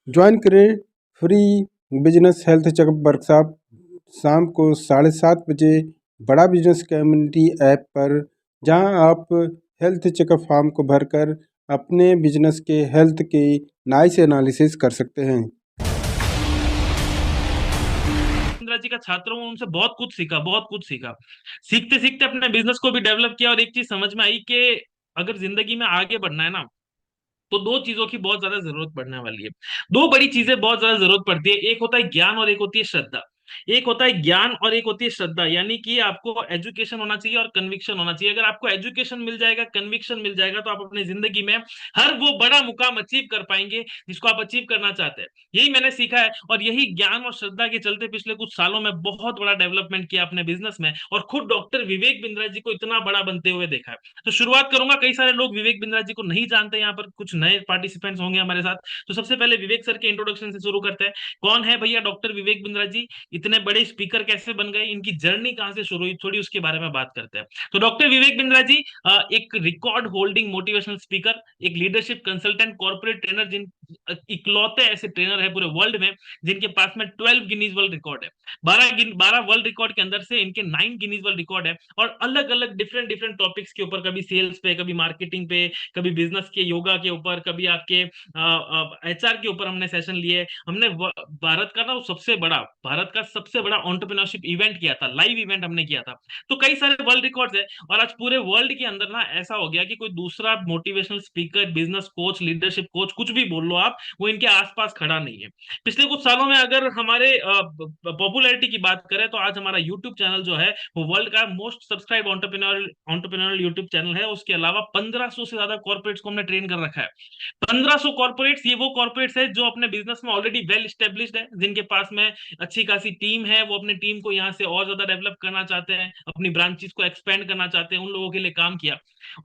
Join करें free business health checkup workshop शाम को 7:30 बजे बड़ा बिजनेस कम्युनिटी ऐप पर, जहां आप हेल्थ चेकअप फॉर्म को भरकर अपने बिजनेस के हेल्थ की नाइस एनालिसिस कर सकते हैं। इंदिरा जी का छात्र हूँ, उनसे बहुत कुछ सीखा, बहुत कुछ सीखा। सीखते सीखते अपने बिजनेस को भी डेवलप किया और एक चीज समझ में आई कि अगर जिंदगी में आगे बढ़ना है ना, तो दो चीजों की बहुत ज्यादा जरूरत पड़ने वाली है। दो बड़ी चीजें बहुत ज्यादा जरूरत पड़ती है, एक होता है ज्ञान और एक होती है श्रद्धा। एक होता है ज्ञान और एक होती है श्रद्धा, यानी कि आपको एजुकेशन होना चाहिए और कन्विक्शन होना चाहिए। अगर आपको एजुकेशन मिल जाएगा, कन्विक्शन मिल जाएगा, तो आप अपनी जिंदगी में हर वो बड़ा मुकाम अचीव कर पाएंगे जिसको आप अचीव करना चाहते हैं। यही मैंने सीखा है और यही ज्ञान और श्रद्धा के चलते पिछले कुछ सालों में बहुत बड़ा डेवलपमेंट किया अपने बिजनेस में, और खुद डॉक्टर विवेक बिंद्रा जी को इतना बड़ा बनते हुए देखा है। तो शुरुआत करूंगा, कई सारे लोग विवेक बिंद्रा जी को नहीं जानते, यहाँ पर कुछ नए पार्टिसिपेंट्स होंगे हमारे साथ। तो सबसे पहले विवेक सर के इंट्रोडक्शन से शुरू करते हैं। कौन है भैया डॉक्टर विवेक बिंद्रा जी? इतने बड़े स्पीकर कैसे बन गए? इनकी जर्नी कहाँ से शुरू हुई, थोड़ी उसके बारे में बात करते हैं। तो डॉक्टर विवेक बिंद्रा जी एक रिकॉर्ड होल्डिंग मोटिवेशनल स्पीकर, एक लीडरशिप कंसल्टेंट, कॉर्पोरेट ट्रेनर, जिन इकलौते ऐसे ट्रेनर है पूरे वर्ल्ड में जिनके पास में 12 गिनीज वर्ल्ड रिकॉर्ड है। 12 वर्ल्ड रिकॉर्ड के अंदर से इनके 9 गिनीज वर्ल्ड रिकॉर्ड है, और अलग अलग डिफरेंट डिफरेंट टॉपिक्स के ऊपर, कभी सेल्स पे, कभी मार्केटिंग पे, कभी बिजनेस के योगा के ऊपर, कभी आपके एचआर के ऊपर हमने सेशन लिए। हमने भारत का ना सबसे बड़ा, भारत का सबसे बड़ा एंटरप्रेन्योरशिप इवेंट किया था, लाइव इवेंट हमने किया था। तो कई सारे वर्ल्ड रिकॉर्ड्स है, और आज पूरे वर्ल्ड के अंदर ना ऐसा हो गया कि कोई दूसरा motivational speaker, business coach, leadership coach, कुछ भी बोल लो आप, वो इनके आसपास खड़ा नहीं है। पिछले कुछ सालों में अगर हमारे पॉपुलैरिटी की बात करें, तो आज हमारा यूट्यूब चैनल जो है वो वर्ल्ड का most subscribe entrepreneurial YouTube channel है। उसके अलावा 1500 से ज्यादा कॉर्पोरेट्स को हमने ट्रेन कर रखा है। 1500 कॉर्पोरेट्स, ये वो कॉर्पोरेट्स है जो अपने बिजनेस में ऑलरेडी वेल स्टेब्लिश्ड है, जिनके पास में अच्छी खासी टीम है, वो अपनी टीम को यहाँ से और ज्यादा डेवलप करना चाहते हैं, अपनी ब्रांचेस को एक्सपेंड करना चाहते हैं। उन लोगों के लिए काम किया,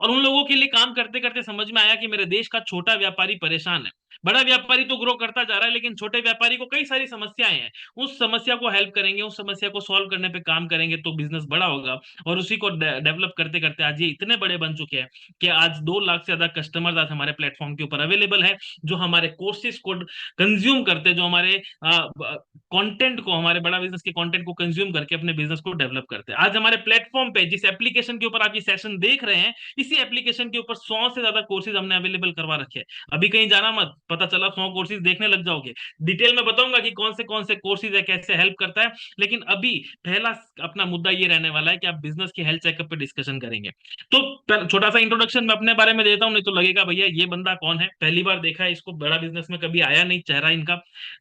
और उन लोगों के लिए काम करते करते समझ में आया कि मेरे देश का छोटा व्यापारी परेशान है। बड़ा व्यापारी तो ग्रो करता जा रहा है, लेकिन छोटे व्यापारी को कई सारी समस्याएं हैं। उस समस्या को हेल्प करेंगे, उस समस्या को सॉल्व करने पे काम करेंगे, तो बिजनेस बड़ा होगा। और उसी को डेवलप करते करते आज ये इतने बड़े बन चुके हैं कि आज 2 लाख से ज्यादा कस्टमर्स आज हमारे प्लेटफॉर्म के ऊपर अवेलेबल है, जो हमारे कोर्सेज को कंज्यूम करते हैं, जो हमारे कंटेंट को, हमारे बड़ा बिजनेस के कंटेंट को कंज्यूम करके अपने बिजनेस को डेवलप करते हैं। आज हमारे प्लेटफॉर्म पे, जिस एप्लीकेशन के ऊपर आप ये सेशन देख रहे हैं, इसी एप्लीकेशन के ऊपर 100 से ज्यादा कोर्सेज हमने अवेलेबल करवा रखे हैं। अभी कहीं जाना मत, पता चला 100 कोर्सेज देखने लग जाओगे। डिटेल में बताऊंगा कि कौन से कोर्सेज है, कैसे हेल्प करता है, लेकिन अभी पहला अपना मुद्दा ये रहने वाला है कि आप बिजनेस के हेल्थ चेकअप पे डिस्कशन करेंगे। तो छोटा सा इंट्रोडक्शन मैं अपने बारे में देता हूँ, नहीं तो लगेगा भैया ये बंदा कौन है, पहली बार देखा है इसको, बड़ा बिजनेस में कभी आया नहीं चेहरा इनका।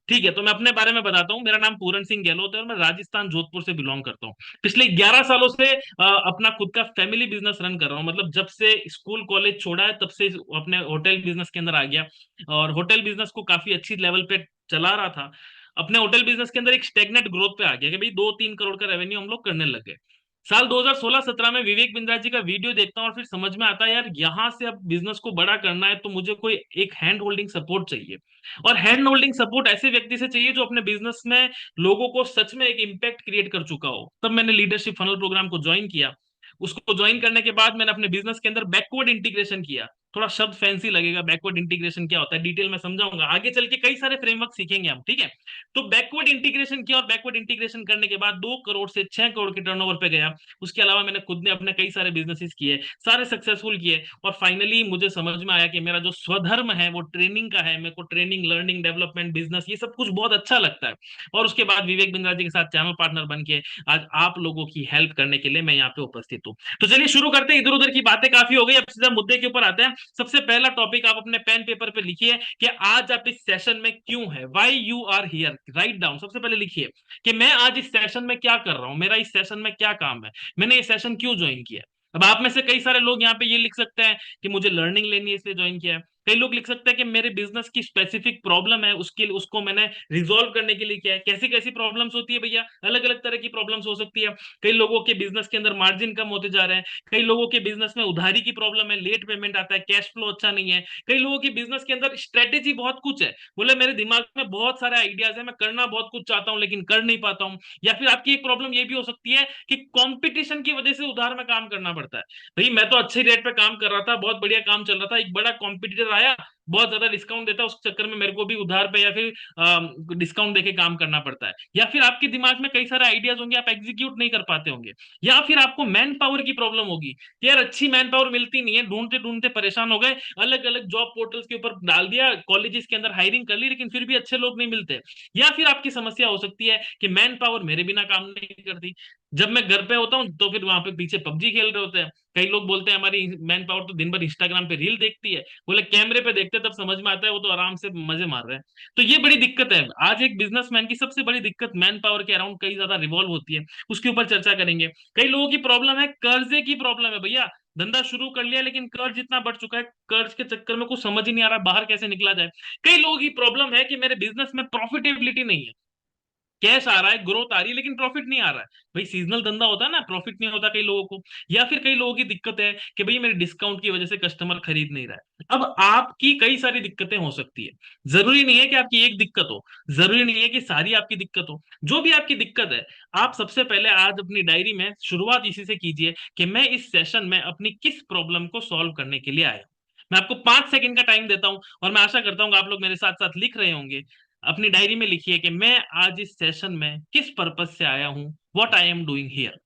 ठीक है, तो मैं अपने बारे में बताता हूँ। मेरा नाम पूरन सिंह गहलोत है और मैं राजस्थान जोधपुर से बिलोंग करता हूँ। पिछले 11 सालों से अपना खुद का फैमिली बिजनेस रन कर रहा हूँ। मतलब जब से स्कूल कॉलेज छोड़ा है, तब से अपने होटल बिजनेस के अंदर आ गया, और होटल बिजनेस को काफी अच्छी लेवल पे चला रहा था। अपने होटल बिजनेस के अंदर एक स्टेगनेट ग्रोथ पे आ गया कि भाई 2-3 करोड़ का रेवेन्यू हम लोग करने लग गए। साल 2016-17 में विवेक बिंद्रा जी का वीडियो देखता हूँ और फिर समझ में आता है यार, यहाँ से अब बिजनेस को बड़ा करना है तो मुझे कोई एक हैंड होल्डिंग सपोर्ट चाहिए। और हैंड होल्डिंग सपोर्ट ऐसे व्यक्ति से चाहिए जो अपने बिजनेस में लोगों को सच में एक इम्पैक्ट क्रिएट कर चुका हो। तब मैंने लीडरशिप फनल प्रोग्राम को ज्वाइन किया। उसको ज्वाइन करने के बाद मैंने अपने बिजनेस के अंदर बैकवर्ड इंटीग्रेशन किया। थोड़ा शब्द फैंसी लगेगा, बैकवर्ड इंटीग्रेशन क्या होता है डिटेल में समझाऊंगा, आगे चल के कई सारे फ्रेमवर्क सीखेंगे हम, ठीक है। तो बैकवर्ड इंटीग्रेशन किया, और बैकवर्ड इंटीग्रेशन करने के बाद 2 करोड़ से 6 करोड़ के टर्नओवर पे गया। उसके अलावा मैंने खुद ने अपने कई सारे बिजनेसेस किए, सारे सक्सेसफुल किए, और फाइनली मुझे समझ में आया कि मेरा जो स्वधर्म है वो ट्रेनिंग का है। मेरे को ट्रेनिंग, लर्निंग, डेवलपमेंट, बिजनेस, ये सब कुछ बहुत अच्छा लगता है। और उसके बाद विवेक बिंद्रा जी के साथ चैनल पार्टनर बन के आज आप लोगों की हेल्प करने के लिए मैं यहाँ पे उपस्थित हूँ। तो चलिए शुरू करते हैं, इधर उधर की बातें काफी हो गई, अब सीधा मुद्दे के ऊपर आते हैं। सबसे पहला टॉपिक आप अपने पेन पेपर पे लिखिए कि आज आप इस सेशन में क्यों है, why you are here, write down. सबसे पहले लिखिए कि मैं आज इस सेशन में क्या कर रहा हूं, मेरा इस सेशन में क्या काम है, मैंने ये सेशन क्यों ज्वाइन किया। अब आप में से कई सारे लोग यहाँ पे ये लिख सकते हैं कि मुझे लर्निंग लेनी है इसलिए ज्वाइन किया है। कई लोग लिख सकते हैं कि मेरे बिजनेस की स्पेसिफिक प्रॉब्लम है, उसके उसको मैंने रिजोल्व करने के लिए किया है। कैसी कैसी प्रॉब्लम्स होती है भैया, अलग अलग तरह की प्रॉब्लम्स हो सकती है। कई लोगों के बिजनेस के अंदर मार्जिन कम होते जा रहे हैं, कई लोगों के बिजनेस में उधारी की प्रॉब्लम है, लेट पेमेंट आता है, कैश फ्लो अच्छा नहीं है। कई लोगों की बिजनेस के अंदर स्ट्रेटेजी बहुत कुछ है, बोले मेरे दिमाग में बहुत सारे आइडियाज है, मैं करना बहुत कुछ चाहता हूं लेकिन कर नहीं पाता हूं। या फिर आपकी एक प्रॉब्लम ये भी हो सकती है कि कंपटीशन की वजह से उधार में काम करना पड़ता है। भाई मैं तो अच्छे रेट पे काम कर रहा था, बहुत बढ़िया काम चल रहा था, एक बड़ा कॉम्पिटिटर आया, बहुत ज्यादा डिस्काउंट देता है, उस चक्कर में मेरे को भी उधार पे या फिर डिस्काउंट देके काम करना पड़ता है। या फिर आपके दिमाग में कई सारे आइडियाज होंगे, आप एग्जीक्यूट नहीं कर पाते होंगे। या फिर आपको मैन पावर की प्रॉब्लम होगी कि यार अच्छी मैन पावर मिलती नहीं है, ढूंढते ढूंढते परेशान हो गए, अलग अलग जॉब पोर्टल्स के ऊपर डाल दिया, कॉलेजेस के अंदर हायरिंग कर ली, लेकिन फिर भी अच्छे लोग नहीं मिलते। या फिर आपकी समस्या हो सकती है कि मैन पावर मेरे बिना काम नहीं करती, जब मैं घर पे होता हूँ तो फिर वहां पे पीछे पबजी खेल रहे होते हैं। कई लोग बोलते हैं हमारी मैन पावर तो दिन भर इंस्टाग्राम पे रील देखती है, बोले कैमरे पे देखते तब समझ में आता है वो तो आराम से मजे मार रहे हैं। तो ये बड़ी दिक्कत है। आज एक बिजनेसमैन की सबसे बड़ी दिक्कत मैन पावर के अराउंड कई ज्यादा रिवॉल्व होती है, उसके ऊपर चर्चा करेंगे। कई लोगों की प्रॉब्लम है, कर्जे की प्रॉब्लम है भैया। धंधा शुरू कर लिया लेकिन कर्ज इतना बढ़ चुका है, कर्ज के चक्कर में कुछ समझ ही नहीं आ रहा बाहर कैसे निकला जाए। कई लोगों की प्रॉब्लम है कि मेरे बिजनेस में प्रॉफिटेबिलिटी नहीं है, कैश आ रहा है, ग्रोथ आ रही है, लेकिन प्रॉफिट नहीं आ रहा है। भाई सीजनल धंधा होता है ना, प्रॉफिट नहीं होता कई लोगों को। या फिर कई लोगों की दिक्कत है कि भाई मेरे डिस्काउंट की वजह से कस्टमर खरीद नहीं रहा है। अब आपकी कई सारी दिक्कतें हो सकती है, जरूरी नहीं है कि आपकी एक दिक्कत हो, जरूरी नहीं है कि सारी आपकी दिक्कत हो। जो भी आपकी दिक्कत है, आप सबसे पहले आज अपनी डायरी में शुरुआत इसी से कीजिए कि मैं इस सेशन में अपनी किस प्रॉब्लम को सॉल्व करने के लिए आया हूं। मैं आपको 5 सेकंड का टाइम देता हूं, और मैं आशा करता हूं कि आप लोग मेरे साथ साथ लिख रहे होंगे। अपनी डायरी में लिखिए कि मैं आज इस सेशन में किस पर्पज से आया हूं, what I am doing here.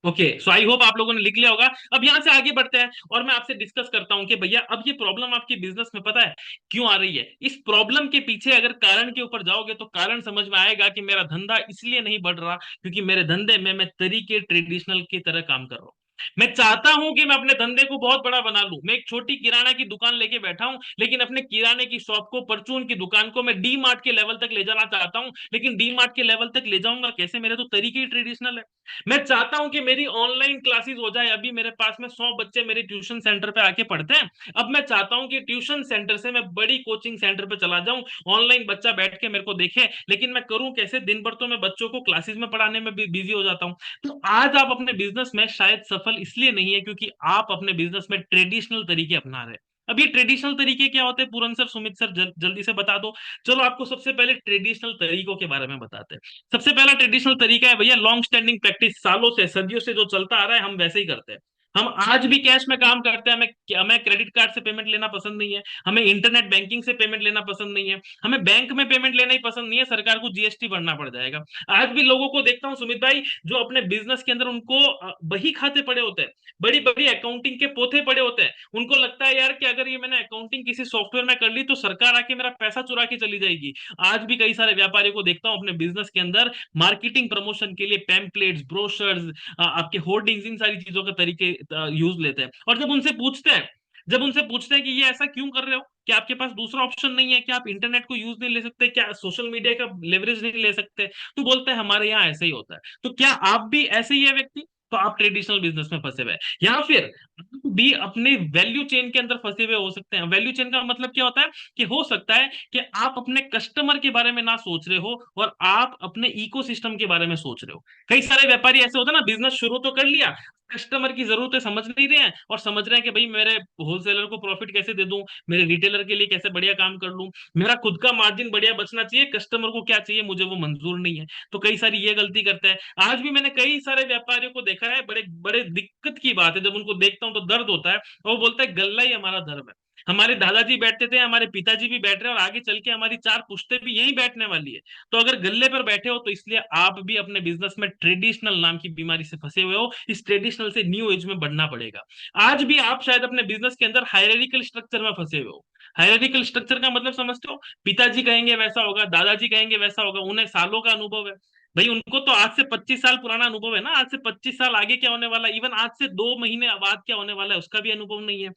Okay, so I hope आप लोगों ने लिख लिया होगा। अब यहां से आगे बढ़ते हैं और मैं आपसे डिस्कस करता हूं कि भैया अब ये प्रॉब्लम आपकी बिजनेस में पता है क्यों आ रही है। इस प्रॉब्लम के पीछे अगर कारण के ऊपर जाओगे तो कारण समझ में आएगा कि मेरा धंधा इसलिए नहीं बढ़ रहा क्योंकि मेरे धंधे में मैं तरीके ट्रेडिशनल की तरह काम कर रहा हूं। मैं चाहता हूं कि मैं अपने धंधे को बहुत बड़ा बना लूं, मैं एक छोटी किराना की दुकान लेके बैठा हूं, लेकिन अपने किराने की शॉप को, परचून की दुकान को मैं डी मार्ट के लेवल तक ले जाना चाहता हूं। लेकिन डी मार्ट के लेवल तक ले जाऊंगा कैसे, मेरे तो तरीके ही ट्रेडिशनल है। मैं चाहता हूं कि मेरी ऑनलाइन क्लासेस हो जाए, अभी मेरे पास में 100 बच्चे मेरे ट्यूशन सेंटर पे आके पढ़ते हैं, अब मैं चाहता हूं कि ट्यूशन सेंटर से मैं बड़ी कोचिंग सेंटर पे चला जाऊं, ऑनलाइन बच्चा बैठ के मेरे को देखे। लेकिन मैं करूं कैसे, दिन भर तो मैं बच्चों को क्लासेस में पढ़ाने में बिजी हो जाता हूं। तो आज आप अपने बिजनेस में शायद सफल इसलिए नहीं है क्योंकि आप अपने बिजनेस में ट्रेडिशनल तरीके अपना रहे हैं। अब ये ट्रेडिशनल तरीके क्या होते हैं, पूरन सर, सुमित सर, जल्दी से बता दो। चलो आपको सबसे पहले ट्रेडिशनल तरीकों के बारे में बताते हैं। सबसे पहला ट्रेडिशनल तरीका है भैया लॉन्ग स्टैंडिंग प्रैक्टिस, सालों से सदियों से जो चलता आ रहा है हम वैसे ही करते हैं। हम आज भी कैश में काम करते हैं, हमें हमें क्रेडिट कार्ड से पेमेंट लेना पसंद नहीं है, हमें इंटरनेट बैंकिंग से पेमेंट लेना पसंद नहीं है, हमें बैंक में पेमेंट लेना ही पसंद नहीं है, सरकार को जीएसटी भरना पड़ जाएगा। आज भी लोगों को देखता हूँ सुमित भाई, जो अपने बिजनेस के अंदर उनको बही खाते पड़े होते हैं, बड़ी बड़ी अकाउंटिंग के पोथे पड़े होते हैं। उनको लगता है यार कि अगर ये मैंने अकाउंटिंग किसी सॉफ्टवेयर में कर ली तो सरकार आके मेरा पैसा चुरा के चली जाएगी। आज भी कई सारे व्यापारियों को देखता हूँ अपने बिजनेस के अंदर मार्केटिंग प्रमोशन के लिए पैम्पलेट्स, ब्रोशर्स, आपके होर्डिंग्स, इन सारी चीजों के तरीके यूज लेते हैं। और जब उनसे पूछते हैं कि ये ऐसा क्यों कर रहे हो, क्या आपके पास दूसरा ऑप्शन नहीं है, क्या आप इंटरनेट को यूज नहीं ले सकते, क्या सोशल मीडिया का लेवरेज नहीं ले सकते, तो बोलते हैं हमारे यहाँ ऐसे ही होता है। तो क्या आप भी ऐसे ही है व्यक्ति, तो आप ट्रेडिशनल बिजनेस में फंसे हुए हैं। या फिर आप भी अपने वैल्यू चेन के अंदर फंसे हुए हो सकते हैं। वैल्यू चेन का मतलब क्या होता है कि हो सकता है कि आप अपने कस्टमर के बारे में ना सोच रहे हो और आप अपने इकोसिस्टम के बारे में सोच रहे हो। कई सारे व्यापारी ऐसे होते हैं ना, बिजनेस शुरू तो कर लिया, कस्टमर की जरूरतें समझ नहीं रहे हैं और समझ रहे हैं कि भाई मेरे होलसेलर को प्रॉफिट कैसे दे दूं, मेरे रिटेलर के लिए कैसे बढ़िया काम कर लूं, मेरा खुद का मार्जिन बढ़िया बचना चाहिए, कस्टमर को क्या चाहिए मुझे वो मंजूर नहीं है। तो कई सारी ये गलती करते हैं। आज भी मैंने कई सारे व्यापारियों को देखा है, बड़े बड़े दिक्कत की बात है, जब उनको देखता हूं तो दर्द होता है, और वो बोलता है गल्ला ही हमारा धर्म है। हमारे दादाजी बैठते थे, हमारे पिताजी भी बैठ रहे हैं और आगे चल के हमारी 4 पुश्तें भी यहीं बैठने वाली है। तो अगर गल्ले पर बैठे हो तो इसलिए आप भी अपने बिजनेस में ट्रेडिशनल नाम की बीमारी से फंसे हुए हो, इस ट्रेडिशनल से न्यू एज में बढ़ना पड़ेगा। आज भी आप शायद अपने बिजनेस के अंदर हायरार्किकल स्ट्रक्चर में फंसे हुए हो। हायरार्किकल स्ट्रक्चर का मतलब समझते हो, पिताजी कहेंगे वैसा होगा, दादाजी कहेंगे वैसा होगा, उन्हें सालों का अनुभव है। भाई उनको तो आज से 25 साल पुराना अनुभव है ना, आज से 25 साल आगे क्या होने वाला है, इवन आज से 2 महीने बाद क्या होने वाला है उसका भी अनुभव नहीं है।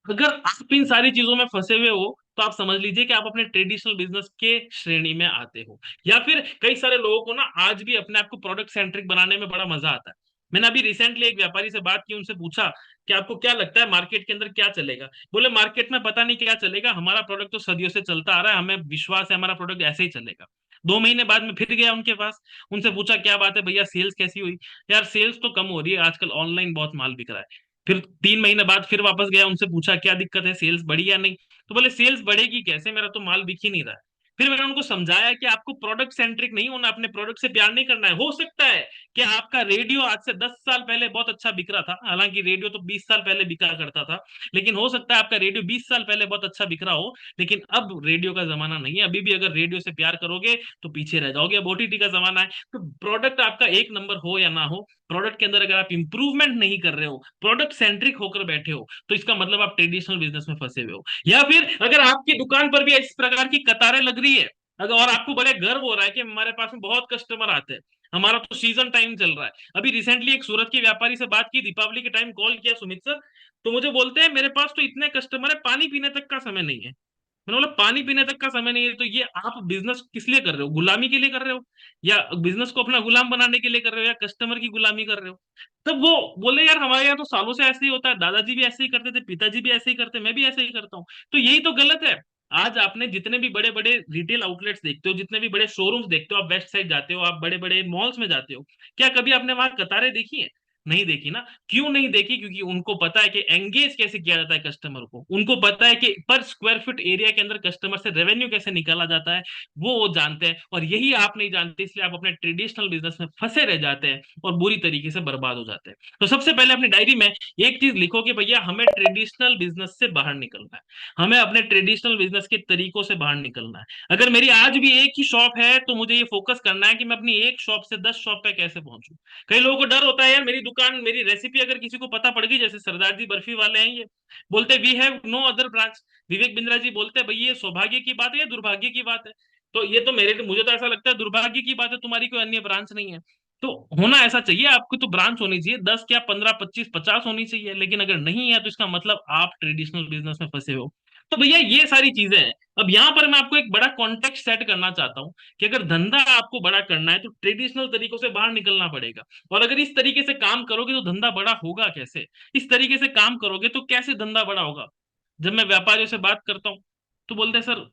अगर आप इन सारी चीजों में फंसे हुए हो तो आप समझ लीजिए कि आप अपने ट्रेडिशनल बिजनेस के श्रेणी में आते हो। या फिर कई सारे लोगों को ना आज भी अपने आप को प्रोडक्ट सेंट्रिक बनाने में बड़ा मजा आता है। मैंने अभी रिसेंटली एक व्यापारी से बात की, उनसे पूछा कि आपको क्या लगता है मार्केट के अंदर क्या चलेगा। बोले मार्केट में पता नहीं क्या चलेगा, हमारा प्रोडक्ट तो सदियों से चलता आ रहा है, हमें विश्वास है हमारा प्रोडक्ट ऐसे ही चलेगा। 2 महीने बाद में फिर गया उनके पास, उनसे पूछा क्या बात है भैया, सेल्स कैसी हुई। यार सेल्स तो कम हो रही है आजकल, ऑनलाइन बहुत माल बिक रहा है। फिर 3 महीने बाद फिर वापस गया, उनसे पूछा क्या दिक्कत है, सेल्स बढ़ी या नहीं। तो बोले सेल्स बढ़ेगी कैसे, मेरा तो माल बिक ही नहीं रहा है। फिर मैंने उनको समझाया कि आपको प्रोडक्ट सेंट्रिक नहीं होना, अपने प्रोडक्ट से प्यार नहीं करना है। हो सकता है कि आपका रेडियो आज से 10 साल पहले बहुत अच्छा बिक रहा था, हालांकि रेडियो तो 20 साल पहले बिका करता था, लेकिन हो सकता है आपका रेडियो 20 साल पहले बहुत अच्छा बिक रहा हो, लेकिन अब रेडियो का जमाना नहीं है। अभी भी अगर रेडियो से प्यार करोगे तो पीछे रह जाओगे, अब ओटीटी का जमाना है। तो प्रोडक्ट आपका एक नंबर हो या ना हो, प्रोडक्ट के अंदर अगर आप इंप्रूवमेंट नहीं कर रहे हो, प्रोडक्ट सेंट्रिक होकर बैठे हो, तो इसका मतलब आप ट्रेडिशनल बिजनेस में फंसे हुए हो। या फिर अगर आपकी दुकान पर भी इस प्रकार की कतारें लग रही है, अगर और आपको बड़े गर्व हो रहा है कि हमारे पास में बहुत कस्टमर आते हैं, हमारा तो सीजन टाइम चल रहा है। अभी रिसेंटली एक सूरत के व्यापारी से बात की, दीपावली के टाइम कॉल किया सुमित सर, तो मुझे बोलते हैं मेरे पास तो इतने कस्टमर है, पानी पीने तक का समय नहीं है। मैंने बोला पानी पीने तक का समय नहीं है, तो ये आप बिजनेस किस लिए कर रहे हो? गुलामी के लिए कर रहे हो, या बिजनेस को अपना गुलाम बनाने के लिए कर रहे हो, या कस्टमर की गुलामी कर रहे हो? तब वो बोले यार हमारे यहाँ तो सालों से ऐसे ही होता है, दादाजी भी ऐसे ही करते थे, पिताजी भी ऐसे ही करते, मैं भी ऐसे ही करता हूँ, तो यही तो गलत है। आज आपने जितने भी बड़े बड़े रिटेल आउटलेट्स देखते हो, जितने भी बड़े शोरूम्स देखते हो, आप वेस्ट साइड जाते हो, आप बड़े बड़े मॉल्स में जाते हो, क्या कभी आपने वहां कतारें देखी है? नहीं देखी ना। क्यों नहीं देखी? क्योंकि उनको पता है कि एंगेज कैसे किया जाता है कस्टमर को, उनको पता है कि पर स्क्वायर फीट एरिया के अंदर कस्टमर से रेवेन्यू कैसे निकाला जाता है, वो जानते हैं। और यही आप नहीं जानते, इसलिए आप अपने ट्रेडिशनल बिजनेस में फंसे रह जाते हैं और बुरी तरीके से बर्बाद हो जाते हैं। तो सबसे पहले अपनी डायरी में एक चीज लिखो कि भैया हमें ट्रेडिशनल बिजनेस से बाहर निकलना है, हमें अपने ट्रेडिशनल बिजनेस के तरीकों से बाहर निकलना है। अगर मेरी आज भी एक ही शॉप है तो मुझे ये फोकस करना है कि मैं अपनी एक शॉप से 10 शॉप पे कैसे पहुंचूं। कई लोगों को डर होता है यार, मेरी दुकान मेरी रेसिपी अगर किसी को पता पड़ गई, जैसे सरदार जी बर्फी वाले हैं, ये बोलते we have no other branch. Vivek Bindra ji बोलते हैं भाई ये सौभाग्य की बात है या दुर्भाग्य की बात है? तो ये तो मुझे तो ऐसा लगता है दुर्भाग्य की बात है, तुम्हारी कोई अन्य ब्रांच नहीं है। तो होना ऐसा चाहिए, आपकी तो ब्रांच होनी चाहिए 10 क्या 15 25 50 होनी चाहिए, लेकिन अगर नहीं है तो इसका मतलब आप ट्रेडिशनल बिजनेस में फंसे हो। तो भैया ये सारी चीजें हैं। अब यहाँ पर मैं आपको एक बड़ा कॉन्टेक्स्ट सेट करना चाहता हूँ कि अगर धंधा आपको बड़ा करना है तो ट्रेडिशनल तरीकों से बाहर निकलना पड़ेगा। और अगर इस तरीके से काम करोगे तो धंधा बड़ा होगा कैसे? इस तरीके से काम करोगे तो कैसे धंधा बड़ा होगा? जब मैं व्यापारियों से बात करता हूँ तो बोलते हैं सर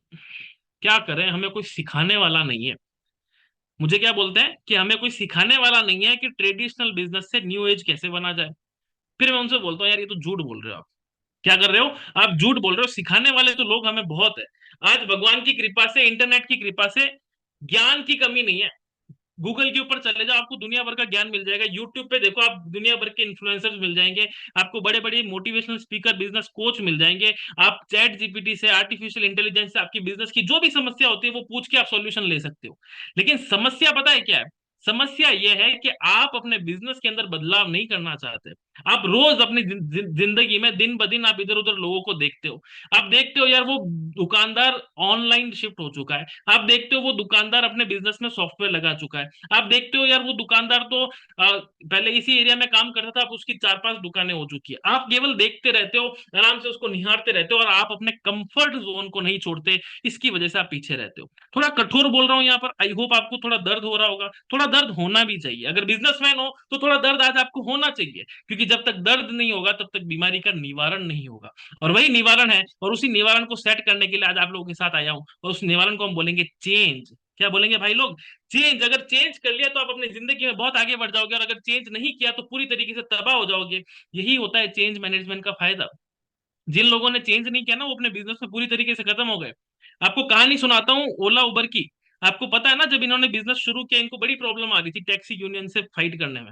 क्या करें, हमें कोई सिखाने वाला नहीं है। मुझे क्या बोलते हैं कि हमें कोई सिखाने वाला नहीं है कि ट्रेडिशनल बिजनेस से न्यू एज कैसे बना जाए। फिर मैं उनसे बोलता हूँ यार ये तो झूठ बोल रहे हो आप। क्या कर रहे हो? आप झूठ बोल रहे हो, सिखाने वाले तो लोग हमें बहुत है। आज भगवान की कृपा से, इंटरनेट की कृपा से ज्ञान की कमी नहीं है। गूगल के ऊपर चले जाओ, आपको दुनिया भर का ज्ञान मिल जाएगा। यूट्यूब पे देखो, आप दुनिया भर के इन्फ्लुएंसर्स मिल जाएंगे, आपको बड़े बड़े मोटिवेशनल स्पीकर, बिजनेस कोच मिल जाएंगे। आप चैट जीपीटी से, आर्टिफिशियल इंटेलिजेंस से आपकी बिजनेस की जो भी समस्या होती है वो पूछ के आप सॉल्यूशन ले सकते हो। लेकिन समस्या पता है क्या है? समस्या यह है कि आप अपने बिजनेस के अंदर बदलाव नहीं करना चाहते। आप रोज अपनी जिंदगी में दिन ब दिन आप इधर उधर लोगों को देखते हो। आप देखते हो यार वो दुकानदार ऑनलाइन शिफ्ट हो चुका है, आप देखते हो वो दुकानदार अपने बिजनेस में सॉफ्टवेयर लगा चुका है, आप देखते हो यार वो दुकानदार तो पहले इसी एरिया में काम करता था, अब उसकी 4-5 दुकानें हो चुकी है। आप केवल देखते रहते हो, आराम से उसको निहारते रहते हो, और आप अपने कंफर्ट जोन को नहीं छोड़ते। इसकी वजह से आप पीछे रहते हो। थोड़ा कठोर बोल रहा हूँ यहाँ पर, आई होप आपको थोड़ा दर्द हो रहा होगा। थोड़ा दर्द होना भी चाहिए, अगर बिजनेसमैन हो तो थोड़ा दर्द आज आपको होना चाहिए, क्योंकि जब तक दर्द नहीं होगा तब तक बीमारी का निवारण नहीं होगा। और वही निवारण है, और उसी निवारण को सेट करने के लिए आज आप लोगों के साथ आया हूं। और उस निवारण को हम बोलेंगे चेंज। क्या बोलेंगे भाई लोग? चेंज। अगर चेंज कर लिया तो आप अपनी जिंदगी में बहुत आगे बढ़ जाओगे, और अगर चेंज नहीं किया तो पूरी तरीके से तबाह हो जाओगे। यही होता है चेंज मैनेजमेंट का फायदा। जिन लोगों ने चेंज नहीं किया ना, वो अपने बिजनेस में पूरी तरीके से खत्म हो गए। आपको कहानी सुनाता हूँ ओला उबर की। आपको पता है ना, जब इन्होंने बिजनेस शुरू किया इनको बड़ी प्रॉब्लम आ रही थी टैक्सी यूनियन से फाइट करने में।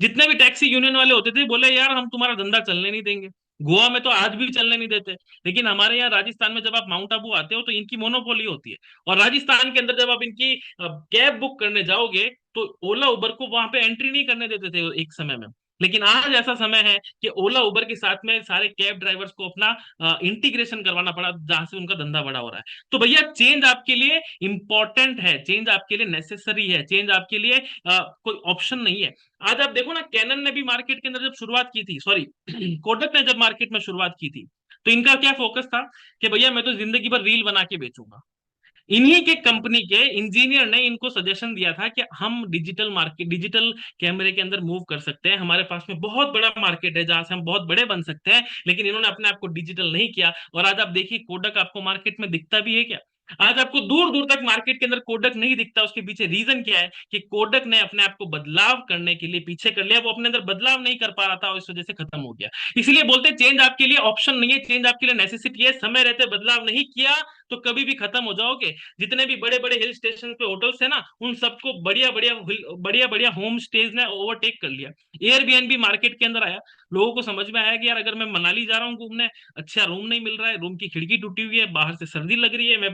जितने भी टैक्सी यूनियन वाले होते थे बोले यार हम तुम्हारा धंधा चलने नहीं देंगे। गोवा में तो आज भी चलने नहीं देते, लेकिन हमारे यहाँ राजस्थान में जब आप माउंट आबू आते हो तो इनकी मोनोपोली होती है। और राजस्थान के अंदर जब आप इनकी कैब बुक करने जाओगे तो ओला उबर को वहां पे एंट्री नहीं करने देते थे एक समय में। लेकिन आज ऐसा समय है कि ओला उबर के साथ में सारे कैब ड्राइवर्स को अपना इंटीग्रेशन करवाना पड़ा, जहां से उनका धंधा बड़ा हो रहा है। तो भैया चेंज आपके लिए इंपॉर्टेंट है, चेंज आपके लिए नेसेसरी है, चेंज आपके लिए कोई ऑप्शन नहीं है। आज आप देखो ना, कैनन ने भी मार्केट के अंदर जब शुरुआत की थी, सॉरी कोटक ने जब मार्केट में शुरुआत की थी, तो इनका क्या फोकस था कि भैया मैं तो जिंदगी भर रील बना के बेचूंगा। इन्हीं के कंपनी के इंजीनियर ने इनको सजेशन दिया था कि हम डिजिटल मार्केट, डिजिटल कैमरे के अंदर मूव कर सकते हैं, हमारे पास में बहुत बड़ा मार्केट है जहां से हम बहुत बड़े बन सकते हैं। लेकिन इन्होंने अपने आप को डिजिटल नहीं किया, और आज आप देखिए कोडक आपको मार्केट में दिखता भी है क्या? आज आपको दूर दूर तक मार्केट के अंदर कोडक नहीं दिखता। उसके पीछे रीजन क्या है कि कोडक ने अपने आप को बदलाव करने के लिए पीछे कर लिया, वो अपने अंदर बदलाव नहीं कर पा रहा था और इस वजह से खत्म हो गया। इसलिए बोलते हैं चेंज आपके लिए ऑप्शन नहीं है, चेंज आपके लिए नेसेसिटी है। समय रहते बदलाव नहीं किया तो कभी भी खत्म हो जाओगे। जितने भी बड़े बड़े हिल स्टेशन पे होटल्स है ना, उन सबको बढ़िया बढ़िया बढ़िया बढ़िया होम स्टेज ने ओवरटेक कर लिया। एयरबीएनबी मार्केट के अंदर आया, लोगों को समझ में आया कि यार अगर मैं मनाली जा रहा हूँ घूमने, अच्छा रूम नहीं मिल रहा है, रूम की खिड़की टूटी हुई है, बाहर से सर्दी लग रही है, मैं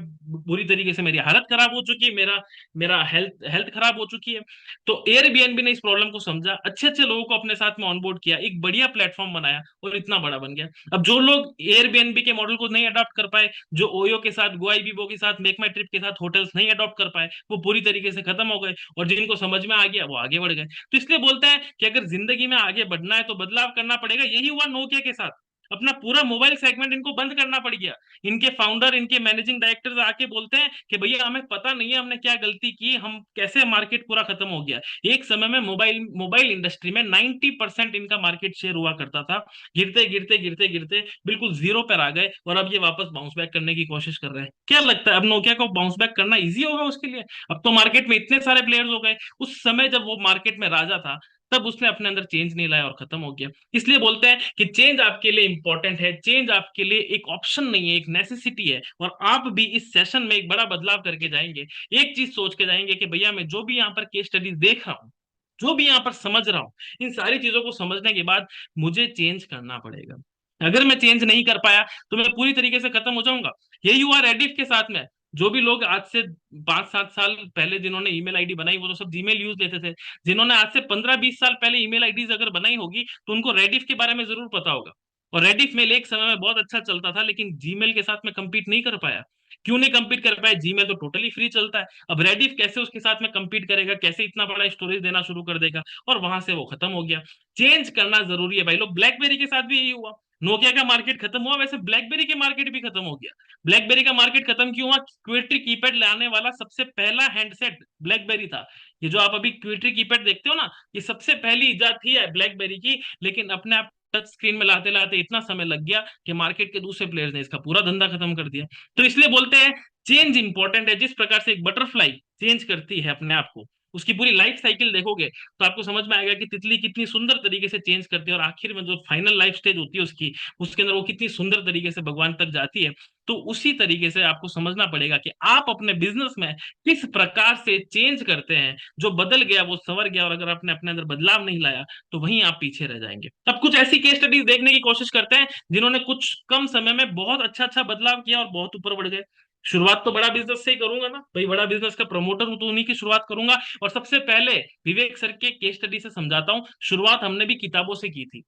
बुरी तरीके से, मेरी हालत खराब हो चुकी है, मेरा मेरा हेल्थ हेल्थ खराब हो चुकी है। तो एयरबीएनबी ने इस प्रॉब्लम को समझा, अच्छे अच्छे लोगों को अपने साथ में ऑनबोर्ड किया, एक बढ़िया प्लेटफॉर्म बनाया और इतना बड़ा बन गया। अब जो लोग एयरबीएनबी के मॉडल को नहीं अडॉप्ट कर पाए, जो ओयो के साथ, गोआईबीबो के साथ, मेक माई ट्रिप के साथ होटल्स नहीं अडॉप्ट कर पाए, वो पूरी तरीके से खत्म हो गए। और जिनको समझ में आ गया वो आगे बढ़ गए। तो इसलिए बोलते हैं कि अगर जिंदगी में आगे बढ़ना है तो बदलाव करना पड़ेगा। यही हुआ नोकिया के साथ, अपना पूरा मोबाइल सेगमेंट इनको बंद करना पड़ गया। इनके फाउंडर, इनके मैनेजिंग डायरेक्टर्स आके बोलते हैं कि भैया हमें पता नहीं है हमने क्या गलती की, हम कैसे, मार्केट पूरा खत्म हो गया। एक समय में मोबाइल मोबाइल इंडस्ट्री में 90% इनका मार्केट शेयर हुआ करता था, गिरते गिरते गिरते गिरते बिल्कुल जीरो पर आ गए, और अब ये वापस बाउंस बैक करने की कोशिश कर रहे हैं। क्या लगता है अब नोकिया को बाउंस बैक करना इजी होगा उसके लिए? अब तो मार्केट में इतने सारे प्लेयर्स हो गए, उस समय जब वो मार्केट में राजा था तब उसने अपने अंदर चेंज नहीं लाया और खत्म हो गया। इसलिए बोलते हैं कि चेंज आपके लिए इंपॉर्टेंट है, चेंज आपके लिए एक ऑप्शन नहीं है, एक नेसेसिटी है। और आप भी इस सेशन में एक बड़ा बदलाव करके जाएंगे। एक चीज सोच के जाएंगे कि भैया मैं जो भी यहाँ पर केस स्टडीज देख रहा हूँ, जो भी यहाँ पर समझ रहा हूँ, इन सारी चीजों को समझने के बाद मुझे चेंज करना पड़ेगा। अगर मैं चेंज नहीं कर पाया तो मैं पूरी तरीके से खत्म हो जाऊंगा। यही हुआ रेडिफ के साथ में। जो भी लोग आज से 5-7 साल पहले जिन्होंने ईमेल आईडी बनाई, वो तो सब जीमेल यूज लेते थे। जिन्होंने आज से 15-20 साल पहले ईमेल आईडीज अगर बनाई होगी तो उनको रेडिफ के बारे में जरूर पता होगा। और रेडिफ मेल एक समय में बहुत अच्छा चलता था, लेकिन जीमेल के साथ में compete नहीं कर पाया। क्यों नहीं compete कर पाया? जीमेल तो टोटली फ्री चलता है। अब रेडिफ कैसे उसके साथ में compete करेगा, कैसे इतना बड़ा स्टोरेज देना शुरू कर देगा? और वहां से वो खत्म हो गया। चेंज करना जरूरी है भाई लोग। ब्लैकबेरी के साथ भी यही हुआ। नोकिया का मार्केट खत्म हुआ, वैसे ब्लैकबेरी के मार्केट भी खत्म हो गया। ब्लैकबेरी का मार्केट खत्म क्यों हुआ? क्विट्री कीपैड लाने वाला सबसे पहला हैंडसेट ब्लैकबेरी था। ये जो आप अभी क्विट्री कीपैड देखते हो ना, ये सबसे पहली इजाद थी है ब्लैकबेरी की। लेकिन अपने आप टच स्क्रीन में लाते लाते इतना समय लग गया कि मार्केट के दूसरे प्लेयर्स ने इसका पूरा धंधा खत्म कर दिया। तो इसलिए बोलते हैं चेंज इंपॉर्टेंट है। जिस प्रकार से एक बटरफ्लाई चेंज करती है अपने आप को, उसकी पूरी लाइफ साइकिल देखोगे तो आपको समझ में आएगा कि तितली कितनी सुंदर तरीके से चेंज करती है, और आखिर में जो फाइनल लाइफ स्टेज होती है उसकी, उसके अंदर वो कितनी सुंदर तरीके से भगवान तक जाती है। तो उसी तरीके से आपको समझना पड़ेगा कि आप अपने बिजनेस में किस प्रकार से चेंज करते हैं। जो बदल गया वो संवर गया, और अगर आपने अपने अंदर बदलाव नहीं लाया तो वहीं आप पीछे रह जाएंगे। अब कुछ ऐसी केस स्टडीज देखने की कोशिश करते हैं जिन्होंने कुछ कम समय में बहुत अच्छा अच्छा बदलाव किया और बहुत ऊपर बढ़ गए। शुरुआत तो बड़ा बिजनेस से ही करूंगा ना भाई, बड़ा बिजनेस का प्रमोटर हूं तो उन्हीं की शुरुआत करूंगा। और सबसे पहले विवेक सर के केस स्टडी से समझाता हूँ। शुरुआत हमने भी किताबों से की थी,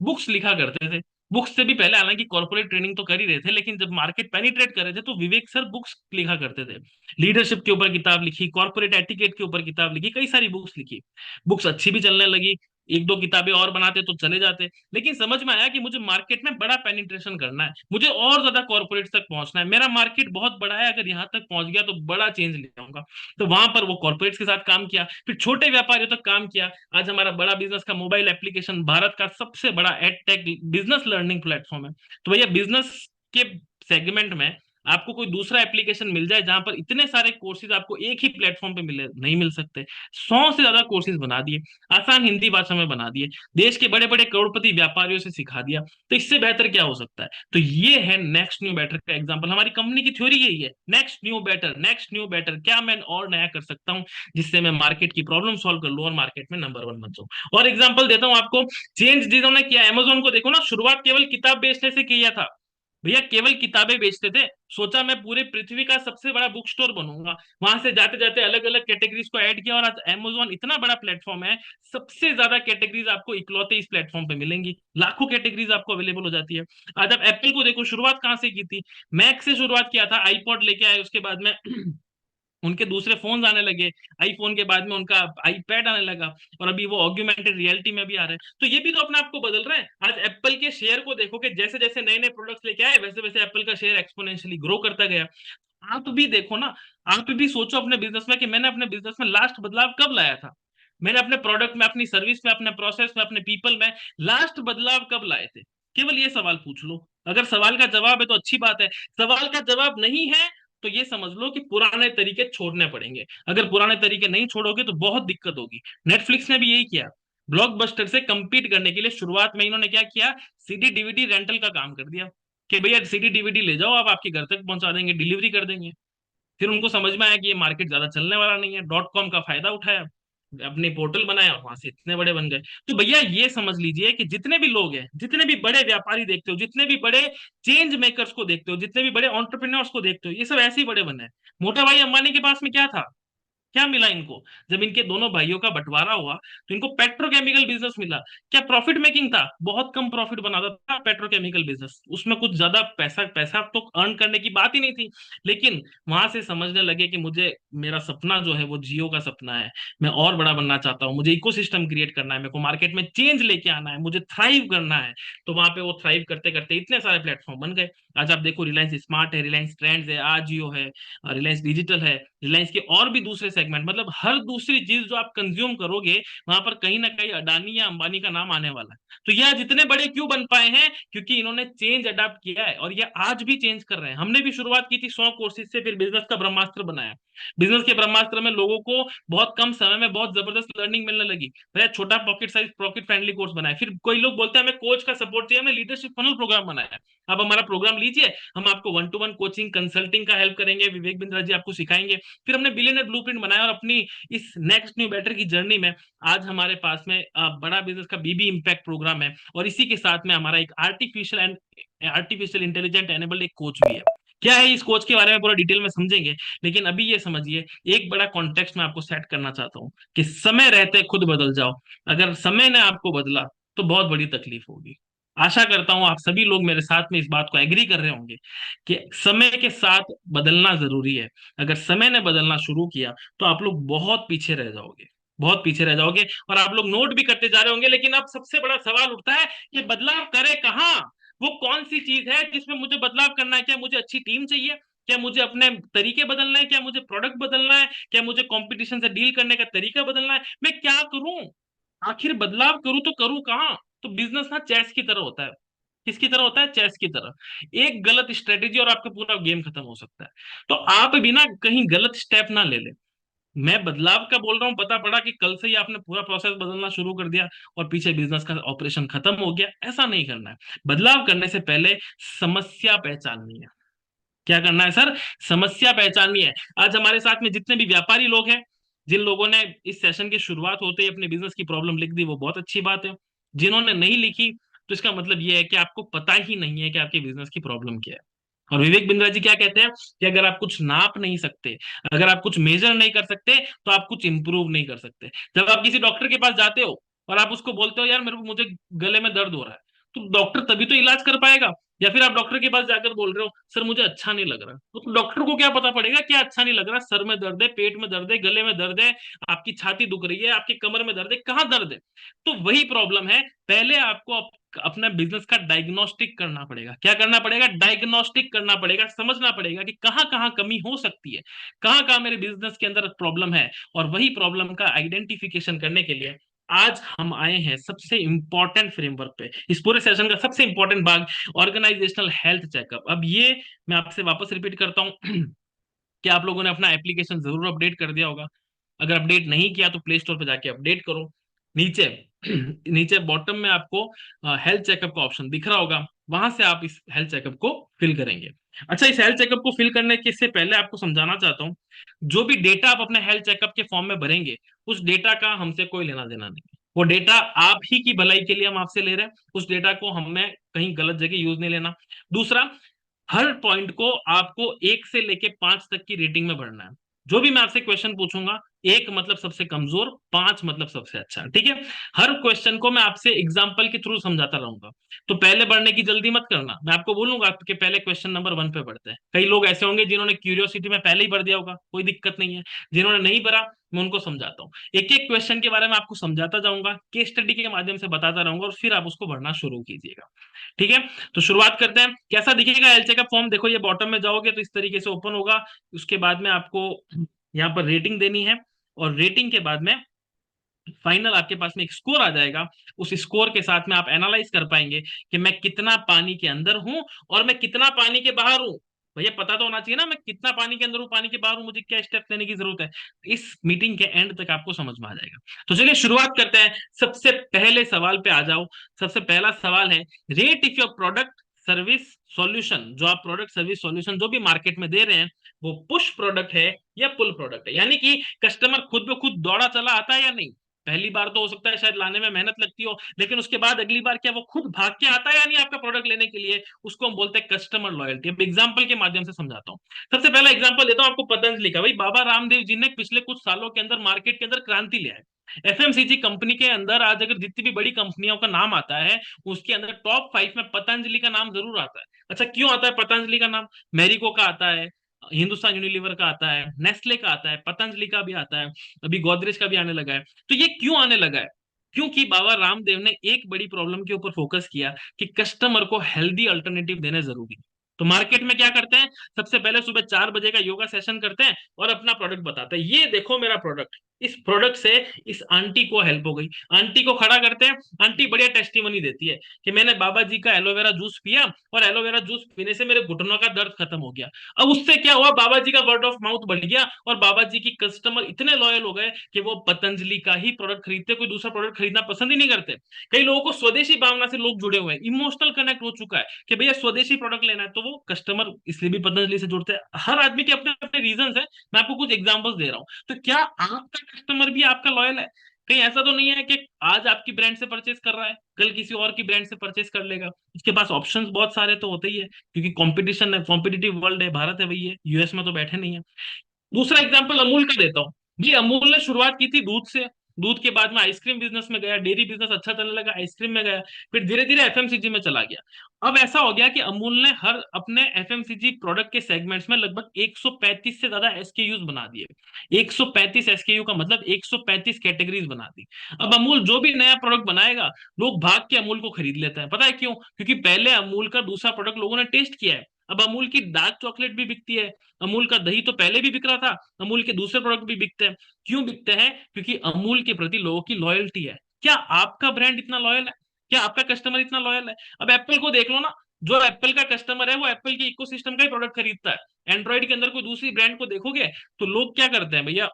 बुक्स लिखा करते थे। बुक्स से भी पहले हालांकि कॉर्पोरेट ट्रेनिंग तो कर ही रहे थे, लेकिन जब मार्केट पेनिट्रेट कर रहे थे तो विवेक सर बुक्स लिखा करते थे। लीडरशिप के ऊपर किताब लिखी, कॉर्पोरेट एटिकेट के ऊपर किताब लिखी, कई सारी बुक्स लिखी। बुक्स अच्छी भी चलने लगी, एक दो किताबें और बनाते तो चले जाते। लेकिन समझ में आया कि मुझे मार्केट में बड़ा पेनिट्रेशन करना है, मुझे और ज्यादा कॉर्पोरेट तक पहुंचना है, मेरा मार्केट बहुत बड़ा है, अगर यहाँ तक पहुंच गया तो बड़ा चेंज ले आऊंगा। तो वहां पर वो कॉर्पोरेट्स के साथ काम किया, फिर छोटे व्यापारियों तक काम किया। आज हमारा बड़ा बिजनेस का मोबाइल एप्लीकेशन भारत का सबसे बड़ा ed tech business learning platform है। तो भैया बिजनेस के सेगमेंट में आपको कोई दूसरा एप्लीकेशन मिल जाए जहां पर इतने सारे कोर्सेज आपको एक ही प्लेटफॉर्म पे मिले, नहीं मिल सकते। 100 से ज्यादा कोर्सेज बना दिए, आसान हिंदी भाषा में बना दिए, देश के बड़े बड़े करोड़पति व्यापारियों से सिखा दिया। तो इससे बेहतर क्या हो सकता है? तो ये है नेक्स्ट न्यू बेटर का एग्जांपल। हमारी कंपनी की थ्योरी यही है, next new better, next new better. क्या मैं और नया कर सकता हूँ जिससे मैं मार्केट की प्रॉब्लम सॉल्व कर लूँ और मार्केट में नंबर वन बन जाऊँ? और एग्जाम्पल देता हूँ आपको। चेंज जिन्होंने किया, अमेजोन को देखो ना, शुरुआत केवल किताब बेचने से किया था। भैया केवल किताबें बेचते थे, सोचा मैं पूरे पृथ्वी का सबसे बड़ा बुक स्टोर बनूंगा। वहां से जाते जाते अलग अलग कैटेगरीज को ऐड किया, और आज अमेजोन इतना बड़ा प्लेटफॉर्म है, सबसे ज्यादा कैटेगरीज आपको इकलौते इस प्लेटफॉर्म पे मिलेंगी, लाखों कैटेगरीज आपको अवेलेबल हो जाती है। आज आप एप्पल को देखो, शुरुआत कहाँ से की थी? मैक से शुरुआत किया था, आईपॉड लेके आए, उसके बाद में उनके दूसरे फोन आने लगे, आईफोन के बाद में उनका आईपैड आने लगा, और अभी वो ऑग्यूमेंटेड रियलिटी में भी आ रहे हैं। तो ये भी तो अपने आप को बदल रहे हैं। आज एप्पल के शेयर को देखो कि जैसे जैसे नए नए प्रोडक्ट्स लेके आए, वैसे वैसे एप्पल का शेयर एक्सपोनेंशियली ग्रो करता गया। आप भी देखो ना, आप भी सोचो अपने बिजनेस में कि मैंने अपने बिजनेस में लास्ट बदलाव कब लाया था। मैंने अपने प्रोडक्ट में, अपनी सर्विस में, अपने प्रोसेस में, अपने पीपल में लास्ट बदलाव कब लाए थे? केवल ये सवाल पूछ लो। अगर सवाल का जवाब है तो अच्छी बात है, सवाल का जवाब नहीं है तो ये समझ लो कि पुराने तरीके छोड़ने पड़ेंगे। अगर पुराने तरीके नहीं छोड़ोगे तो बहुत दिक्कत होगी। नेटफ्लिक्स ने भी यही किया। ब्लॉकबस्टर से compete करने के लिए शुरुआत में इन्होंने क्या किया? सीडी डीवीडी रेंटल का काम कर दिया। कि भैया सीडी डीवीडी ले जाओ, आप आपके घर तक पहुंचा देंगे, डिलीवरी कर देंगे। फिर उनको समझ में आया कि ये मार्केट ज्यादा चलने वाला नहीं है, डॉट कॉम का फायदा उठाया, अपने पोर्टल बनाया और वहां से इतने बड़े बन गए। तो भैया ये समझ लीजिए कि जितने भी लोग हैं, जितने भी बड़े व्यापारी देखते हो, जितने भी बड़े चेंज मेकर्स को देखते हो, जितने भी बड़े ऑन्टरप्रेन्योर्स को देखते हो, ये सब ऐसे ही बड़े बने हैं। मोटा भाई अंबानी के पास में क्या था, क्या मिला इनको? जब इनके दोनों भाइयों का बंटवारा हुआ तो इनको पेट्रोकेमिकल बिजनेस मिला। क्या प्रॉफिट मेकिंग था? बहुत कम प्रॉफिट बनाता था पेट्रोकेमिकल बिजनेस, उसमें कुछ ज्यादा पैसा पैसा तो अर्न करने की बात ही नहीं थी। लेकिन वहां से समझने लगे कि मुझे, मेरा सपना जो है वो जियो का सपना है, मैं और बड़ा बनना चाहता हूँ, मुझे इकोसिस्टम क्रिएट करना है, मेरे को मार्केट में चेंज लेके आना है, मुझे थ्राइव करना है। तो वहां पे वो थ्राइव करते करते इतने सारे प्लेटफॉर्म बन गए। आज आप देखो, रिलायंस स्मार्ट है, रिलायंस ट्रेंड्स है, आजियो है, रिलायंस डिजिटल है, रिलायंस के और भी दूसरे सेगमेंट, मतलब हर दूसरी चीज जो आप कंज्यूम करोगे वहां पर कहीं ना कहीं अडानी या अंबानी का नाम आने वाला है। तो ये आज इतने बड़े क्यों बन पाए हैं? क्योंकि इन्होंने चेंज अडाप्ट किया है, और ये आज भी चेंज कर रहे हैं। हमने भी शुरुआत की थी 100 कोर्सेज से, फिर बिजनेस का ब्रह्मास्त्र बनाया। बिजनेस के ब्रह्मास्त्र में लोगों को बहुत कम समय में बहुत जबरदस्त लर्निंग मिलने लगी। भैया छोटा pocket size pocket friendly course बनाया, फिर कोई लोग बोलते हैं हमें कोच का सपोर्ट चाहिए, हमने लीडरशिप फनल प्रोग्राम बनाया। आप हमारा प्रोग्राम लीजिए, हम आपको 1-to-1 कोचिंग कंसल्टिंग का हेल्प करेंगे, विवेक बिंद्रा जी आपको सिखाएंगे। फिर हमने बिलियनर ब्लूप्रिंट बनाया, और अपनी इस नेक्स्ट न्यू बेटर की जर्नी में आज हमारे पास में बड़ा बिजनेस का बीबी इम्पैक्ट प्रोग्राम है, और इसी के साथ में हमारा एक आर्टिफिशियल इंटेलिजेंट एनेबल्ड एक कोच भी है। क्या है इस कोच के बारे में पूरा डिटेल में समझेंगे, लेकिन अभी ये समझिए, एक बड़ा कॉन्टेक्स्ट में आपको सेट करना चाहता हूँ कि समय रहते खुद बदल जाओ। अगर समय ने आपको बदला तो बहुत बड़ी तकलीफ होगी। आशा करता हूं आप सभी लोग मेरे साथ में इस बात को एग्री कर रहे होंगे कि समय के साथ बदलना जरूरी है। अगर समय ने बदलना शुरू किया तो आप लोग बहुत पीछे रह जाओगे, बहुत पीछे रह जाओगे। और आप लोग नोट भी करते जा रहे होंगे, लेकिन अब सबसे बड़ा सवाल उठता है कि बदलाव करे कहाँ? वो कौन सी चीज है जिसमें मुझे बदलाव करना है? क्या मुझे अच्छी टीम चाहिए? क्या मुझे अपने तरीके बदलना है? क्या मुझे प्रोडक्ट बदलना है? क्या मुझे कंपटीशन से डील करने का तरीका बदलना है? मैं क्या करूं? आखिर बदलाव करूं तो करूं कहाँ? तो बिजनेस ना चेस की तरह होता है। किसकी तरह होता है? चेस की तरह। एक गलत स्ट्रेटेजी और आपका पूरा गेम खत्म हो सकता है। तो आप भी ना कहीं गलत स्टेप ना ले ले। मैं बदलाव का बोल रहा हूँ, पता पड़ा कि कल से ही आपने पूरा प्रोसेस बदलना शुरू कर दिया और पीछे बिजनेस का ऑपरेशन खत्म हो गया, ऐसा नहीं करना है। बदलाव करने से पहले समस्या पहचाननी है। क्या करना है सर? समस्या पहचाननी है। आज हमारे साथ में जितने भी व्यापारी लोग हैं, जिन लोगों ने इस सेशन की शुरुआत होते ही अपने बिजनेस की प्रॉब्लम लिख दी, वो बहुत अच्छी बात है। जिन्होंने नहीं लिखी, तो इसका मतलब ये है कि आपको पता ही नहीं है कि आपके बिजनेस की प्रॉब्लम क्या है। और विवेक बिंद्रा जी क्या कहते हैं कि अगर आप कुछ नाप नहीं सकते, अगर आप कुछ मेजर नहीं कर सकते, तो आप कुछ इंप्रूव नहीं कर सकते। जब आप किसी डॉक्टर के पास जाते हो और आप उसको बोलते हो यार मुझे गले में दर्द हो रहा है, तो डॉक्टर तभी तो इलाज कर पाएगा। या फिर आप डॉक्टर के पास जाकर बोल रहे हो सर मुझे अच्छा नहीं लग रहा, तो डॉक्टर को क्या पता पड़ेगा क्या अच्छा नहीं लग रहा? सर में दर्द है, पेट में दर्द है, गले में दर्द है, आपकी छाती दुख रही है, आपकी कमर में दर्द है, कहाँ दर्द है? तो वही प्रॉब्लम है। पहले आपको अपना बिजनेस का डायग्नोस्टिक करना पड़ेगा। क्या करना पड़ेगा? डायग्नोस्टिक करना पड़ेगा। समझना पड़ेगा कि कहाँ कहाँ कमी हो सकती है, कहाँ कहाँ मेरे बिजनेस के अंदर प्रॉब्लम है। और वही प्रॉब्लम का आइडेंटिफिकेशन करने के लिए आज हम आए हैं सबसे इंपॉर्टेंट फ्रेमवर्क पे, इस पूरे सेशन का सबसे इंपॉर्टेंट भाग, ऑर्गेनाइजेशनल हेल्थ चेकअप। अब ये मैं आपसे वापस रिपीट करता हूँ कि आप लोगों ने अपना एप्लीकेशन जरूर अपडेट कर दिया होगा। अगर अपडेट नहीं किया तो प्ले स्टोर पे जाके अपडेट करो। नीचे नीचे बॉटम में आपको हेल्थ चेकअप का ऑप्शन दिख रहा होगा, वहां से आप इस हेल्थ चेकअप को फिल करेंगे। अच्छा, इस हेल्थ चेकअप को फिल करने के से पहले आपको समझाना चाहता हूँ, जो भी डेटा आप अपने हेल्थ चेकअप के फॉर्म में भरेंगे, उस डेटा का हमसे कोई लेना देना नहीं है। वो डेटा आप ही की भलाई के लिए हम आपसे ले रहे हैं, उस डेटा को हमें कहीं गलत जगह यूज नहीं लेना। दूसरा, हर पॉइंट को आपको 1 से लेके 5 तक की रेटिंग में भरना है। जो भी मैं आपसे क्वेश्चन पूछूंगा, 1 मतलब सबसे कमजोर, 5 मतलब सबसे अच्छा, ठीक है? हर क्वेश्चन को मैं आपसे एग्जांपल के थ्रू समझाता रहूंगा। तो पहले बढ़ने की जल्दी मत करना, मैं आपको बोलूंगा कि पहले क्वेश्चन नंबर 1 पे बढ़ते हैं। कई लोग ऐसे होंगे जिन्होंने क्यूरियोसिटी में पहले ही भर दिया होगा, कोई दिक्कत नहीं है। जिन्होंने नहीं भरा, मैं उनको समझाता हूँ। एक एक क्वेश्चन के बारे में आपको समझाता जाऊंगा, केस स्टडी के माध्यम से बताता रहूंगा, और फिर आप उसको भरना शुरू कीजिएगा। ठीक है? तो शुरुआत करते हैं। कैसा दिखेगा हेल्थ चेकअप फॉर्म? देखो, ये बॉटम में जाओगे तो इस तरीके से ओपन होगा। उसके बाद में आपको यहाँ पर रेटिंग देनी है, और रेटिंग के बाद में फाइनल आपके पास में एक स्कोर आ जाएगा। उस स्कोर के साथ में आप एनालाइज कर पाएंगे कि मैं कितना पानी के अंदर हूं और मैं कितना पानी के बाहर हूं। भैया पता तो होना चाहिए ना, मैं कितना पानी के अंदर हूं, पानी के बाहर हूं, मुझे क्या स्टेप लेने की जरूरत है। इस मीटिंग के एंड तक आपको समझ में आ जाएगा। तो चलिए शुरुआत करते हैं। सबसे पहले सवाल पे आ जाओ। सबसे पहला सवाल है, rate if your product service solution, जो आप प्रोडक्ट सर्विस सॉल्यूशन जो भी मार्केट में दे रहे हैं, वो पुश प्रोडक्ट है या पुल प्रोडक्ट है, यानी कि कस्टमर खुद ब खुद दौड़ा चला आता है या नहीं। पहली बार तो हो सकता है शायद लाने में मेहनत लगती हो, लेकिन उसके बाद अगली बार क्या वो खुद भाग के आता है या नहीं आपका प्रोडक्ट लेने के लिए, उसको हम बोलते हैं कस्टमर लॉयल्टी। अब एग्जाम्पल के माध्यम से समझाता हूँ। सबसे पहला एग्जाम्पल देता हूँ आपको पतंजलि का। भाई बाबा रामदेव जी ने पिछले कुछ सालों के अंदर मार्केट के अंदर क्रांति ले आए। एफएमसीजी कंपनी के अंदर आज अगर जितनी भी बड़ी कंपनियों का नाम आता है, उसके अंदर टॉप 5 में पतंजलि का नाम जरूर आता है। अच्छा, क्यों आता है पतंजलि का नाम? मैरिको का आता है, हिंदुस्तान यूनिलीवर का आता है, नेस्ले का आता है, पतंजलि का भी आता है, अभी गोदरेज का भी आने लगा है। तो ये क्यों आने लगा है? क्योंकि बाबा रामदेव ने एक बड़ी प्रॉब्लम के ऊपर फोकस किया कि कस्टमर को हेल्दी अल्टरनेटिव देने जरूरी। तो मार्केट में क्या करते हैं, सबसे पहले सुबह 4 बजे का योगा सेशन करते हैं और अपना प्रोडक्ट बताते हैं, ये देखो मेरा प्रोडक्ट। इस प्रोडक्ट से इस आंटी को हेल्प हो गई। आंटी को खड़ा करते हैं, आंटी बढ़िया टेस्टिमनी देती है कि मैंने बाबा जी का एलोवेरा जूस पिया और एलोवेरा जूस पीने से मेरे घुटनों का दर्द खत्म हो गया। अब उससे क्या हुआ, बाबा जी का वर्ड ऑफ माउथ बढ़ गया और बाबा जी की कस्टमर इतने लॉयल हो गए कि वो पतंजलि का ही प्रोडक्ट खरीदते, कोई दूसरा प्रोडक्ट खरीदना पसंद ही नहीं करते। कई लोगों को स्वदेशी भावना से लोग जुड़े हुए हैं, इमोशनल कनेक्ट हो चुका है कि भैया स्वदेशी प्रोडक्ट लेना है, तो वो कस्टमर इसलिए भी पतंजलि से जुड़ते हैं। हर आदमी के अपने अपने रीजन है। मैं आपको कुछ एग्जांपल्स दे रहा हूँ। तो क्या आपका कस्टमर भी आपका लॉयल है? कहीं ऐसा तो नहीं है कि आज आपकी ब्रांड से परचेस कर रहा है, कल किसी और की ब्रांड से परचेस कर लेगा। उसके पास ऑप्शंस बहुत सारे तो होते ही है, क्योंकि कंपटीशन है, कॉम्पिटिटिव वर्ल्ड है, भारत है, वही है, यूएस में तो बैठे नहीं है। दूसरा एग्जांपल अमूल का देता हूँ। जी अमूल ने शुरुआत की थी दूध से, दूध के बाद में आइसक्रीम बिजनेस में गया, डेयरी बिजनेस अच्छा चलने लगा, आइसक्रीम में गया, फिर धीरे धीरे एफएमसीजी में चला गया। अब ऐसा हो गया कि अमूल ने हर अपने एफएमसीजी प्रोडक्ट के सेगमेंट्स में लगभग 135 से ज्यादा एसकेयूज बना दिए। 135 एसकेयू का मतलब 135 कैटेगरीज बना दी। अब अमूल जो भी नया प्रोडक्ट बनाएगा, लोग भाग के अमूल को खरीद लेते हैं। पता है क्यों? क्योंकि पहले अमूल का दूसरा प्रोडक्ट लोगों ने टेस्ट किया है। अब अमूल की डार्क चॉकलेट भी बिकती है, अमूल का दही तो पहले भी बिक रहा था, अमूल के दूसरे प्रोडक्ट भी बिकते हैं। क्यों बिकते हैं? क्योंकि अमूल के प्रति लोगों की लॉयल्टी है। क्या आपका ब्रांड इतना लॉयल है? क्या आपका कस्टमर इतना लॉयल है? अब एप्पल को देख लो ना, जो एप्पल का कस्टमर है वो एप्पल के इकोसिस्टम का ही प्रोडक्ट खरीदता है। एंड्रॉइड के अंदर कोई दूसरी ब्रांड को देखोगे तो लोग क्या करते हैं, भैया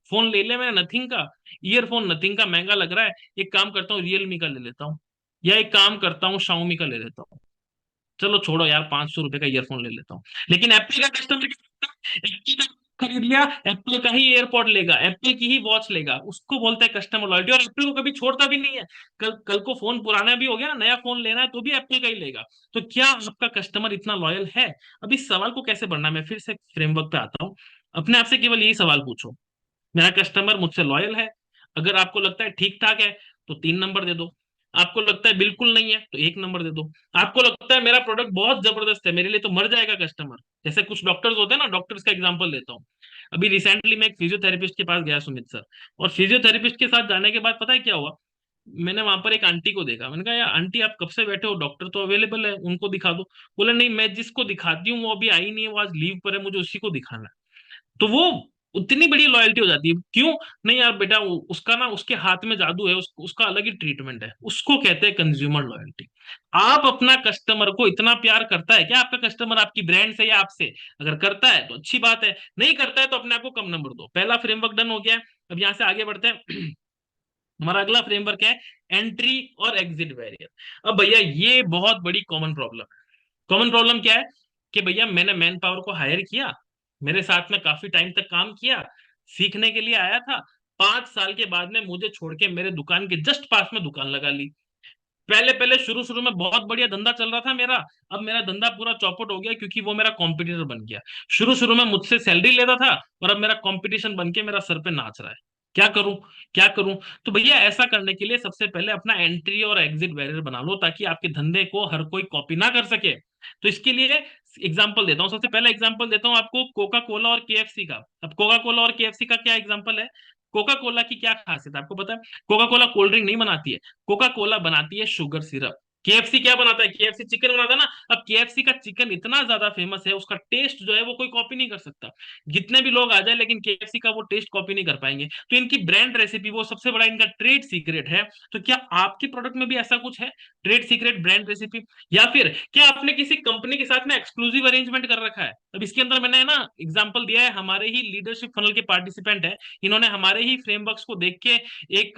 फोन ले ले मैंने नथिंग का, ईयरफोन नथिंग का महंगा लग रहा है, एक काम करता हूँ रियलमी का ले लेता हूँ, या एक काम करता हूँ शाओमी का ले लेता हूँ, चलो छोड़ो यार 500 रुपए का ईयरफोन ले लेता हूँ। लेकिन एप्पल का कस्टमर एप्पल का खरीद लिया, एप्पल का ही एयरपॉड लेगा, एप्पल की ही वॉच लेगा, उसको बोलते हैं कस्टमर लॉयल्टी। और एप्पल को कभी छोड़ता भी नहीं है। कल कल को फोन पुराना भी हो गया, नया फोन लेना है तो भी एप्पल का ही लेगा। तो क्या आपका कस्टमर इतना लॉयल है? अब इस सवाल को कैसे बढ़ना है, मैं फिर से फ्रेमवर्क पे आता हूँ। अपने आप से केवल यही सवाल पूछो, मेरा कस्टमर मुझसे लॉयल है? अगर आपको लगता है ठीक ठाक है तो 3 नंबर दे दो, आपको लगता है बिल्कुल नहीं है तो 1 नंबर दे दो, आपको लगता है मेरा प्रोडक्ट बहुत जबरदस्त है, मेरे लिए तो मर जाएगा कस्टमर, जैसे कुछ डॉक्टर्स होते हैं ना, डॉक्टर्स का एग्जांपल देता हूँ। अभी रिसेंटली मैं एक फिजियोथेरेपिस्ट के पास गया, सुमित सर। और फिजियोथेरेपिस्ट के साथ जाने के बाद पता है क्या हुआ, मैंने वहां पर एक आंटी को देखा। मैंने कहा यार आंटी आप कब से बैठे हो, डॉक्टर तो अवेलेबल है, उनको दिखा दो। बोले नहीं, मैं जिसको दिखाती हूँ वो अभी आई नहीं है, वो आज लीव पर है, मुझे उसी को दिखाना है। तो वो उतनी बड़ी लॉयल्टी हो जाती है। क्यों? नहीं यार बेटा, उसका ना उसके हाथ में जादू है, उसका अलग ही ट्रीटमेंट है, उसको कहते हैं कंज्यूमर लॉयल्टी। आप अपना कस्टमर को इतना प्यार करता है क्या आपका कस्टमर आपकी ब्रांड से या आपसे? अगर करता है तो अच्छी बात है, नहीं करता है तो अपने आप को कम नंबर दो। पहला फ्रेमवर्क डन हो गया है। अब यहाँ से आगे बढ़ते हैं। हमारा अगला फ्रेमवर्क है एंट्री और एग्जिट बैरियर। अब भैया ये बहुत बड़ी कॉमन प्रॉब्लम है। कॉमन प्रॉब्लम क्या है कि भैया मैंने मैन पावर को हायर किया, मेरे साथ में काफी टाइम तक काम किया, सीखने के लिए आया था, 5 साल के बाद में मुझे छोड़ के मेरे दुकान के जस्ट पास में दुकान लगा ली। पहले पहले शुरू शुरू में बहुत बढ़िया धंधा चल रहा था मेरा। अब मेरा धंधा पूरा चौपट हो गया क्योंकि वो मेरा कॉम्पिटिटर बन गया। शुरू शुरू में मुझसे सैलरी लेता था और अब मेरा कॉम्पिटिशन बन के मेरा सर पे नाच रहा है। क्या करूं? क्या करूं? तो भैया ऐसा करने के लिए सबसे पहले अपना एंट्री और एग्जिट बैरियर बना लो, ताकि आपके धंधे को हर कोई कॉपी ना कर सके। तो इसके लिए एग्जाम्पल देता हूँ। सबसे पहला एग्जाम्पल देता हूँ आपको कोका कोला और केएफसी का। अब कोका कोला और केएफसी का क्या एग्जाम्पल है? कोका कोला की क्या खासियत है आपको पता है? कोका कोला कोल्ड ड्रिंक नहीं बनाती है, कोका कोला बनाती है शुगर सिरप। केएफसी क्या बनाता है? केएफसी चिकन बनाता है ना। अब केएफसी का चिकन इतना ज्यादा फेमस है, उसका टेस्ट जो है वो कोई कॉपी नहीं कर सकता। जितने भी लोग आ जाए लेकिन केएफसी का वो टेस्ट कॉपी नहीं कर पाएंगे। तो इनकी ब्रांड रेसिपी, वो सबसे बड़ा इनका ट्रेड सीक्रेट है। तो क्या आपके प्रोडक्ट में भी ऐसा कुछ है, ट्रेड सीक्रेट ब्रांड रेसिपी? या फिर क्या आपने किसी कंपनी के साथ में एक्सक्लूसिव अरेंजमेंट कर रखा है? अब इसके अंदर मैंने ना एग्जांपल दिया है, हमारे ही लीडरशिप फनल के पार्टिसिपेंट है, इन्होंने हमारे ही फ्रेमवर्क्स को देख के एक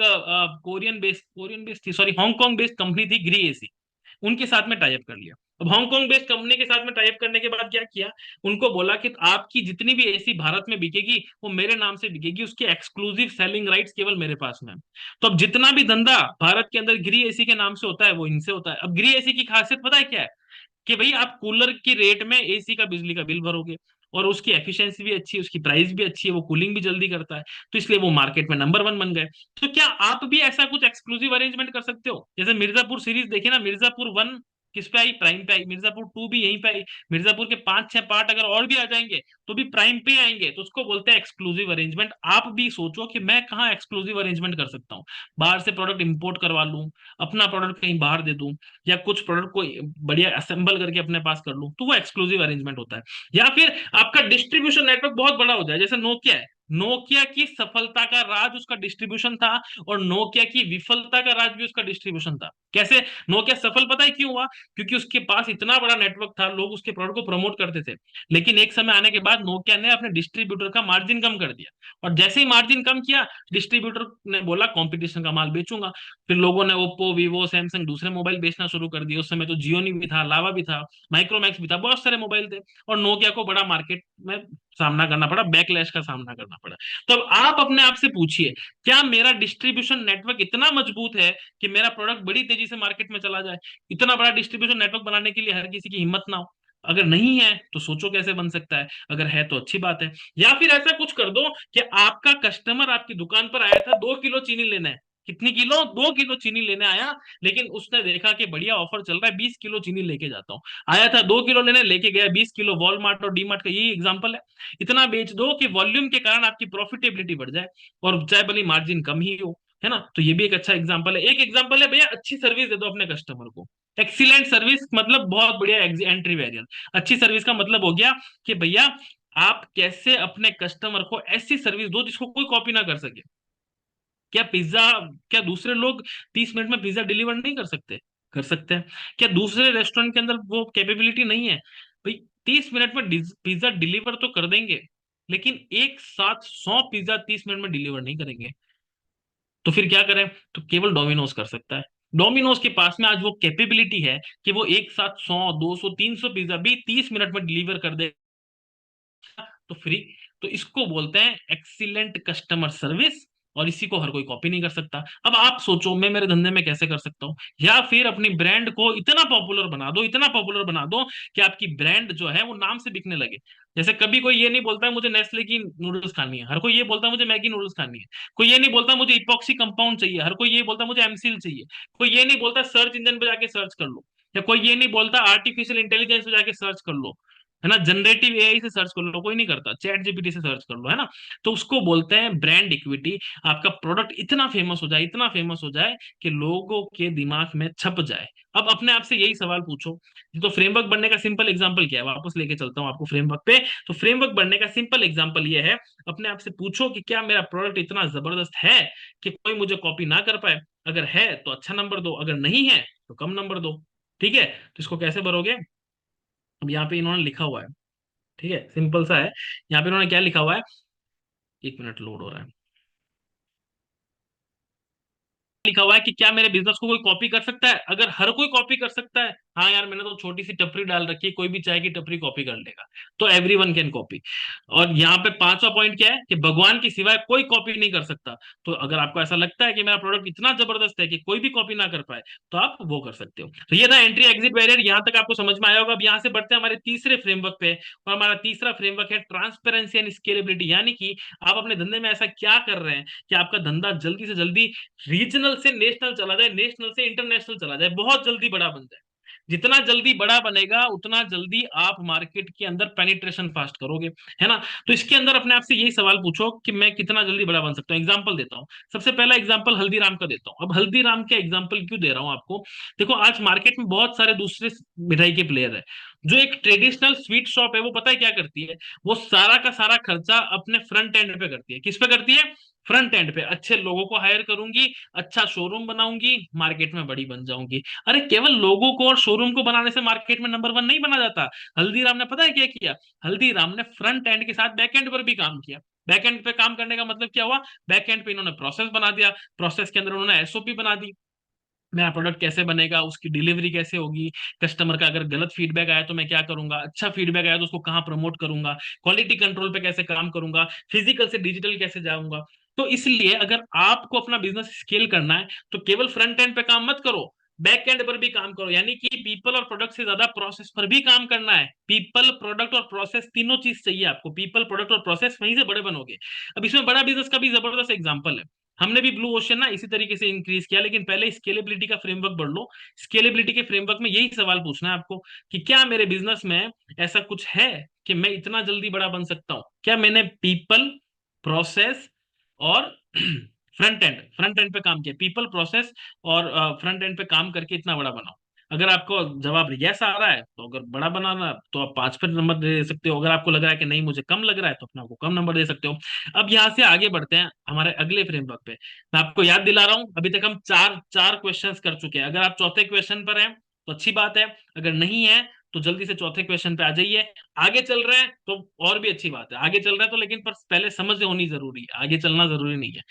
कोरियन बेस्ड थी, सॉरी हांगकांग बेस्ड कंपनी थी ग्री एसी, उनके साथ में टाई अप कर लिया। अब हांगकांग बेस्ड कंपनी के साथ में टाइप करने के बाद क्या किया, उनको बोला कि आपकी जितनी भी एसी भारत में बिकेगी वो मेरे नाम से बिकेगी, उसके एक्सक्लूसिव सेलिंग राइट्स केवल मेरे पास में है। तो अब जितना भी धंधा भारत के अंदर गिरी एसी के नाम से होता है वो इनसे होता है। अब गिरी एसी की खासियत पता है क्या है, कि भाई आप कूलर की रेट में एसी का बिजली का बिल भरोगे, और उसकी एफिशिएंसी भी अच्छी है, उसकी प्राइस भी अच्छी है, वो कूलिंग भी जल्दी करता है, तो इसलिए वो मार्केट में नंबर वन बन गए। तो क्या आप भी ऐसा कुछ एक्सक्लूसिव अरेंजमेंट कर सकते हो? जैसे मिर्जापुर सीरीज देखिए ना, मिर्जापुर वन किस पे आई, प्राइम पे आई, मिर्जापुर टू भी यहीं पे आई, मिर्जापुर के 5-6 पार्ट अगर और भी आ जाएंगे तो भी प्राइम पे आएंगे, तो उसको बोलते हैं एक्सक्लूसिव अरेंजमेंट। आप भी सोचो कि मैं कहाँ एक्सक्लूसिव अरेंजमेंट कर सकता हूँ, बाहर से प्रोडक्ट इंपोर्ट करवा लूं, अपना प्रोडक्ट कहीं बाहर दे दूं, या कुछ प्रोडक्ट को बढ़िया असेंबल करके अपने पास कर लूं, तो वो एक्सक्लूसिव अरेंजमेंट होता है। या फिर आपका डिस्ट्रीब्यूशन नेटवर्क बहुत बड़ा हो जाए, जैसे नोकिया है, नोकिया की सफलता का राज उसका डिस्ट्रीब्यूशन था, और नोकिया की विफलता का राज भी उसका डिस्ट्रीब्यूशन था। कैसे नोकिया सफल पता है क्यों हुआ? क्योंकि उसके पास इतना बड़ा नेटवर्क था, लोग उसके प्रोडक्ट को प्रमोट करते थे। लेकिन एक समय आने के बाद नोकिया ने अपने डिस्ट्रीब्यूटर का मार्जिन कम कर दिया, और जैसे ही मार्जिन कम किया, डिस्ट्रीब्यूटर ने बोला कंपटीशन का माल बेचूंगा। फिर लोगों ने ओप्पो, वीवो, सैमसंग दूसरे मोबाइल बेचना शुरू कर दिए। उस समय तो जियोनी भी था, लावा भी था, माइक्रोमैक्स भी था, बहुत सारे मोबाइल थे, और नोकिया को बड़ा मार्केट में सामना करना पड़ा, बैकलैश का सामना करना पड़ा। तो अब आप अपने आप से पूछिए, क्या मेरा डिस्ट्रीब्यूशन नेटवर्क इतना मजबूत है कि मेरा प्रोडक्ट बड़ी तेजी से मार्केट में चला जाए? इतना बड़ा डिस्ट्रीब्यूशन नेटवर्क बनाने के लिए हर किसी की हिम्मत ना हो। अगर नहीं है तो सोचो कैसे बन सकता है, अगर है तो अच्छी बात है। या फिर ऐसा कुछ कर दो कि आपका कस्टमर आपकी दुकान पर आया था 2 किलो चीनी लेने, कितनी किलो, 2 किलो चीनी लेने आया, लेकिन उसने देखा कि बढ़िया ऑफर चल रहा है, 20 किलो चीनी लेके जाता हूँ। आया था 2 किलो लेने, लेके गया 20 किलो। वॉलमार्ट और डीमार्ट का यही एग्जांपल है। इतना बेच दो कि वॉल्यूम के कारण आपकी प्रॉफिटेबिलिटी बढ़ जाए, और चाहे भले मार्जिन कम ही हो, है ना। तो ये भी एक अच्छा एग्जांपल है। एक एग्जांपल है भैया, अच्छी सर्विस दे दो अपने कस्टमर को। एक्सीलेंट सर्विस मतलब बहुत बढ़िया एंट्री बैरियर। अच्छी सर्विस का मतलब हो गया कि भैया आप कैसे अपने कस्टमर को ऐसी सर्विस दो जिसको कोई कॉपी ना कर सके। क्या पिज्जा, क्या दूसरे लोग 30 मिनट में पिज्जा डिलीवर नहीं कर सकते? कर सकते हैं। क्या दूसरे रेस्टोरेंट के अंदर वो कैपेबिलिटी नहीं है? भाई 30 मिनट में पिज्जा डिलीवर तो कर देंगे, लेकिन एक साथ 100 पिज्जा 30 मिनट में डिलीवर नहीं करेंगे। तो फिर क्या करें? तो केवल डोमिनोज कर सकता है। डोमिनोज के पास में आज वो कैपेबिलिटी है कि वो एक साथ 100, 200, 300 पिज्जा भी 30 मिनट में डिलीवर कर दे, तो फ्री। तो इसको बोलते हैं एक्सीलेंट कस्टमर सर्विस, और इसी को हर कोई कॉपी नहीं कर सकता। अब आप सोचो मैं मेरे धंधे में कैसे कर सकता हूँ? या फिर अपनी ब्रांड को इतना पॉपुलर बना दो, इतना पॉपुलर बना दो कि आपकी ब्रांड जो है वो नाम से बिकने लगे। जैसे कभी कोई ये नहीं बोलता है मुझे नेस्ले की नूडल्स खानी है, हर कोई ये बोलता है मुझे मैगी नूडल्स खानी है। कोई ये नहीं बोलता मुझे इपॉक्सी कंपाउंड चाहिए, हर कोई ये बोलता मुझे एमसील चाहिए। कोई ये नहीं बोलता सर्च इंजन पे जाके सर्च कर लो, या कोई ये नहीं बोलता आर्टिफिशियल इंटेलिजेंस पे जाके सर्च कर लो, है ना, जनरेटिव एआई से सर्च कर लो, कोई नहीं करता, चैट जीपीटी से सर्च कर लो, है ना। तो उसको बोलते हैं ब्रांड इक्विटी। आपका प्रोडक्ट इतना फेमस हो जाए, इतना फेमस हो जाए कि लोगों के दिमाग में छप जाए। अब अपने आप से यही सवाल पूछो। तो फ्रेमवर्क बनने का सिंपल एग्जांपल क्या है, वापस लेके चलता हूँ आपको फ्रेमवर्क पे। तो फ्रेमवर्क बनने का सिंपल एग्जांपल ये है, अपने आप से पूछो कि क्या मेरा प्रोडक्ट इतना जबरदस्त है कि कोई मुझे कॉपी ना कर पाए? अगर है तो अच्छा नंबर दो, अगर नहीं है तो कम नंबर दो। ठीक है, तो इसको कैसे भरोगे? अब यहाँ पे इन्होंने लिखा हुआ है, ठीक है, सिंपल सा है। यहाँ पे उन्होंने क्या लिखा हुआ है, 1 मिनट लोड हो रहा है। लिखा हुआ है कि क्या मेरे बिजनेस को कोई कॉपी कर सकता है? अगर हर कोई कॉपी कर सकता है, हाँ यार मैंने तो छोटी सी टपरी डाल रखी है, कोई भी चाहे की टपरी कॉपी कर लेगा, तो एवरीवन कैन कॉपी। और यहाँ पे 5वां पॉइंट क्या है कि भगवान के सिवाय कोई कॉपी नहीं कर सकता। तो अगर आपको ऐसा लगता है कि मेरा प्रोडक्ट इतना जबरदस्त है कि कोई भी कॉपी ना कर पाए, तो आप वो कर सकते हो। तो ये था एंट्री एग्जिट बैरियर, यहाँ तक आपको समझ में आया होगा। अब यहाँ से बढ़ते हैं हमारे तीसरे फ्रेमवर्क पे, और हमारा तीसरा फ्रेमवर्क है ट्रांसपेरेंसी एंड स्केलेबिलिटी। यानी कि आप अपने धंधे में ऐसा क्या कर रहे हैं कि आपका धंधा जल्दी से जल्दी रीजनल से नेशनल चला जाए, नेशनल से इंटरनेशनल चला जाए, बहुत जल्दी बड़ा बन जाए। जितना जल्दी बड़ा बनेगा उतना जल्दी आप मार्केट के अंदर पेनिट्रेशन फास्ट करोगे, है ना। तो इसके अंदर अपने आप से यही सवाल पूछो कि मैं कितना जल्दी बड़ा बन सकता हूँ। एग्जांपल देता हूँ, सबसे पहला एग्जांपल हल्दीराम का देता हूँ। अब हल्दीराम का एग्जांपल क्यों दे रहा हूँ आपको? देखो आज मार्केट में बहुत सारे दूसरे मिठाई के प्लेयर है। जो एक ट्रेडिशनल स्वीट शॉप है वो पता है क्या करती है? वो सारा का सारा खर्चा अपने फ्रंट एंड पे करती है। किस पे करती है? फ्रंट एंड पे। अच्छे लोगों को हायर करूंगी, अच्छा शोरूम बनाऊंगी, मार्केट में बड़ी बन जाऊंगी। अरे केवल लोगों को और शोरूम को बनाने से मार्केट में नंबर वन नहीं बना जाता। हल्दीराम ने पता है क्या किया? हल्दीराम ने फ्रंट एंड के साथ बैक एंड पर भी काम किया। बैक एंड पे काम करने का मतलब क्या हुआ? बैक एंड पे इन्होंने प्रोसेस बना दिया, प्रोसेस के अंदर उन्होंने एसओपी बना दी, मेरा प्रोडक्ट कैसे बनेगा, उसकी डिलीवरी कैसे होगी, कस्टमर का अगर गलत फीडबैक आया तो मैं क्या करूंगा, अच्छा फीडबैक आया तो उसको कहाँ प्रमोट करूंगा, क्वालिटी कंट्रोल पे कैसे काम करूंगा, फिजिकल से डिजिटल कैसे जाऊंगा। तो इसलिए अगर आपको अपना बिजनेस स्केल करना है तो केवल फ्रंट एंड पे काम मत करो, बैक एंड पर भी काम करो। यानी कि पीपल और प्रोडक्ट से ज्यादा प्रोसेस पर भी काम करना है। पीपल, प्रोडक्ट और प्रोसेस तीनों चीज चाहिए आपको। पीपल, प्रोडक्ट और प्रोसेस, वहीं से बड़े बनोगे। अब इसमें बड़ा बिजनेस का भी जबरदस्त एग्जांपल है। हमने भी ब्लू ओशन ना इसी तरीके से इंक्रीज किया, लेकिन पहले स्केलेबिलिटी का फ्रेमवर्क बढ़ लो। स्केलेबिलिटी के फ्रेमवर्क में यही सवाल पूछना है आपको कि क्या मेरे बिजनेस में ऐसा कुछ है कि मैं इतना जल्दी बड़ा बन सकता हूँ? क्या मैंने पीपल, प्रोसेस और फ्रंट एंड पे काम किया, पीपल, प्रोसेस और फ्रंट एंड पे काम करके इतना बड़ा बनाओ? अगर आपको जवाब यस आ रहा है तो अगर बड़ा बनाना है, तो आप 5 पे नंबर दे सकते हो। अगर आपको लग रहा है कि नहीं मुझे कम लग रहा है, तो अपने आपको कम नंबर दे सकते हो। अब यहाँ से आगे बढ़ते हैं हमारे अगले फ्रेमवर्क पे। मैं आपको याद दिला रहा हूं, अभी तक हम चार चार क्वेश्चंस कर चुके हैं। अगर आप चौथे क्वेश्चन पर हैं तो अच्छी बात है, अगर नहीं है तो जल्दी से चौथे क्वेश्चन पे आ जाइए। आगे चल रहे हैं तो और भी अच्छी बात है, आगे चल रहा है तो, लेकिन पर पहले समझ होनी जरूरी है, आगे चलना जरूरी नहीं है।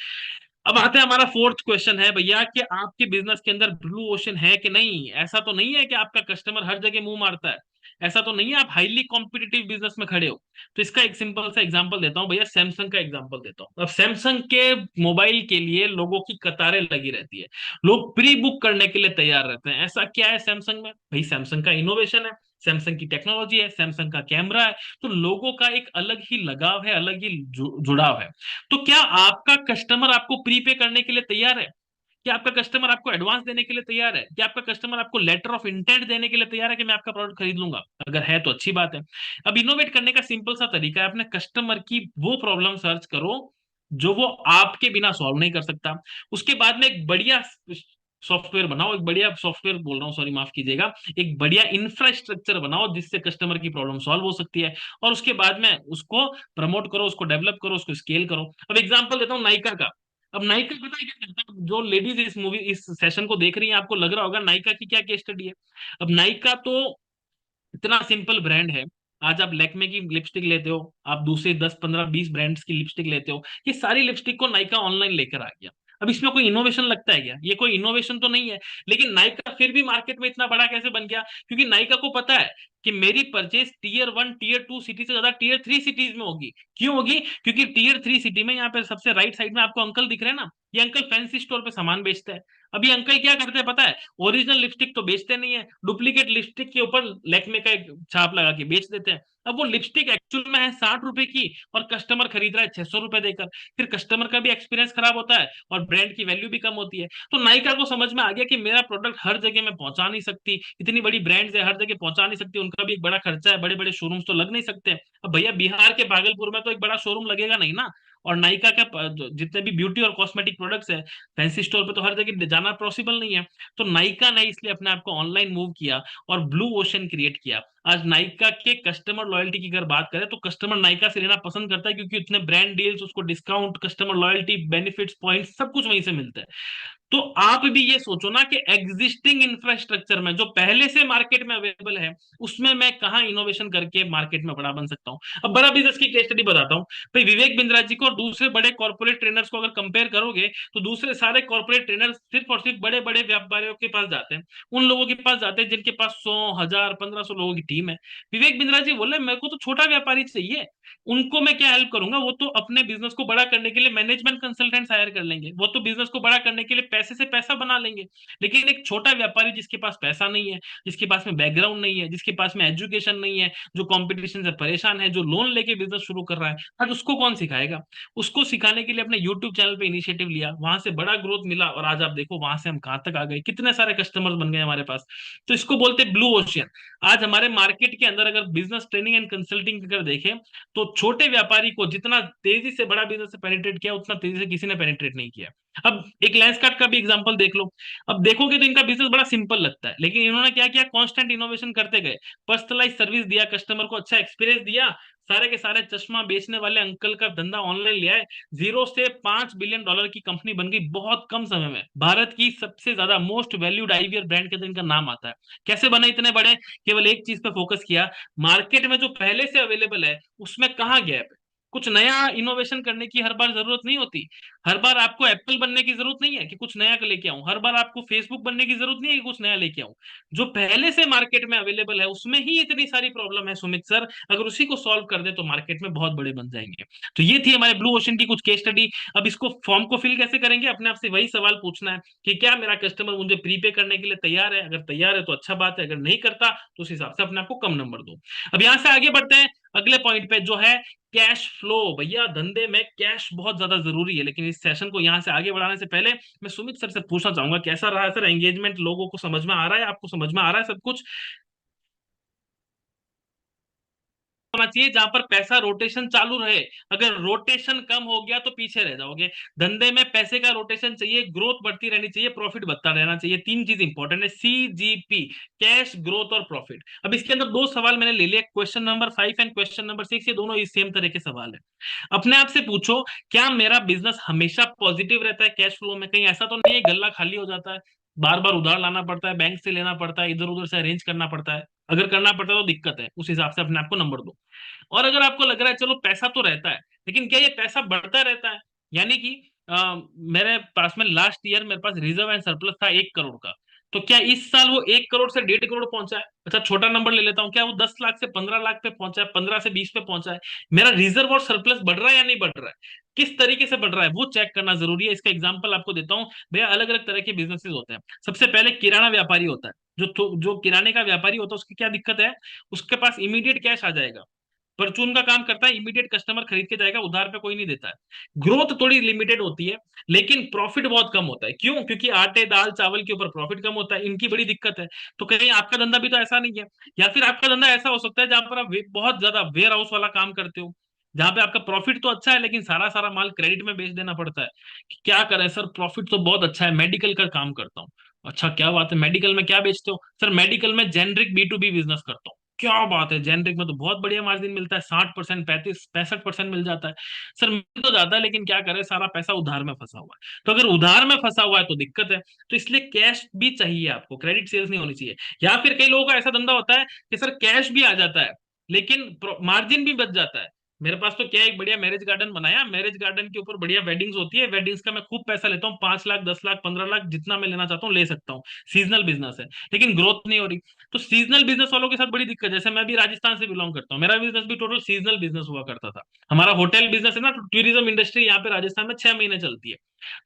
अब आते हैं, हमारा फोर्थ क्वेश्चन है भैया कि आपके बिजनेस के अंदर ब्लू ओशन है कि नहीं। ऐसा तो नहीं है कि आपका कस्टमर हर जगह मुंह मारता है, ऐसा तो नहीं है आप हाईली कॉम्पिटिटिव बिजनेस में खड़े हो। तो इसका एक सिंपल सा एग्जांपल देता हूं भैया, सैमसंग का एग्जांपल देता हूं। अब सैमसंग के मोबाइल के लिए लोगों की कतारें लगी रहती है, लोग प्री बुक करने के लिए तैयार रहते हैं। ऐसा क्या है सैमसंग में? भाई सैमसंग का इनोवेशन है, सैमसंग की टेक्नोलॉजी है, सैमसंग का कैमरा है। तो लोगों का एक अलग ही लगाव है, अलग ही जुड़ाव है। तो क्या आपका कस्टमर आपको प्रीपे करने के लिए तैयार है? क्या आपका कस्टमर आपको एडवांस देने के लिए तैयार है? क्या आपका कस्टमर आपको लेटर ऑफ इंटेंट देने के लिए तैयार है कि मैं आपका प्रोडक्ट खरीद लूंगा? अगर है तो अच्छी बात है। अब इनोवेट करने का सिंपल सा तरीका है, अपने कस्टमर की वो प्रॉब्लम सर्च करो जो वो आपके बिना सॉल्व नहीं कर सकता। उसके बाद में एक बढ़िया सॉफ्टवेयर बनाओ, एक बढ़िया सॉफ्टवेयर बोल रहा हूँ, सॉरी माफ कीजिएगा, एक बढ़िया इंफ्रास्ट्रक्चर बनाओ जिससे कस्टमर की प्रॉब्लम सॉल्व हो सकती है। और उसके बाद में उसको प्रमोट करो, उसको डेवलप करो, उसको स्केल करो। अब एग्जांपल देता हूँ नाइका का। अब नाइका पता है क्या करता है? जो लेडीज इस सेशन को देख रही हैं, आपको लग रहा होगा नाइका की क्या केस स्टडी है। अब नाइका तो इतना सिंपल ब्रांड है। आज आप लैक्मे की लिपस्टिक लेते हो, आप दूसरे 10 15 20 ब्रांड्स की लिपस्टिक लेते हो, ये सारी लिपस्टिक को नाइका ऑनलाइन लेकर आ गया। अब इसमें कोई इनोवेशन लगता है क्या? ये कोई इनोवेशन तो नहीं है। लेकिन नाइका फिर भी मार्केट में इतना बड़ा कैसे बन गया? क्योंकि नाइका को पता है कि मेरी परचेज टीयर 1 टीयर 2 सिटी से ज्यादा टीयर 3 सिटीज में होगी। क्यों होगी? क्योंकि टीयर 3 सिटी में, यहाँ पे सबसे राइट साइड में आपको अंकल दिख रहे हैं ना, ये अंकल फैंसी स्टोर पे सामान बेचते हैं। अभी अंकल क्या करते हैं पता है? ओरिजिनल लिपस्टिक तो बेचते नहीं है, डुप्लीकेट लिपस्टिक के ऊपर लैक्मे का एक छाप लगा के बेच देते हैं। अब वो लिपस्टिक एक्चुअल में है 60 रुपए की, और कस्टमर खरीद रहा है 600 रुपए देकर। फिर कस्टमर का भी एक्सपीरियंस खराब होता है और ब्रांड की वैल्यू भी कम होती है। तो नायिका को समझ में आ गया कि मेरा प्रोडक्ट हर जगह में पहुंचा नहीं सकती, इतनी बड़ी ब्रांड्स है हर जगह पहुंचा नहीं सकती, उनका भी एक बड़ा खर्चा है, बड़े बड़े शोरूम्स तो लग नहीं सकते। अब भैया बिहार के भागलपुर में तो एक बड़ा शोरूम लगेगा नहीं ना। और नायिका का जितने भी ब्यूटी और कॉस्मेटिक प्रोडक्ट्स है, फैंसी स्टोर पे तो हर जगह जाना पॉसिबल नहीं है। तो नायिका ने इसलिए अपने आप को ऑनलाइन मूव किया और ब्लू ओशन क्रिएट किया। आज नायिका के कस्टमर लॉयल्टी की अगर बात करें तो कस्टमर नायिका से लेना पसंद करता है, क्योंकि इतने ब्रांड डील्स, उसको discount, customer loyalty, benefits, points, सब कुछ वहीं से मिलता है। तो आप भी ये सोचो ना कि एग्जिस्टिंग इंफ्रास्ट्रक्चर में जो पहले से मार्केट में अवेलेबल है, उसमें मैं कहाँ इनोवेशन करके मार्केट में बड़ा बन सकता हूँ। अब बड़ा बिजनेस की केस स्टडी बताता हूँ। भाई विवेक बिंद्रा जी को और दूसरे बड़े कॉर्पोरेट ट्रेनर्स को अगर कंपेयर करोगे, तो दूसरे सारे कॉर्पोरेट ट्रेनर्स सिर्फ और सिर्फ बड़े बड़े व्यापारियों के पास जाते हैं, उन लोगों के पास जाते हैं जिनके पास 100 1000 1500 लोगों की टीम है। विवेक बिंद्रा जी बोले मेरे को तो छोटा व्यापारी चाहिए, उनको मैं क्या हेल्प करूंगा? वो तो अपने बिजनेस को बड़ा करने के लिए मैनेजमेंट कंसल्टेंट्स हायर कर लेंगे, वो तो बिजनेस को बड़ा करने के लिए पैसे से पैसा बना लेंगे। लेकिन एक छोटा व्यापारी जिसके पास पैसा नहीं है, जिसके पास में बैकग्राउंड नहीं है, जिसके पास में एजुकेशन नहीं है, जो कंपटीशन से परेशान है, जो लोन लेके बिजनेस शुरू कर रहा है, आज उसको कौन सिखाएगा? उसको सिखाने के लिए अपने यूट्यूब चैनल पे इनिशिएटिव लिया, वहां से बड़ा ग्रोथ मिला, और आज आप देखो वहां से हम कहां तक आ गए, कितने सारे कस्टमर्स बन गए हमारे पास। तो इसको बोलते हैं ब्लू ओशियन। आज हमारे मार्केट के अंदर अगर बिजनेस ट्रेनिंग एंड कंसल्टिंग अगर देखें, तो छोटे व्यापारी को जितना तेजी से बड़ा बिजनेस से पेनिट्रेट किया, उतना तेजी से किसी ने पेनिट्रेट नहीं किया। अब एक लेंसकार्ट का भी एग्जांपल देख लो। अब देखोगे तो इनका बिजनेस बड़ा सिंपल लगता है, लेकिन इन्होंने क्या किया? कांस्टेंट इनोवेशन करते गए, पर्सनलाइज सर्विस दिया, कस्टमर को अच्छा एक्सपीरियंस दिया। सारे के सारे चश्मा बेचने वाले अंकल का धंधा ऑनलाइन लिया है, 0 से 5 बिलियन डॉलर की कंपनी बन गई बहुत कम समय में। भारत की सबसे ज्यादा मोस्ट वैल्यूड आईवीआर ब्रांड के अंदर इनका नाम आता है। कैसे बने इतने बड़े? केवल एक चीज पे फोकस किया, मार्केट में जो पहले से अवेलेबल है उसमें कहाँ गैप है, कुछ नया इनोवेशन करने की हर बार जरूरत नहीं होती। हर बार आपको एप्पल बनने की जरूरत नहीं है कि कुछ नया लेके आऊं। हर बार आपको फेसबुक बनने की जरूरत नहीं है कि कुछ नया लेके आऊं। जो पहले से मार्केट में अवेलेबल है उसमें ही इतनी सारी प्रॉब्लम है सुमित सर, अगर उसी को सॉल्व कर दे तो मार्केट में बहुत बड़े बन जाएंगे। तो ये थी हमारे ब्लू ओशन की कुछ केस स्टडी। अब इसको फॉर्म को फिल कैसे करेंगे, अपने आप से वही सवाल पूछना है कि क्या मेरा कस्टमर मुझे प्रीपे करने के लिए तैयार है। अगर तैयार है तो अच्छा बात है, अगर नहीं करता तो उस हिसाब से अपने आप को कम नंबर दो। अब यहां से आगे बढ़ते हैं अगले पॉइंट पे, जो है कैश फ्लो। भैया धंधे में कैश बहुत ज्यादा जरूरी है। लेकिन इस सेशन को यहां से आगे बढ़ाने से पहले मैं सुमित सर से पूछना चाहूंगा, कैसा रहा सर एंगेजमेंट? लोगों को समझ में आ रहा है? आपको समझ में आ रहा है सब कुछ? होना चाहिए जहां पर पैसा रोटेशन चालू रहे। अगर रोटेशन कम हो गया तो पीछे रह जाओगे। धंधे में पैसे का रोटेशन चाहिए, ग्रोथ बढ़ती रहनी चाहिए, प्रॉफिट बढ़ता रहना चाहिए। तीन चीज इंपॉर्टेंट है, CGP, कैश, ग्रोथ और प्रॉफिट। अब इसके अंदर दो सवाल मैंने ले लिया, question number 5 and question number 6। ये दोनों इस सेम तरह के सवाल है। अपने आप से पूछो, क्या मेरा बिजनेस हमेशा पॉजिटिव रहता है कैश फ्लो में? कहीं ऐसा तो नहीं है गल्ला खाली हो जाता है, बार बार उधार लाना पड़ता है, बैंक से लेना पड़ता है, इधर उधर से अरेंज करना पड़ता है? अगर करना पड़ता है तो दिक्कत है, उस हिसाब से अपने आप को नंबर दो। और अगर आपको लग रहा है चलो पैसा तो रहता है, लेकिन क्या ये पैसा बढ़ता रहता है? यानी कि मेरे पास में लास्ट ईयर मेरे पास रिजर्व एंड सरप्लस था 1 करोड़ का, तो क्या इस साल वो 1 करोड़ से 1.5 करोड़ पहुंचा है? अच्छा छोटा नंबर ले लेता हूँ, क्या वो 10 लाख से 15 लाख पे पहुंचा है, 15 से 20 पे पहुंचा है? मेरा रिजर्व और सरप्लस बढ़ रहा है या नहीं बढ़ रहा है? किस तरीके से बढ़ रहा है वो चेक करना जरूरी है। इसका एग्जांपल आपको देता हूँ। भैया अलग अलग तरह के बिजनेसेस होते हैं। सबसे पहले किराना व्यापारी होता है। जो किराने का व्यापारी होता है उसकी क्या दिक्कत है? उसके पास इमीडिएट कैश आ जाएगा। परचून का काम करता है, इमीडिएट कस्टमर खरीद के जाएगा, उधार पे कोई नहीं देता है। ग्रोथ थोड़ी लिमिटेड होती है, लेकिन प्रॉफिट बहुत कम होता है। क्यों? क्योंकि आटे दाल चावल के ऊपर प्रॉफिट कम होता है, इनकी बड़ी दिक्कत है। तो कहीं आपका धंधा भी तो ऐसा नहीं है? या फिर आपका धंधा ऐसा हो सकता है जहां पर आप बहुत ज्यादा वेयर हाउस वाला काम करते हो, जहां पे आपका प्रॉफिट तो अच्छा है लेकिन सारा सारा माल क्रेडिट में बेच देना पड़ता है। क्या करें सर, प्रॉफिट तो बहुत अच्छा है, मेडिकल का काम करता हूँ। अच्छा क्या बात है, मेडिकल में क्या बेचते हो? सर मेडिकल में जेनरिक B2B बिजनेस करता हूँ। क्या बात है, जेनरिक में तो बहुत बढ़िया मार्जिन मिलता है, 60%, 35 65% मिल जाता है। सर मिल तो जाता है लेकिन क्या करे, सारा पैसा उधार में फंसा हुआ है। तो अगर उधार में फंसा हुआ है तो दिक्कत है। तो इसलिए कैश भी चाहिए आपको, क्रेडिट सेल्स नहीं होनी चाहिए। या फिर कई लोगों का ऐसा धंधा होता है कि सर कैश भी आ जाता है लेकिन मार्जिन भी बच जाता है। मेरे पास तो क्या है, एक बढ़िया मैरिज गार्डन बनाया, मैरिज गार्डन के ऊपर बढ़िया वेडिंग्स होती है, वेडिंग्स का मैं खूब पैसा लेता हूँ, 5 लाख 10 लाख 15 लाख जितना मैं लेना चाहता हूँ ले सकता हूँ। सीजनल बिजनेस है, लेकिन ग्रोथ नहीं हो रही। तो सीजनल बिजनेस वालों के साथ बड़ी दिक्कत है। जैसे मैं भी राजस्थान से बिलोंग करता हूँ, मेरा बिजनेस भी टोटल सीजनल बिजनेस हुआ करता था। हमारा होटल बिजनेस है ना, तो टूरिज्म इंडस्ट्री यहाँ पे राजस्थान में 6 महीने चलती है।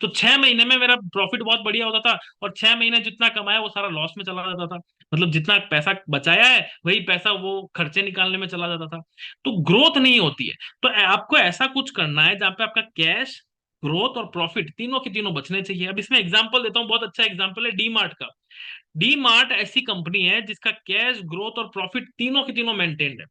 तो 6 महीने में मेरा प्रॉफिट बहुत बढ़िया होता था, और 6 महीने जितना कमाया वो सारा लॉस में चला जाता था। मतलब जितना पैसा बचाया है वही पैसा वो खर्चे निकालने में चला जाता था। तो ग्रोथ नहीं होती है। तो आपको ऐसा कुछ करना है जहां पे आपका कैश, ग्रोथ और प्रॉफिट तीनों के तीनों बचने चाहिए। अब इसमें एग्जांपल देता हूँ, बहुत अच्छा एग्जांपल है डी मार्ट का। डी मार्ट ऐसी कंपनी है जिसका कैश, ग्रोथ और प्रॉफिट तीनों के तीनों मेंटेन्ड है।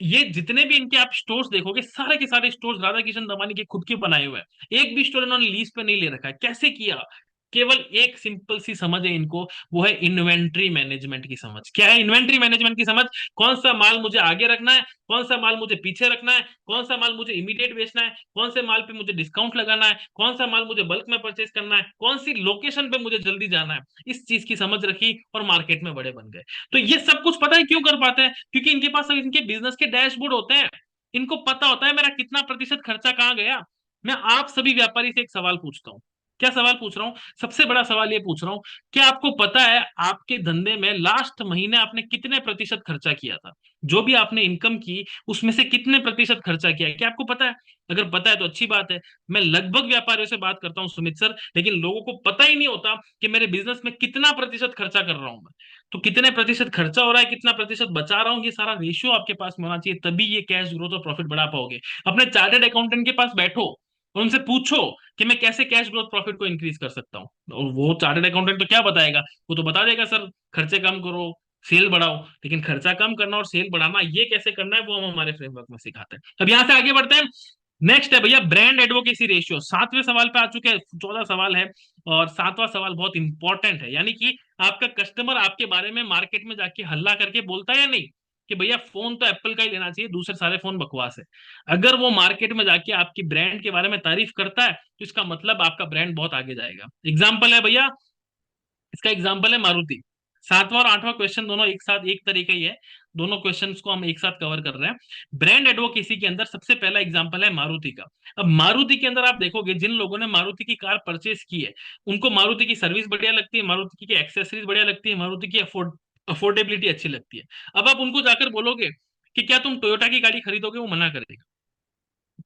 ये जितने भी इनके आप स्टोर्स देखोगे, सारे के सारे स्टोर्स राधा किशन दमानी के खुद के बनाए हुए हैं। एक भी स्टोर इन्होंने लीज पे नहीं ले रखा है। कैसे किया? केवल एक सिंपल सी समझ है इनको, वो है इन्वेंट्री मैनेजमेंट की समझ। क्या है इन्वेंट्री मैनेजमेंट की समझ? कौन सा माल मुझे आगे रखना है, कौन सा माल मुझे पीछे रखना है, कौन सा माल मुझे इमीडिएट बेचना है, कौन से माल पे मुझे डिस्काउंट लगाना है, कौन सा माल मुझे बल्क में परचेज करना है, कौन सी लोकेशन पे मुझे जल्दी जाना है। इस चीज की समझ रखी और मार्केट में बड़े बन गए। तो ये सब कुछ पता है क्यों कर पाते हैं? क्योंकि इनके पास इनके बिजनेस के डैशबोर्ड होते हैं। इनको पता होता है मेरा कितना प्रतिशत खर्चा कहाँ गया। मैं आप सभी व्यापारी से एक सवाल पूछता हूँ। क्या सवाल पूछ रहा हूँ? सबसे बड़ा सवाल ये पूछ रहा हूँ, क्या आपको पता है आपके धंधे में लास्ट महीने आपने कितने प्रतिशत खर्चा किया था? जो भी आपने इनकम की उसमें से कितने प्रतिशत खर्चा किया है, क्या आपको पता है? अगर पता है तो अच्छी बात है। मैं लगभग व्यापारियों से बात करता हूँ सुमित सर, लेकिन लोगों को पता ही नहीं होता कि मेरे बिजनेस में कितना प्रतिशत खर्चा कर रहा हूं मैं। तो कितने प्रतिशत खर्चा हो रहा है, कितना प्रतिशत बचा रहा हूँ, ये सारा रेशियो आपके पास में होना चाहिए, तभी ये कैश ग्रोथ और प्रॉफिट बढ़ा पाओगे। अपने चार्टर्ड अकाउंटेंट के पास बैठो और उनसे पूछो कि मैं कैसे कैश ग्रोथ प्रॉफिट को इंक्रीज कर सकता हूँ। और वो चार्टर्ड अकाउंटेंट तो क्या बताएगा, वो तो बता देगा सर खर्चे कम करो, सेल बढ़ाओ। लेकिन खर्चा कम करना और सेल बढ़ाना ये कैसे करना है वो हम हमारे फ्रेमवर्क में सिखाते हैं। अब यहाँ से आगे बढ़ते हैं। नेक्स्ट है भैया ब्रांड एडवोकेसी रेशियो। 7वें सवाल पे आ चुके हैं, 14 सवाल है। और 7वां सवाल बहुत इंपॉर्टेंट है, यानी कि आपका कस्टमर आपके बारे में मार्केट में जाके हल्ला करके बोलता है या नहीं कि भैया फोन तो एप्पल का ही लेना चाहिए, दूसरे सारे फोन बकवास है। अगर वो मार्केट में जाके आपकी ब्रांड के बारे में तारीफ करता है तो इसका मतलब आपका ब्रांड बहुत आगे जाएगा। एग्जाम्पल है भैया, इसका एग्जाम्पल है मारुति। 7वां और 8वां क्वेश्चन दोनों एक साथ एक तरीके ही है। दोनों क्वेश्चंस को हम एक साथ कवर कर रहे हैं। ब्रांड एडवोकेसी के अंदर सबसे पहला एग्जांपल है मारुति का। अब मारुति के अंदर आप देखोगे जिन लोगों ने मारुति की कार परचेस की है, उनको मारुति की सर्विस बढ़िया लगती है, मारुति की एक्सेसरीज बढ़िया लगती है, मारुति की अफोर्डेबिलिटी अच्छी लगती है। अब आप उनको जाकर बोलोगे कि क्या तुम टोयोटा की गाड़ी खरीदोगे, वो मना करेगा।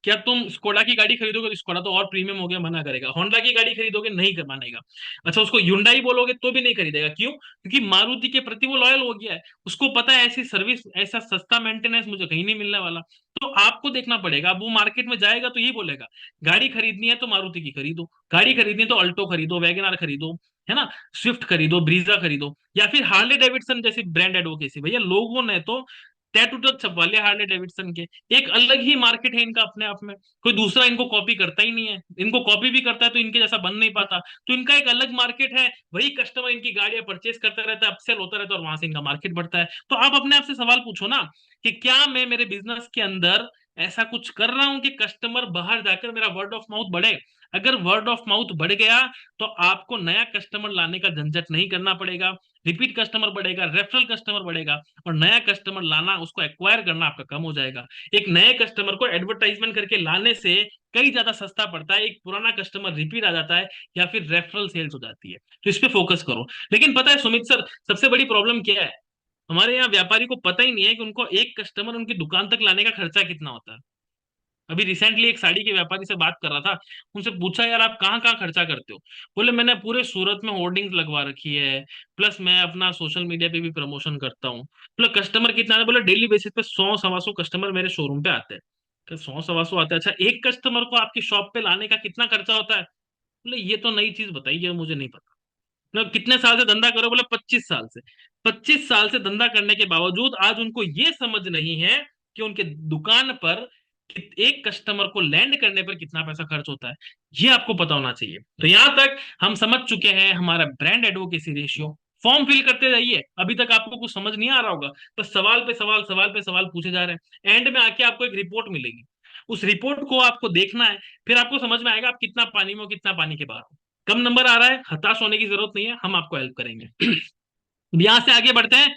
क्या तुम स्कोडा की गाड़ी खरीदोगे, तो स्कोडा तो और प्रीमियम हो गया, मना करेगा। होंडा की गाड़ी खरीदोगे, नहीं कर मानेगा। अच्छा, उसको युंडाई बोलोगे तो भी नहीं खरीदेगा। क्यों? क्योंकि मारुति के प्रति वो लॉयल हो गया है। उसको पता है ऐसी सर्विस, ऐसा सस्ता मेंटेनेंस मुझे कहीं नहीं मिलने वाला। तो आपको देखना पड़ेगा। अब वो मार्केट में जाएगा तो यही बोलेगा, गाड़ी खरीदनी है तो मारुति की खरीदो, गाड़ी खरीदनी है तो अल्टो खरीदो, वैगन खरीदो, है ना, स्विफ्ट खरीदो, ब्रीजा खरीदो, या फिर हार्ले डेविडसन जैसी ब्रांड एडवोकेसी। भैया लोगों ने तो टैटू तक छपवा लिया हार्ले डेविडसन के। एक अलग ही मार्केट है इनका अपने आप में, कोई दूसरा इनको कॉपी करता ही नहीं है। इनको कॉपी भी करता है तो इनके जैसा बन नहीं पाता। तो इनका एक अलग मार्केट है, वही कस्टमर इनकी गाड़ियां परचेस करता रहता है, अपसेल होता रहता है, और वहां से इनका मार्केट बढ़ता है। तो आप अपने आप से सवाल पूछो ना कि क्या मैं मेरे बिजनेस के अंदर ऐसा कुछ कर रहा हूं कि कस्टमर बाहर जाकर मेरा वर्ड ऑफ माउथ बढ़े। अगर वर्ड ऑफ माउथ बढ़ गया तो आपको नया कस्टमर लाने का झंझट नहीं करना पड़ेगा, रिपीट कस्टमर बढ़ेगा, रेफरल कस्टमर बढ़ेगा, और नया कस्टमर लाना, उसको एक्वायर करना आपका कम हो जाएगा। एक नए कस्टमर को एडवर्टाइजमेंट करके लाने से कई ज्यादा सस्ता पड़ता है, एक पुराना कस्टमर रिपीट आ जाता है, या फिर रेफरल सेल्स हो जाती है। तो इस पे फोकस करो। लेकिन पता है सुमित सर, सबसे बड़ी प्रॉब्लम क्या है? हमारे यहाँ व्यापारी को पता ही नहीं है कि उनको एक कस्टमर उनकी दुकान तक लाने का खर्चा कितना होता है। अभी रिसेंटली एक साड़ी के व्यापारी से बात कर रहा था, उनसे पूछा यार आप कहाँ कहाँ खर्चा करते हो? बोले मैंने पूरे सूरत में होर्डिंग्स लगवा रखी है, प्लस मैं अपना सोशल मीडिया पे भी प्रमोशन करता हूँ। बोले कस्टमर कितना है? बोले डेली बेसिस पे 100 सवा 100 कस्टमर मेरे शोरूम पे आते हैं। 100 सवा 100 आते हैं। अच्छा, एक कस्टमर को आपकी शॉप पे लाने का कितना खर्चा होता है? बोले ये तो नई चीज बताई, ये मुझे नहीं पता। मतलब कितने साल से धंधा करो? बोले 25 साल से। 25 साल से धंधा करने के बावजूद आज उनको ये समझ नहीं है कि उनके दुकान पर एक कस्टमर को लैंड करने पर कितना पैसा खर्च होता है। ये आपको पता होना चाहिए। तो यहां तक हम समझ चुके हैं हमारा brand advocacy ratio. Form fill करते जाइए, अभी तक आपको कुछ समझ नहीं आ रहा होगा, बस सवाल पे सवाल, सवाल पे सवाल पूछे जा रहे हैं। एंड में आके आपको एक रिपोर्ट मिलेगी, उस रिपोर्ट को आपको देखना है, फिर आपको समझ में आएगा आप कितना पानी में हो, कितना पानी के बाहर हो। कम नंबर आ रहा है, हताश होने की जरूरत नहीं है, हम आपको हेल्प करेंगे। यहां से आगे बढ़ते हैं।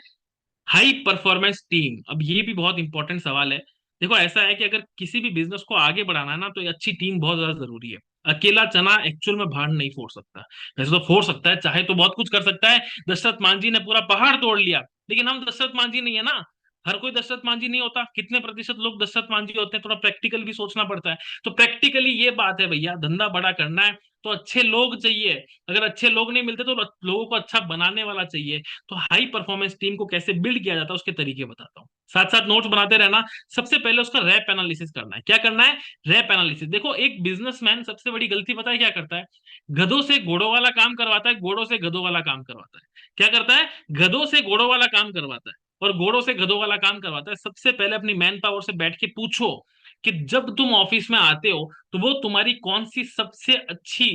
हाई परफॉर्मेंस टीम, अब ये भी बहुत इंपॉर्टेंट सवाल है। देखो ऐसा है कि अगर किसी भी बिजनेस को आगे बढ़ाना है ना, तो ये अच्छी टीम बहुत ज्यादा जरूरी है। अकेला चना एक्चुअल में भाड़ नहीं फोड़ सकता। वैसे तो फोड़ सकता है, चाहे तो बहुत कुछ कर सकता है। दशरथ मांझी ने पूरा पहाड़ तोड़ लिया, लेकिन हम दशरथ मांझी नहीं है ना। हर कोई दशरथ मांझी नहीं होता। कितने प्रतिशत लोग दशरथ मांझी होते हैं? थोड़ा प्रैक्टिकल भी सोचना पड़ता है। तो प्रैक्टिकली ये बात है भैया, धंधा बड़ा करना है तो अच्छे लोग चाहिए। अगर अच्छे लोग नहीं मिलते तो लोगों को अच्छा बनाने वाला चाहिए। तो हाई परफॉर्मेंस टीम को कैसे बिल्ड किया जाता है उसके तरीके बताता हूँ, साथ साथ नोट्स बनाते रहना। सबसे पहले उसका रैप एनालिसिस करना है। क्या करना है? Rap analysis. देखो एक बिजनेसमैन सबसे बड़ी गलती पता है क्या करता है? गधों से घोड़ों वाला काम करवाता है, घोड़ों से गधों वाला काम करवाता है। क्या करता है? गधों से घोड़ों वाला काम करवाता है और घोड़ों से गधों वाला काम करवाता है। सबसे पहले अपनी मैन पावर से बैठ के पूछो कि जब तुम ऑफिस में आते हो तो वो तुम्हारी कौन सी सबसे अच्छी,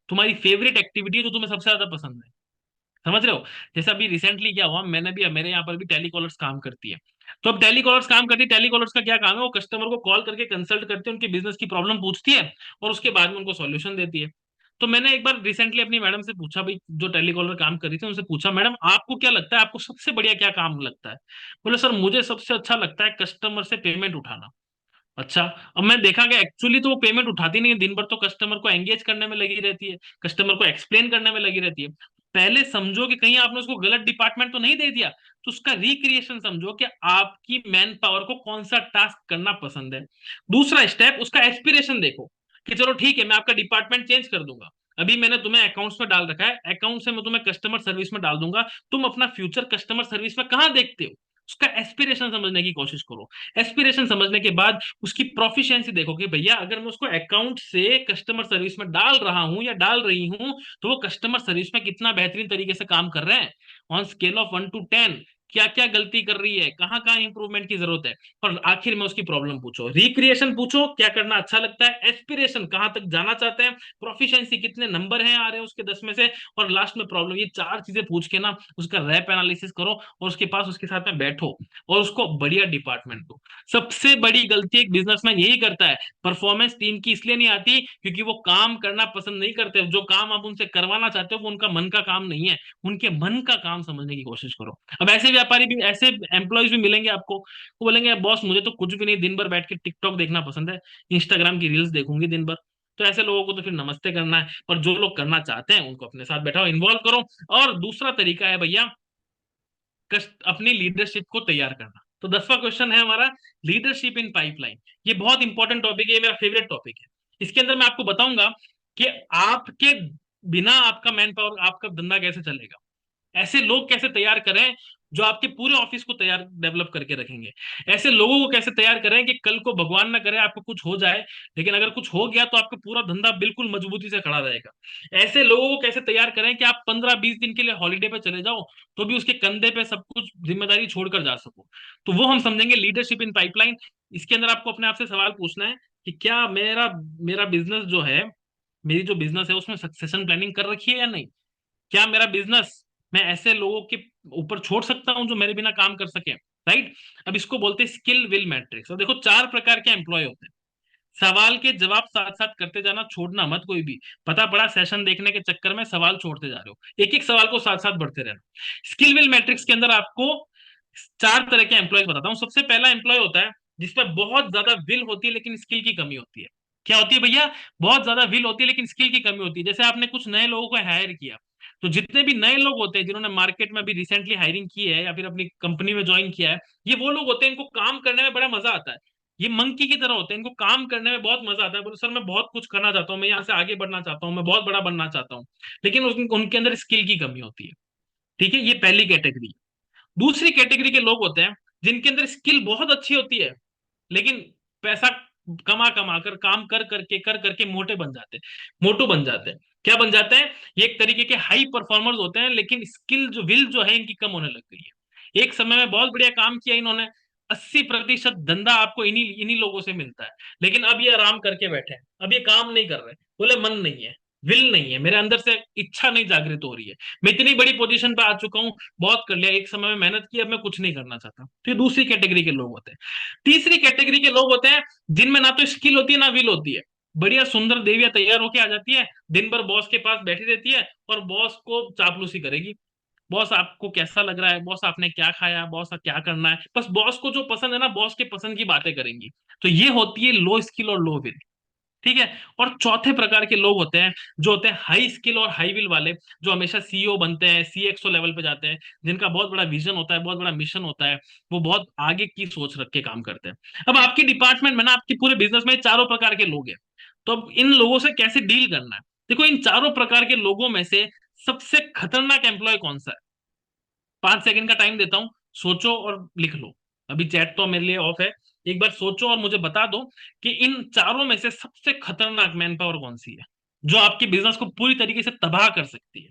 तुम्हारी फेवरेट एक्टिविटी है जो तुम्हें सबसे ज्यादा पसंद है। समझ रहे हो? जैसे अभी रिसेंटली क्या हुआ, मैंने भी, मेरे यहाँ पर भी टेलीकॉलर्स काम करती है। तो अब टेलीकॉलर्स काम करती है, टेलीकॉलर्स का क्या काम है? वो कस्टमर को कॉल करके कंसल्ट करते हैं, उनकी बिजनेस की प्रॉब्लम पूछती है और उसके बाद में उनको सॉल्यूशन देती है। तो मैंने एक बार रिसेंटली अपनी मैडम से पूछा, भाई जो टेलीकॉलर काम कर रही थी, उनसे पूछा मैडम आपको क्या लगता है, आपको सबसे बढ़िया क्या काम लगता है? बोले सर मुझे सबसे अच्छा लगता है कस्टमर से पेमेंट उठाना। अच्छा, अब मैं देखा कि एक्चुअली तो वो पेमेंट उठाती नहीं है, दिन भर तो कस्टमर को एंगेज करने में लगी रहती है, कस्टमर को एक्सप्लेन करने में लगी रहती है। पहले समझो कि कहीं आपने उसको गलत डिपार्टमेंट तो नहीं दे दिया। तो उसका रिक्रिएशन समझो कि आपकी मैन पावर को कौन सा टास्क करना पसंद है। दूसरा स्टेप, उसका एस्पिरेशन देखो कि चलो ठीक है मैं आपका डिपार्टमेंट चेंज कर दूंगा। अभी मैंने तुम्हें अकाउंट्स में डाल रखा है, अकाउंट से मैं तुम्हें कस्टमर सर्विस में डाल दूंगा। तुम अपना फ्यूचर कस्टमर सर्विस में कहाँ देखते हो? उसका एस्पिरेशन समझने की कोशिश करो। एस्पिरेशन समझने के बाद उसकी प्रोफिशिएंसी देखो कि भैया अगर मैं उसको अकाउंट से कस्टमर सर्विस में डाल रहा हूं या डाल रही हूं, तो वो कस्टमर सर्विस में कितना बेहतरीन तरीके से काम कर रहे हैं। ऑन स्केल ऑफ 1 to 10 क्या क्या गलती कर रही है, कहाँ कहाँ इंप्रूवमेंट की जरूरत है। और आखिर में उसकी प्रॉब्लम पूछो, रिक्रिएशन पूछो क्या करना अच्छा लगता है, एस्पिरेशन कहाँ तक जाना चाहते हैं, प्रोफिशिएंसी कितने नंबर हैं आ रहे हैं उसके 10 में से, और लास्ट में प्रॉब्लम। ये चार चीजें पूछ के ना उसका रैप एनालिसिस करो और उसके पास उसके साथ में बैठो और उसको बढ़िया डिपार्टमेंट दो। सबसे बड़ी गलती एक बिजनेसमैन यही करता है। परफॉर्मेंस टीम की इसलिए नहीं आती क्योंकि वो काम करना पसंद नहीं करते। जो काम आप उनसे करवाना चाहते हो वो उनका मन का काम नहीं है। उनके मन का काम समझने की कोशिश करो। अब ऐसे व्यापारी भी, ऐसे एम्प्लॉयज भी मिलेंगे आपको, वो बोलेंगे बॉस मुझे तो कुछ भी नहीं, दिन भर बैठ के टिकटॉक देखना पसंद है, इंस्टाग्राम की रील्स देखूंगी दिन भर। तो ऐसे लोगों को तो फिर नमस्ते करना है। और जो लोग करना चाहते हैं उनको अपने साथ बैठाओ, इन्वॉल्व करो। और दूसरा तरीका है भैया, अपनी लीडरशिप को तैयार करना। तो 10वां क्वेश्चन है हमारा, लीडरशिप इन पाइपलाइन। ये बहुत इंपॉर्टेंट टॉपिक है, ये मेरा फेवरेट टॉपिक है। इसके अंदर मैं आपको बताऊंगा कि आपके बिना आपका मैन पावर, आपका धंधा कैसे चलेगा, ऐसे लोग कैसे तैयार करें जो आपके पूरे ऑफिस को तैयार डेवलप करके रखेंगे। ऐसे लोगों को कैसे तैयार करें कि कल को भगवान ना करे आपको कुछ हो जाए, लेकिन अगर कुछ हो गया तो आपका पूरा धंधा बिल्कुल मजबूती से खड़ा रहेगा। ऐसे लोगों को कैसे तैयार करें कि आप 15-20 दिन के लिए हॉलीडे पे चले जाओ तो भी उसके कंधे पे सब कुछ जिम्मेदारी छोड़कर जा सको। तो वो हम समझेंगे लीडरशिप इन पाइपलाइन। इसके अंदर आपको अपने आप से सवाल पूछना है कि क्या मेरा मेरा बिजनेस जो है, मेरी जो बिजनेस है उसमें सक्सेशन प्लानिंग कर रखी है या नहीं। क्या मेरा बिजनेस मैं ऐसे लोगों के ऊपर छोड़ सकता हूं जो मेरे बिना काम कर सके। राइट। अब इसको बोलते हैं स्किल विल मैट्रिक्स। और देखो 4 प्रकार के एम्प्लॉय होते हैं। सवाल के जवाब साथ साथ करते जाना, छोड़ना मत कोई भी। पता पड़ा सेशन देखने के चक्कर में सवाल छोड़ते जा रहे हो, एक एक सवाल को साथ साथ बढ़ते रहना। स्किल विल मैट्रिक्स के अंदर आपको 4 तरह के एम्प्लॉय बताता हूँ। सबसे पहला एम्प्लॉय होता है जिसमें बहुत ज्यादा विल होती है लेकिन स्किल की कमी होती है। क्या होती है भैया, बहुत ज्यादा विल होती है लेकिन स्किल की कमी होती है। जैसे आपने कुछ नए लोगों को हायर किया, तो जितने भी नए लोग होते हैं जिन्होंने मार्केट में अभी रिसेंटली हायरिंग की है या फिर अपनी कंपनी में ज्वाइन किया है, ये वो लोग होते हैं इनको काम करने में बड़ा मजा आता है। ये मंकी की तरह होते हैं, इनको काम करने में बहुत मजा आता है। बोले सर मैं बहुत कुछ करना चाहता हूँ, मैं यहाँ से आगे बढ़ना चाहता हूँ, मैं बहुत बड़ा बनना चाहता हूँ, लेकिन उनके अंदर स्किल की कमी होती है। ठीक है, ये पहली कैटेगरी। दूसरी कैटेगरी के लोग होते हैं जिनके अंदर स्किल बहुत अच्छी होती है लेकिन पैसा कमा कमा कर, काम कर करके मोटे बन जाते हैं, मोटू बन जाते हैं। क्या बन जाते हैं, ये एक तरीके के हाई परफॉर्मर्स होते हैं लेकिन स्किल जो विल जो है इनकी कम होने लग गई है। एक समय में बहुत बढ़िया काम किया इन्होंने, 80% धंधा आपको इन्हीं इन्हीं लोगों से मिलता है, लेकिन अब ये आराम करके बैठे हैं, अब ये काम नहीं कर रहे, बोले मन नहीं है, विल नहीं है, मेरे अंदर से इच्छा नहीं जागृत हो रही है, मैं इतनी बड़ी पोजीशन पे आ चुका हूँ, बहुत कर लिया, एक समय में मेहनत की, अब मैं कुछ नहीं करना चाहता। तो ये दूसरी कैटेगरी के लोग होते हैं। तीसरी कैटेगरी के लोग होते हैं जिनमें ना तो स्किल होती है ना विल होती है। बढ़िया सुंदर देवियां तैयार होके आ जाती है, दिन भर बॉस के पास बैठी रहती है और बॉस को चापलूसी करेगी। बॉस आपको कैसा लग रहा है, बॉस आपने क्या खाया, बॉस क्या करना है, बस बॉस को जो पसंद है ना, बॉस के पसंद की बातें करेंगी। तो ये होती है लो स्किल और लो विल। ठीक है। और चौथे प्रकार के लोग होते हैं जो होते हैं हाई स्किल और हाई विल वाले, जो हमेशा सीईओ बनते हैं, सीएक्सओ लेवल पे जाते हैं, जिनका बहुत बड़ा विजन होता है, बहुत बड़ा मिशन होता है, वो बहुत आगे की सोच रख के काम करते हैं। अब आपकी डिपार्टमेंट में ना, आपके पूरे बिजनेस में चारों प्रकार के लोग हैं, तो अब इन लोगों से कैसे डील करना है। देखो इन चारों प्रकार के लोगों में से सबसे खतरनाक एम्प्लॉय कौन सा है। 5 सेकंड का टाइम देता हूं, सोचो और लिख लो। अभी चैट तो मेरे लिए ऑफ है, एक बार सोचो और मुझे बता दो कि इन चारों में से सबसे खतरनाक मैन पावर कौन सी है जो आपके बिजनेस को पूरी तरीके से तबाह कर सकती है।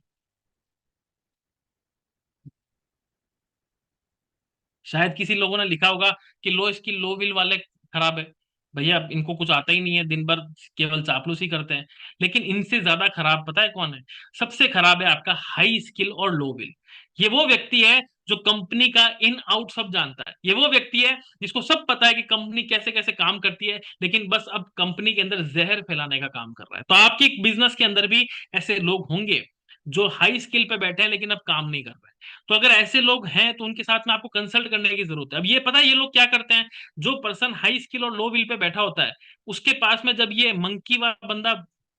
शायद किसी लोगों ने लिखा होगा कि लो स्किल लो विल वाले खराब है, भैया इनको कुछ आता ही नहीं है, दिन भर केवल चापलूसी करते हैं। लेकिन इनसे ज्यादा खराब पता है कौन है, सबसे खराब है आपका हाई स्किल और लो विल। ये वो व्यक्ति है जो कंपनी का इन आउट सब जानता है, ये वो व्यक्ति है जिसको सब पता है कि कंपनी कैसे कैसे काम करती है, लेकिन बस अब कंपनी के अंदर जहर फैलाने का काम कर रहा है। तो आपके बिजनेस के अंदर भी ऐसे लोग होंगे जो हाई स्किल पे बैठे हैं लेकिन अब काम नहीं कर रहे। तो अगर ऐसे लोग हैं तो उनके साथ में आपको कंसल्ट करने की जरूरत है। अब ये पता है ये लोग क्या करते हैं, जो पर्सन हाई स्किल और लो विल पे बैठा होता है, उसके पास में जब ये मंकी वाला बंदा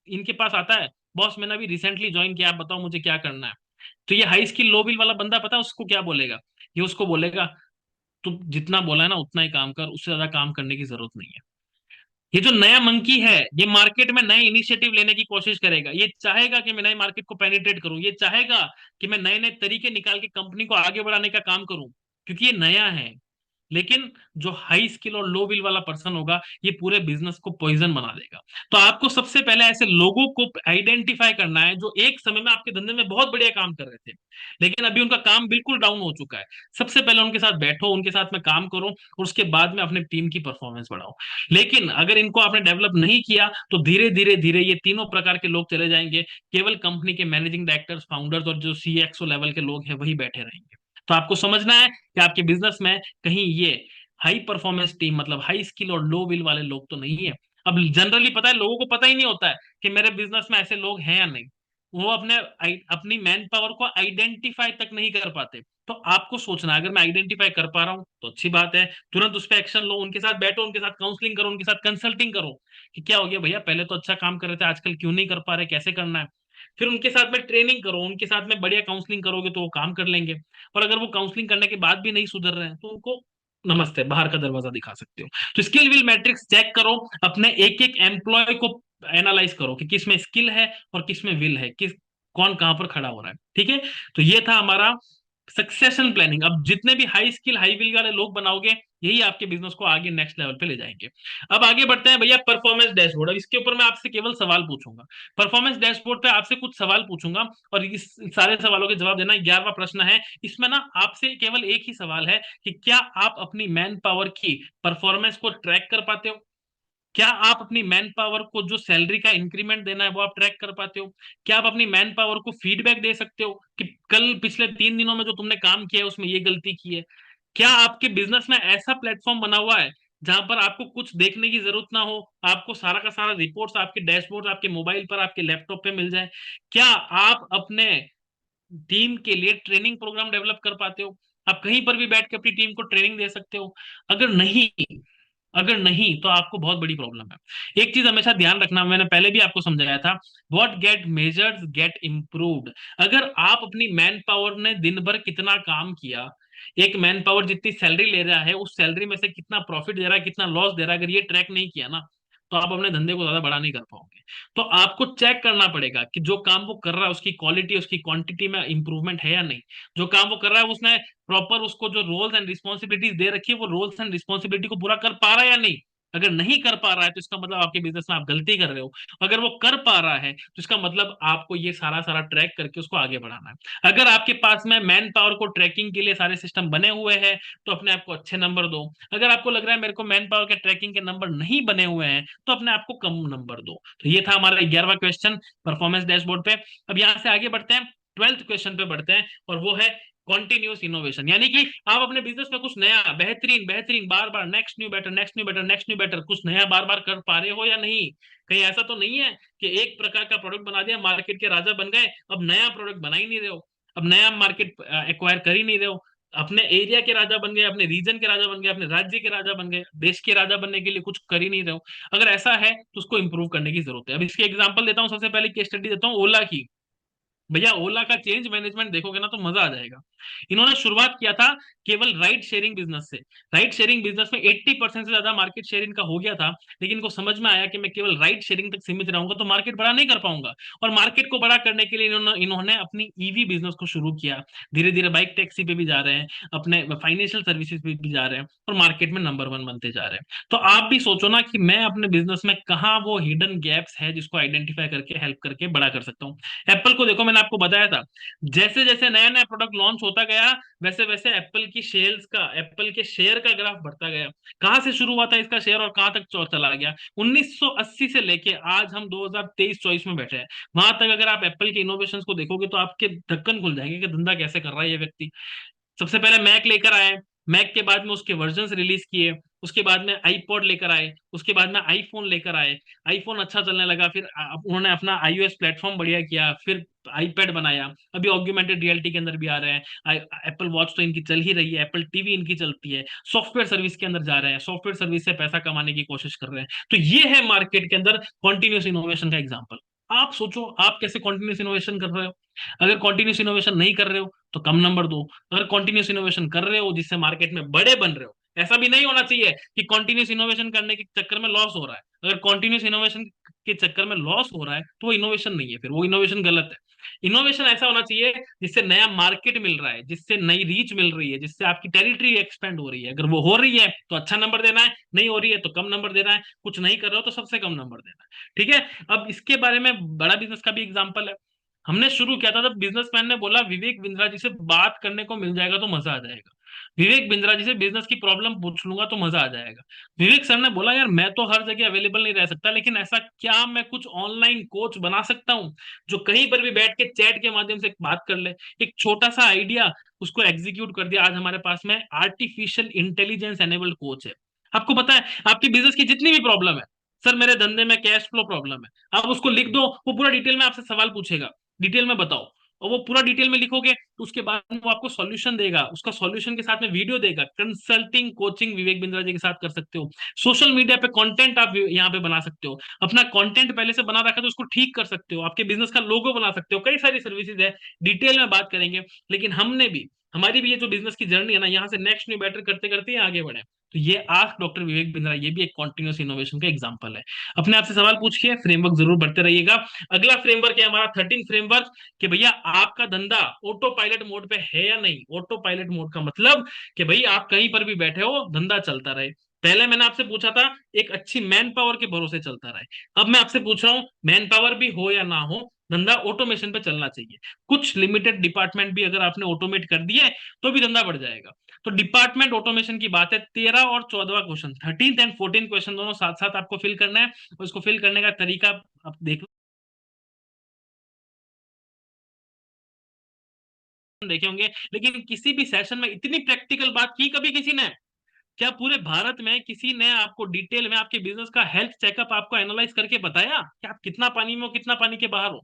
इनके पास आता है, बॉस मैंने अभी रिसेंटली ज्वाइन किया, आप बताओ मुझे क्या करना है, तो ये हाई स्किल लो विल वाला बंदा पता है उसको क्या बोलेगा, ये उसको बोलेगा तू जितना बोला है ना उतना ही काम कर, उससे ज्यादा काम करने की जरूरत नहीं है। ये जो नया मंकी है ये मार्केट में नए इनिशिएटिव लेने की कोशिश करेगा, ये चाहेगा कि मैं नए मार्केट को पेनिट्रेट करूं, ये चाहेगा कि मैं नए नए तरीके निकाल के कंपनी को आगे बढ़ाने का काम करूं, क्योंकि ये नया है। लेकिन जो हाई स्किल और लो विल वाला पर्सन होगा ये पूरे बिजनेस को पॉइजन बना देगा। तो आपको सबसे पहले ऐसे लोगों को आइडेंटिफाई करना है जो एक समय में आपके धंधे में बहुत बढ़िया काम कर रहे थे लेकिन अभी उनका काम बिल्कुल डाउन हो चुका है। सबसे पहले उनके साथ बैठो, उनके साथ में काम करो और उसके बाद में अपने टीम की परफॉर्मेंस बढ़ाओ। लेकिन अगर इनको आपने डेवलप नहीं किया तो धीरे धीरे धीरे ये तीनों प्रकार के लोग चले जाएंगे, केवल कंपनी के मैनेजिंग डायरेक्टर्स, फाउंडर्स और जो सीएक्सओ लेवल के लोग हैं वही बैठे रहेंगे। तो आपको समझना है कि आपके बिजनेस में कहीं ये हाई परफॉर्मेंस टीम मतलब हाई स्किल और लो विल वाले लोग तो नहीं है। अब जनरली पता है लोगों को पता ही नहीं होता है कि मेरे बिजनेस में ऐसे लोग हैं या नहीं, वो अपने अपनी मैन पावर को आइडेंटिफाई तक नहीं कर पाते। तो आपको सोचना है, अगर मैं आइडेंटिफाई कर पा रहा हूँ तो अच्छी बात है, तुरंत उस पर एक्शन लो, उनके साथ बैठो, उनके साथ काउंसलिंग करो, उनके साथ कंसल्टिंग करो कि क्या हो गया भैया, पहले तो अच्छा काम कर रहे थे, आजकल क्यों नहीं कर पा रहे, कैसे करना है। फिर उनके साथ में ट्रेनिंग करो, उनके साथ में बढ़िया काउंसलिंग करोगे तो वो काम कर लेंगे। और अगर वो काउंसलिंग करने के बाद भी नहीं सुधर रहे हैं तो उनको नमस्ते, बाहर का दरवाजा दिखा सकते हो। तो स्किल विल मैट्रिक्स चेक करो, अपने एक एक एम्प्लॉय को एनालाइज करो कि किस में स्किल है और किस में विल है, किस कौन कहां पर खड़ा हो रहा है। ठीक है, तो ये था हमारा सक्सेशन प्लानिंग। अब जितने भी हाई स्किल हाई विल वाले लोग बनाओगे, यही आपके बिजनेस को आगे नेक्स्ट लेवल पे ले जाएंगे। अब आगे बढ़ते हैं भैया, परफॉर्मेंस डैशबोर्ड। अब इसके ऊपर मैं आपसे केवल सवाल पूछूंगा, परफॉर्मेंस डैशबोर्ड पे आपसे कुछ सवाल पूछूंगा, और इस सारे सवालों के जवाब देना। 11वां प्रश्न है, इसमें ना आपसे केवल एक ही सवाल है कि क्या आप अपनी मैन पावर की परफॉर्मेंस को ट्रैक कर पाते हो? क्या आप अपनी मैन पावर को जो सैलरी का इंक्रीमेंट देना है वो आप ट्रैक कर पाते हो? क्या आप अपनी मैन पावर को फीडबैक दे सकते हो कि कल पिछले 3 दिनों में जो तुमने काम किया है उसमें ये गलती की है? क्या आपके बिजनेस में ऐसा प्लेटफॉर्म बना हुआ है जहां पर आपको कुछ देखने की जरूरत ना हो, आपको सारा का सारा रिपोर्ट्स आपके डैशबोर्ड आपके मोबाइल पर आपके लैपटॉप पे मिल जाए? क्या आप अपने टीम के लिए ट्रेनिंग प्रोग्राम डेवलप कर पाते हो? आप कहीं पर भी बैठ के अपनी टीम को ट्रेनिंग दे सकते हो? अगर नहीं, अगर नहीं तो आपको बहुत बड़ी प्रॉब्लम है। एक चीज हमेशा ध्यान रखना, मैंने पहले भी आपको समझाया था, what get measured get improved. अगर आप अपनी मैन पावर ने दिन भर कितना काम किया, एक मैन पावर जितनी सैलरी ले रहा है उस सैलरी में से कितना प्रॉफिट दे रहा है कितना लॉस दे रहा है, अगर ये ट्रैक नहीं किया ना, तो आप अपने धंधे को ज्यादा बड़ा नहीं कर पाओगे। तो आपको चेक करना पड़ेगा कि जो काम वो कर रहा है उसकी क्वालिटी उसकी क्वांटिटी में इंप्रूवमेंट है या नहीं। जो काम वो कर रहा है उसने प्रॉपर उसको जो रोल्स एंड रिस्पॉन्सिबिलिटीज दे रखी है वो रोल्स एंड रिस्पॉन्सिबिलिटी को पूरा कर पा रहा है या नहीं। अगर नहीं कर पा रहा है तो इसका मतलब आपके बिजनेस में आप गलती कर रहे हो। अगर वो कर पा रहा है तो इसका मतलब आपको ये सारा सारा ट्रैक करके उसको आगे बढ़ाना है। अगर आपके पास में मैन पावर को ट्रैकिंग के लिए सारे सिस्टम बने हुए हैं तो अपने आप को अच्छे नंबर दो। अगर आपको लग रहा है मेरे को मैन पावर के ट्रैकिंग के नंबर नहीं बने हुए हैं तो अपने आप को कम नंबर दो। तो ये था हमारा 11वां क्वेश्चन परफॉर्मेंस डैशबोर्ड पे। अब यहाँ से आगे बढ़ते हैं, 12th क्वेश्चन पे बढ़ते हैं, और वो है कॉन्टिन्यूस इनोवेशन। यानी कि आप अपने बिजनेस में कुछ नया बेहतरीन बेहतरीन बार बार next new better next new better next new better कुछ नया बार बार कर पा रहे हो या नहीं। कहीं ऐसा तो नहीं है कि एक प्रकार का प्रोडक्ट बना दिया, मार्केट के राजा बन गए, अब नया प्रोडक्ट बना ही नहीं रहे हो, अब नया मार्केट एक्वायर कर ही नहीं रहे हो, अपने एरिया के राजा बन गए, अपने रीजन के राजा बन गए, अपने राज्य के राजा बन गए, देश के राजा बनने के लिए कुछ कर ही नहीं रहे हो। अगर ऐसा है तो उसको इंप्रूव करने की जरूरत है। अब इसके एग्जांपल देता हूँ, सबसे पहले केस स्टडी देता हूँ ओला की। भैया ओला का चेंज मैनेजमेंट देखोगे ना तो मजा आ जाएगा। इन्होंने शुरुआत किया था केवल राइड शेयरिंग बिजनेस से। राइड शेयरिंग बिजनेस में 80% से ज्यादा मार्केट शेयर इनका हो गया था, लेकिन इनको समझ में आया कि मैं केवल राइड शेयरिंग तक सीमित रहूंगा तो मार्केट बड़ा नहीं कर पाऊंगा। और मार्केट को बड़ा करने के लिए इन्होंने अपनी ईवी बिजनेस को शुरू किया। धीरे धीरे बाइक टैक्सी पे भी जा रहे हैं, अपने फाइनेंशियल सर्विसेज पे भी जा रहे हैं, और मार्केट में नंबर 1 बनते जा रहे हैं। तो आप भी सोचो ना कि मैं अपने बिजनेस में कहाँ वो हिडन गैप्स है जिसको आइडेंटिफाई करके हेल्प करके बड़ा कर सकता हूँ। एप्पल को देखो, मैंने आपको बताया था, जैसे जैसे नया नया प्रोडक्ट लॉन्च होता गया वैसे वैसे एप्पल की शेयर्स का एप्पल के शेयर का ग्राफ बढ़ता गया। कहां से शुरू हुआ था इसका शेयर और कहां तक चला गया? 1980 से लेके आज हम 2023-24 में बैठे हैं। वहां तक अगर आप एप्पल के इनोवेशंस को देखोगे तो आपके ढक्कन खुल जाएंगे कि धंधा कैसे कर रहा है ये व्यक्ति। सबसे पहले मैक लेकर आए, मैक के बाद में उसके वर्जन रिलीज किए, उसके बाद में आईपॉड लेकर आए, उसके बाद में आईफोन लेकर आए, आईफोन अच्छा चलने लगा, फिर उन्होंने अपना आईओएस प्लेटफॉर्म बढ़िया किया, फिर आईपैड बनाया, अभी ऑग्यूमेंटेड रियलिटी के अंदर भी आ रहे हैं। एप्पल वॉच तो इनकी चल ही रही है, एप्पल टीवी इनकी चलती है, सॉफ्टवेयर सर्विस के अंदर जा रहे हैं, सॉफ्टवेयर सर्विस से पैसा कमाने की कोशिश कर रहे हैं। तो ये है मार्केट के अंदर कॉन्टिन्यूस इनोवेशन का एग्जाम्पल। आप सोचो आप कैसे कॉन्टिन्यूस इनोवेशन कर रहे हो। अगर कॉन्टिन्यूस इनोवेशन नहीं कर रहे हो तो कम नंबर दो। अगर कॉन्टिन्यूस इनोवेशन कर रहे हो जिससे मार्केट में बड़े बन रहे हो, ऐसा भी नहीं होना चाहिए कि कॉन्टिन्यूस इनोवेशन करने के चक्कर में लॉस हो रहा है। अगर कॉन्टिन्यूस इनोवेशन के चक्कर में लॉस हो रहा है तो वो इनोवेशन नहीं है, फिर वो इनोवेशन गलत है। इनोवेशन ऐसा होना चाहिए जिससे नया मार्केट मिल रहा है, जिससे नई रीच मिल रही है, जिससे आपकी टेरिटरी एक्सपेंड हो रही है। अगर वो हो रही है तो अच्छा नंबर देना है, नहीं हो रही है तो कम नंबर देना है, कुछ नहीं कर रहे हो तो सबसे कम नंबर देना है। ठीक है, अब इसके बारे में बड़ा बिजनेस का भी एग्जांपल है। हमने शुरू किया था तब बिजनेसमैन ने बोला विवेक बिंद्रा जी से बात करने को मिल जाएगा तो मजा आ जाएगा, विवेक बिंद्रा जी से बिजनेस की प्रॉब्लम पूछ लूंगा तो मजा आ जाएगा। विवेक सर ने बोला यार मैं तो हर जगह अवेलेबल नहीं रह सकता, लेकिन ऐसा क्या मैं कुछ ऑनलाइन कोच बना सकता हूँ जो कहीं पर भी बैठ के चैट के माध्यम से बात कर ले। एक छोटा सा आइडिया, उसको एग्जीक्यूट कर दिया। आज हमारे पास में आर्टिफिशियल इंटेलिजेंस एनेबल्ड कोच है। आपको पता है आपकी बिजनेस की जितनी भी प्रॉब्लम है, सर मेरे धंधे में कैश फ्लो प्रॉब्लम है, आप उसको लिख दो, वो पूरा डिटेल में आपसे सवाल पूछेगा, डिटेल में बताओ, और वो पूरा डिटेल में लिखोगे तो उसके बाद में वो आपको सॉल्यूशन देगा, उसका सॉल्यूशन के साथ में वीडियो देगा। कंसल्टिंग कोचिंग विवेक बिंद्रा जी के साथ कर सकते हो। सोशल मीडिया पे कंटेंट आप यहाँ पे बना सकते हो, अपना कंटेंट पहले से बना रखा है तो उसको ठीक कर सकते हो, आपके बिजनेस का लोगो बना सकते हो, कई सारी सर्विसेज है, डिटेल में बात करेंगे। लेकिन हमने भी, हमारी भी ये जो बिजनेस की जर्नी है ना, यहाँ से नेक्स्ट न्यू बेटर करते करते ही आगे बढ़े। तो ये आस्क डॉक्टर विवेक बिंद्रा, ये भी एक कॉन्टिन्यूस इनोवेशन का एग्जांपल है। अपने आप से सवाल पूछिए, फ्रेमवर्क जरूर बढ़ते रहिएगा। अगला फ्रेमवर्क है हमारा 13 फ्रेमवर्क, कि भैया आपका धंधा ऑटो पायलट मोड पे है या नहीं। ऑटो पायलट मोड का मतलब कि भाई आप कहीं पर भी बैठे हो, धंधा चलता रहे। पहले मैंने आपसे पूछा था एक अच्छी मैन पावर के भरोसे चलता रहे। अब मैं आपसे पूछ रहा हूं, मैन पावर भी हो या ना हो, धंधा ऑटोमेशन पे चलना चाहिए। कुछ लिमिटेड डिपार्टमेंट भी अगर आपने ऑटोमेट कर दिए तो भी धंधा बढ़ जाएगा। तो डिपार्टमेंट ऑटोमेशन की बात है। 13 और 14वां question, 13th and 14th question दोनों साथ साथ आपको फिल करना है। और इसको फिल करने का तरीका आप देख देखे होंगे, लेकिन किसी भी सेशन में इतनी प्रैक्टिकल बात की कभी किसी ने? क्या पूरे भारत में किसी ने आपको डिटेल में आपके बिजनेस का हेल्थ चेकअप आपको एनालाइज करके बताया कि आप कितना पानी में हो, कितना पानी के बाहर हो?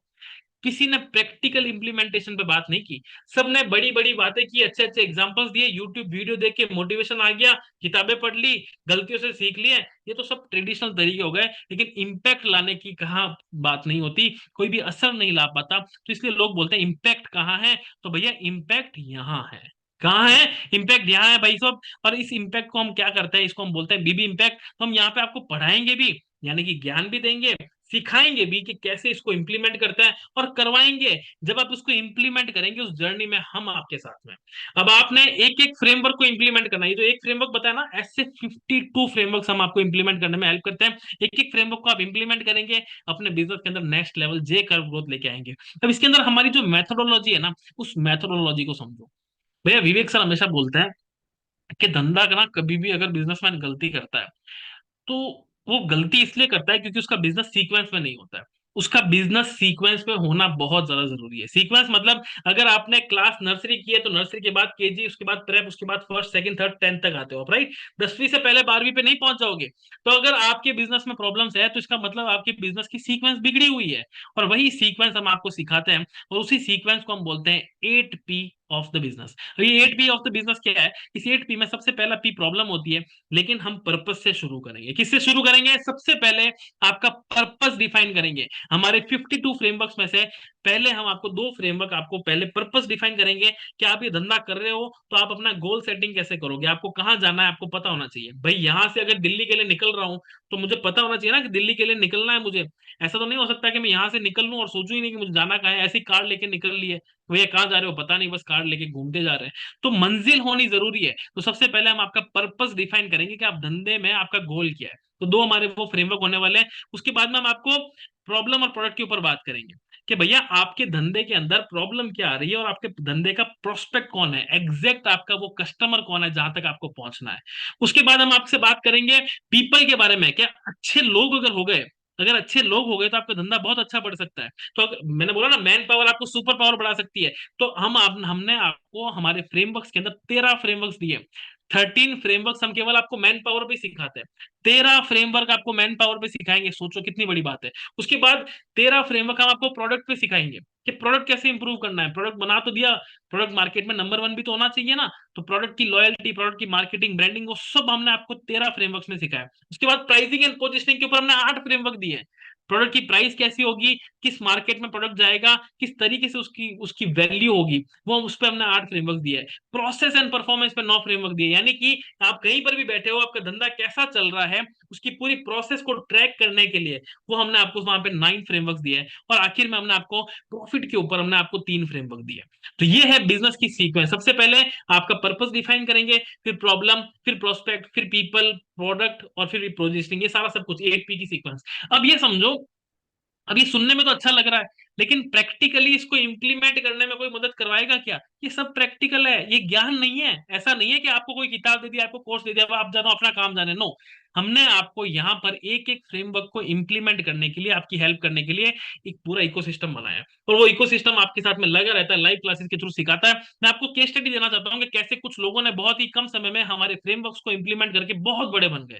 किसी ने प्रैक्टिकल इंप्लीमेंटेशन पे बात नहीं की। सबने बड़ी बड़ी बातें की, अच्छे अच्छे एग्जांपल्स दिए, यूट्यूब वीडियो देख के मोटिवेशन आ गया, किताबें पढ़ ली, गलतियों से सीख लिए। ये तो सब ट्रेडिशनल तरीके हो गए, लेकिन इम्पैक्ट लाने की कहाँ बात नहीं होती, कोई भी असर नहीं ला पाता। तो इसलिए लोग बोलते हैं इम्पैक्ट कहाँ है? तो भैया इम्पैक्ट यहाँ है। कहाँ है इम्पैक्ट? यहाँ है भाई साहब। और इस इम्पैक्ट को हम क्या करते हैं, इसको हम बोलते हैं बीबी इम्पैक्ट। तो हम यहाँ पे आपको पढ़ाएंगे भी, यानी कि ज्ञान भी देंगे, सिखाएंगे भी कि कैसे इसको इंप्लीमेंट करता है, और करवाएंगे। जब आप उसको इंप्लीमेंट करेंगे उस जर्नी में हम आपके साथ में। अब आपने एक एक फ्रेमवर्क को इंप्लीमेंट करना है। ये जो एक फ्रेमवर्क बताया ना, ऐसे 52 फ्रेमवर्क हम आपको इंप्लीमेंट करने में हेल्प करते हैं। एक एक फ्रेमवर्क को आप इंप्लीमेंट करेंगे, अपने बिजनेस के अंदर next level J curve growth लेके आएंगे। अब इसके अंदर हमारी जो मेथोडोलॉजी है ना, उस मेथोडोलॉजी को समझो। भैया विवेक सर हमेशा बोलते हैं कि धंधा करना, कभी भी अगर बिजनेसमैन गलती करता है तो वो गलती इसलिए करता है क्योंकि उसका बिजनेस सीक्वेंस में नहीं होता है। उसका बिजनेस सीक्वेंस में होना बहुत ज्यादा जरूरी है। सीक्वेंस मतलब, अगर आपने क्लास नर्सरी की है तो नर्सरी के बाद केजी, उसके बाद प्रेप, उसके बाद फर्स्ट सेकंड थर्ड 10th तक आते हो आप, राइट? 10वीं से पहले 12वीं पे नहीं पहुंच जाओगे। तो अगर आपके बिजनेस में प्रॉब्लम्स है तो इसका मतलब आपके बिजनेस की सीक्वेंस बिगड़ी हुई है। और वही सीक्वेंस हम आपको सिखाते हैं, और उसी सीक्वेंस को हम बोलते हैं 8 P ऑफ द बिजनेस। ये 8 P ऑफ द बिजनेस क्या है? इस 8 P में सबसे पहला पी प्रॉब्लम होती है, लेकिन हम पर्पस से शुरू करेंगे। किससे शुरू करेंगे? सबसे पहले आपका पर्पस डिफाइन करेंगे। हमारे 52 फ्रेमवर्क्स में से पहले हम आपको दो फ्रेमवर्क, आपको पहले पर्पस डिफाइन करेंगे कि आप ये धंधा कर रहे हो तो आप अपना गोल सेटिंग कैसे करोगे, आपको कहाँ जाना है आपको पता होना चाहिए। भाई यहाँ से अगर दिल्ली के लिए निकल रहा हूँ तो मुझे पता होना चाहिए ना कि दिल्ली के लिए निकलना है मुझे। ऐसा तो नहीं हो सकता कि मैं यहाँ से निकल लूँ और सोचूं ही नहीं कि मुझे जाना कहाँ है, ऐसी कार लेके निकल लिए, भैया कहाँ जा रहे हो पता नहीं, बस कार लेके घूमते जा रहे हैं। तो मंजिल होनी जरूरी है। तो सबसे पहले हम आपका पर्पस डिफाइन करेंगे कि आप धंधे में आपका गोल क्या है। तो दो हमारे वो फ्रेमवर्क होने वाले हैं। उसके बाद में हम आपको प्रॉब्लम और प्रोडक्ट के ऊपर बात करेंगे कि भैया आपके धंधे के अंदर प्रॉब्लम क्या आ रही है, और आपके धंधे का प्रोस्पेक्ट कौन है, एग्जैक्ट आपका वो कस्टमर कौन है जहां तक आपको पहुंचना है। उसके बाद हम आपसे बात करेंगे पीपल के बारे में, क्या अच्छे लोग अगर हो गए, अगर अच्छे लोग हो गए तो आपका धंधा बहुत अच्छा बढ़ सकता है। तो मैंने बोला ना, मैन पावर आपको सुपर पावर बढ़ा सकती है। तो हमने आपको हमारे फ्रेमवर्क्स के अंदर 13 फ्रेमवर्क्स दिए। 13 फ्रेमवर्क्स हम केवल आपको मैन पावर पे सिखाते हैं, 13 फ्रेमवर्क आपको मैन पावर पे सिखाएंगे। सोचो कितनी बड़ी बात है। उसके बाद 13 फ्रेमवर्क हम आपको प्रोडक्ट पे सिखाएंगे कि प्रोडक्ट कैसे इंप्रूव करना है। प्रोडक्ट बना तो दिया, प्रोडक्ट मार्केट में नंबर 1 भी तो होना चाहिए ना। तो प्रोडक्ट की लॉयल्टी, प्रोडक्ट की मार्केटिंग, ब्रांडिंग, वो सब हमने आपको 13 फ्रेमवर्क्स में सिखाया। उसके बाद प्राइसिंग एंड पोजिशनिंग के ऊपर हमने 8 फ्रेमवर्क दिए। प्रोडक्ट की प्राइस कैसी होगी, किस मार्केट में प्रोडक्ट जाएगा, किस तरीके से उसकी उसकी वैल्यू होगी, वो उस पर हमने 8 फ्रेमवर्क दिए। प्रोसेस एंड परफॉर्मेंस पे 9 फ्रेमवर्क दिए, यानी कि आप कहीं पर भी बैठे हो, आपका धंधा कैसा चल रहा है, उसकी पूरी प्रोसेस को ट्रैक करने के लिए वो हमने आपको वहां पे 9 फ्रेमवर्क दिए हैं। और आखिर में हमने आपको प्रॉफिट के ऊपर हमने आपको 3 फ्रेमवर्क दिए। तो ये है बिजनेस की सीक्वेंस। सबसे पहले आपका पर्पस डिफाइन करेंगे, फिर प्रॉब्लम, फिर प्रोस्पेक्ट, फिर पीपल, प्रोडक्ट, और फिर पोजिशनिंग, ये सारा सब कुछ 8 P की सीक्वेंस। अब ये समझो, अब ये सुनने में तो अच्छा लग रहा है, लेकिन प्रैक्टिकली इसको इंप्लीमेंट करने में कोई मदद करवाएगा क्या? ये सब प्रैक्टिकल है, ये ज्ञान नहीं है। ऐसा नहीं है कि आपको कोई किताब दे दिया, आपको कोर्स दे दिया, अब आप जानो अपना काम जाने। नो, हमने आपको यहाँ पर एक एक फ्रेमवर्क को इंप्लीमेंट करने के लिए, आपकी हेल्प करने के लिए एक पूरा इकोसिस्टम बनाया है। और वो इकोसिस्टम आपके साथ में लगा रहता है, लाइव क्लासेस के थ्रू सिखाता है। मैं आपको केस स्टडी देना चाहता हूँ कि कैसे कुछ लोगों ने बहुत ही कम समय में हमारे फ्रेमवर्क्स को इंप्लीमेंट करके बहुत बड़े बन गए।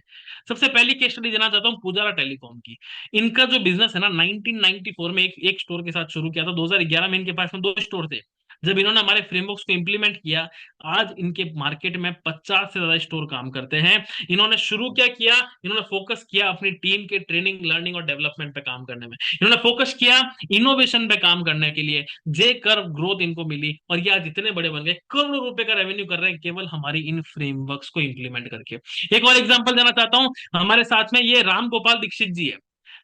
सबसे पहली केस स्टडी देना चाहता हूँ पुजारा टेलीकॉम की। इनका जो बिजनेस है ना, 1994 में एक स्टोर के साथ शुरू किया था। 2011 में इनके पास में 2 स्टोर थे। जब इन्होंने हमारे फ्रेमवर्क्स को इंप्लीमेंट किया, आज इनके मार्केट में 50 से ज्यादा स्टोर काम करते हैं। इन्होंने शुरू क्या किया, इन्होंने फोकस किया अपनी टीम के ट्रेनिंग, लर्निंग और डेवलपमेंट पे काम करने में। इन्होंने फोकस किया इनोवेशन पे काम करने के लिए। जे कर्व ग्रोथ इनको मिली और ये आज इतने बड़े बन गए, करोड़ों रुपए का रेवेन्यू कर रहे हैं केवल हमारी इन फ्रेमवर्क्स को इंप्लीमेंट करके। एक और एग्जांपल देना चाहता हूं, हमारे साथ में ये राम गोपाल दीक्षित जी है।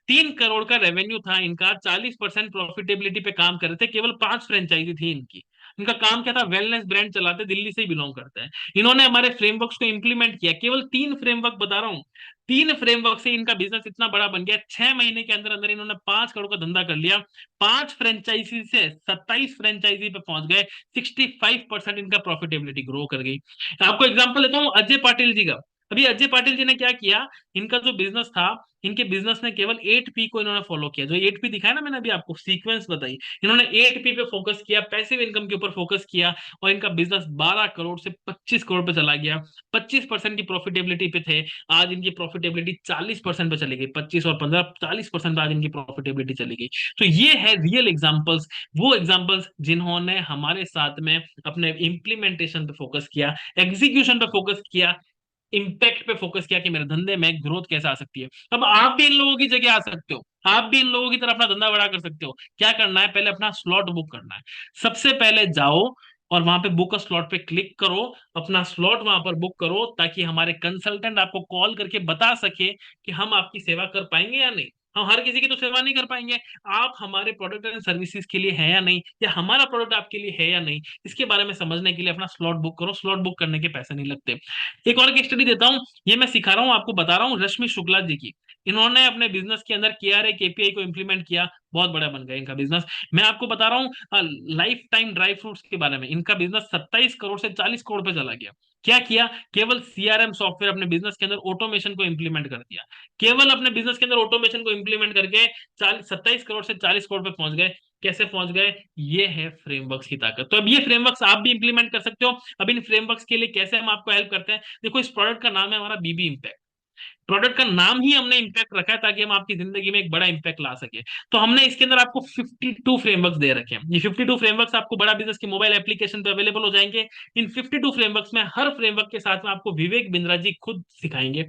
3 करोड़ का रेवेन्यू था इनका, 40% प्रॉफिटेबिलिटी पे काम कर रहे थे, केवल 5 फ्रेंचाइजी थी इनकी। इनका काम क्या था, वेलनेस ब्रांड चलाते, दिल्ली से ही बिलोंग करते हैं। इन्होंने हमारे फ्रेमवर्क्स को इंप्लीमेंट किया, केवल 3 फ्रेमवर्क बता रहा हूँ, 3 फ्रेमवर्क से इनका बिजनेस इतना बड़ा बन गया। 6 महीने के अंदर अंदर इन्होंने 5 करोड़ का धंधा कर लिया। 5 फ्रेंचाइजी से 27 फ्रेंचाइजी पे पहुंच गए। 65% इनका प्रॉफिटेबिलिटी ग्रो कर गई। आपको एग्जांपल देता हूँ अजय पाटिल जी का। अभी अजय पाटिल जी ने क्या किया, इनका जो बिजनेस था, इनके बिजनेस ने केवल 8P को इन्होंने फॉलो किया। जो 8P दिखाया ना मैंने अभी आपको सीक्वेंस बताई, इन्होंने 8P पे फोकस किया, पैसिव इनकम के ऊपर फोकस किया, और इनका बिजनेस 12 करोड़ से 25 करोड़ पे चला गया। 25% की प्रॉफिटेबिलिटी पे थे, आज इनकी प्रॉफिटेबिलिटी 40% पे चली गई। 25 और 15, 40% पे आज इनकी प्रॉफिटेबिलिटी चली गई। तो ये है रियल एग्जांपल्स, वो एग्जांपल्स जिन्होंने हमारे साथ में अपने इंप्लीमेंटेशन पे फोकस किया, एग्जीक्यूशन पे फोकस किया, इम्पैक्ट पे फोकस किया कि मेरे धंधे में ग्रोथ कैसे आ सकती है। अब आप भी इन लोगों की जगह आ सकते हो, आप भी इन लोगों की तरह अपना धंधा बड़ा कर सकते हो। क्या करना है, पहले अपना स्लॉट बुक करना है। सबसे पहले जाओ और वहां पे बुक स्लॉट पे क्लिक करो, अपना स्लॉट वहां पर बुक करो, ताकि हमारे कंसल्टेंट आपको कॉल करके बता सके कि हम आपकी सेवा कर पाएंगे या नहीं। हम हर किसी की तो सेवा नहीं कर पाएंगे, आप हमारे प्रोडक्ट एंड सर्विसेज के लिए है या नहीं, या हमारा प्रोडक्ट आपके लिए है या नहीं, इसके बारे में समझने के लिए अपना स्लॉट बुक करो। स्लॉट बुक करने के पैसे नहीं लगते। एक और केस स्टडी देता हूं, ये मैं सिखा रहा हूं आपको, बता रहा हूं, रश्मि शुक्ला जी की। इन्होंने अपने बिजनेस के अंदर KRA KPI को इंप्लीमेंट किया, बहुत बड़ा बन गया इनका बिजनेस। मैं आपको बता रहा हूँ लाइफ टाइम ड्राई फ्रूट्स के बारे में। इनका बिजनेस 27 करोड़ से 40 करोड़ पे चला गया। क्या किया, केवल CRM सॉफ्टवेयर अपने बिजनेस के अंदर ऑटोमेशन को इंप्लीमेंट कर दिया। केवल अपने बिजनेस के अंदर ऑटोमेशन को इंप्लीमेंट करके 27 करोड़ से 40 करोड़ पे पहुंच गए। कैसे पहुंच गए, ये है फ्रेमवर्क्स की ताकत। तो अब ये फ्रेमवर्क्स आप भी इंप्लीमेंट कर सकते हो। अब इन फ्रेमवर्क्स के लिए कैसे हम आपको हेल्प करते हैं, देखो, इस प्रोडक्ट का नाम है हमारा BB इम्पैक्ट। प्रोडक्ट का नाम ही हमने इम्पैक्ट रखा है ताकि हम आपकी जिंदगी में एक बड़ा इम्पैक्ट ला सके। तो हमने इसके अंदर आपको 52 फ्रेमवर्क्स दे रखे हैं। ये 52 फ्रेमवर्क्स आपको बड़ा बिजनेस के मोबाइल एप्लीकेशन पे अवेलेबल हो जाएंगे। इन 52 फ्रेमवर्क्स में हर फ्रेमवर्क के साथ में आपको विवेक बिंद्रा जी खुद सिखाएंगे।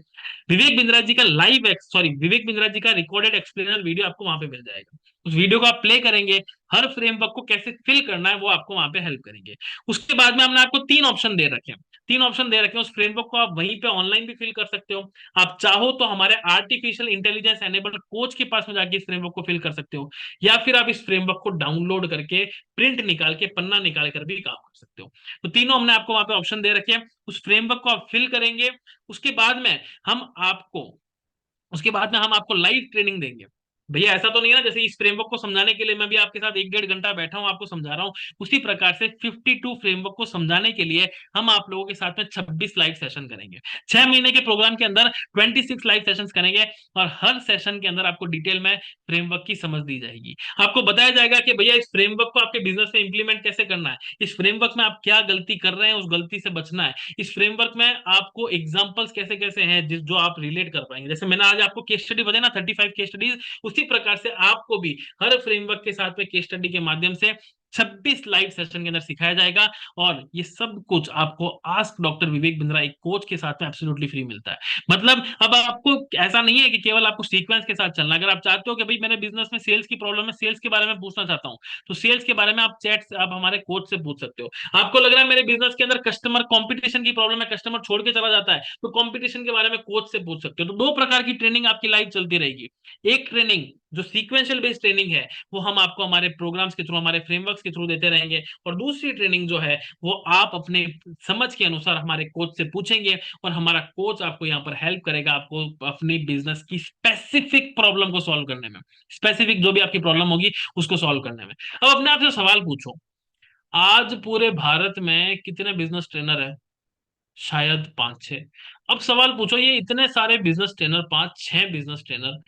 विवेक बिंद्रा जी का विवेक बिंद्रा जी का रिकॉर्डेड एक्सप्लेनर वीडियो आपको वहां पे मिल जाएगा। उस वीडियो को आप प्ले करेंगे, हर फ्रेमवर्क को कैसे फिल करना है वो आपको वहां पे हेल्प करेंगे। उसके बाद में हमने आपको 3 ऑप्शन दे रखे हैं। 3 ऑप्शन दे रखे हैं, उस फ्रेमवर्क को आप वहीं पे ऑनलाइन भी फिल कर सकते हो। आप चाहो तो हमारे आर्टिफिशियल इंटेलिजेंस एनेबल्ड कोच के पास में जाके इस फ्रेमवर्क को फिल कर सकते हो, या फिर आप इस फ्रेमवर्क को डाउनलोड करके प्रिंट निकाल के, पन्ना निकाल कर भी काम कर सकते हो। तो तीनों हमने आपको वहां पे ऑप्शन दे रखे हैं। उस फ्रेमवर्क को आप फिल करेंगे, उसके बाद में हम आपको लाइव ट्रेनिंग देंगे। भैया ऐसा तो नहीं है ना, जैसे इस फ्रेमवर्क को समझाने के लिए मैं भी आपके साथ 1-1.5 घंटा बैठा हूं आपको समझा रहा हूं, उसी प्रकार से 52 फ्रेमवर्क को समझाने के लिए हम आप लोगों के साथ में 26 लाइव सेशन करेंगे। 6 महीने के प्रोग्राम के अंदर 26 लाइव सेशन करेंगे, और हर सेशन के अंदर आपको डिटेल में फ्रेमवर्क की समझ दी जाएगी। आपको बताया जाएगा कि भैया इस फ्रेमवर्क को आपके बिजनेस में इंप्लीमेंट कैसे करना है, इस फ्रेमवर्क में आप क्या गलती कर रहे हैं, उस गलती से बचना है। इस फ्रेमवर्क में आपको एग्जांपल्स कैसे कैसे हैं जो आप रिलेट कर पाएंगे। जैसे मैंने आज आपको केस स्टडी बताया ना, 35 केस स्टडीज, उसी प्रकार से आपको भी हर फ्रेमवर्क के साथ में केस स्टडी के माध्यम से 26 लाइव सेशन के अंदर सिखाया जाएगा। और ये सब कुछ आपको आस्क डॉक्टर विवेक बिंद्रा एक कोच के साथ में एब्सोल्युटली फ्री मिलता है। मतलब अब आपको ऐसा नहीं है कि केवल आपको सीक्वेंस के साथ चलना। अगर आप चाहते हो कि भाई मेरे बिजनेस में सेल्स की प्रॉब्लम है, सेल्स के बारे में पूछना चाहता हूं, तो सेल्स के बारे में आप हमारे कोच से पूछ सकते हो। आपको लग रहा है मेरे बिजनेस के अंदर कस्टमर कंपटीशन की प्रॉब्लम है, कस्टमर छोड़ के चला जाता है, तो कंपटीशन के बारे में कोच से पूछ सकते हो। तो 2 प्रकार की ट्रेनिंग आपकी लाइव चलती रहेगी। एक ट्रेनिंग जो सीक्वेंशियल बेस्ड ट्रेनिंग है, वो हम आपको हमारे प्रोग्राम्स के थ्रू, हमारे फ्रेमवर्क्स के थ्रू देते रहेंगे। और दूसरी ट्रेनिंग जो है वो आप अपने समझ के अनुसार हमारे कोच से पूछेंगे, और हमारा कोच आपको यहाँ पर हेल्प करेगा, आपको अपनी बिजनेस की स्पेसिफिक प्रॉब्लम को सॉल्व करने में, स्पेसिफिक जो भी आपकी प्रॉब्लम होगी उसको सॉल्व करने में। अब अपने आप से सवाल पूछो, आज पूरे भारत में कितने बिजनेस ट्रेनर है? शायद 5-6। अब सवाल पूछो, ये इतने सारे बिजनेस ट्रेनर, 5-6 बिजनेस ट्रेनर,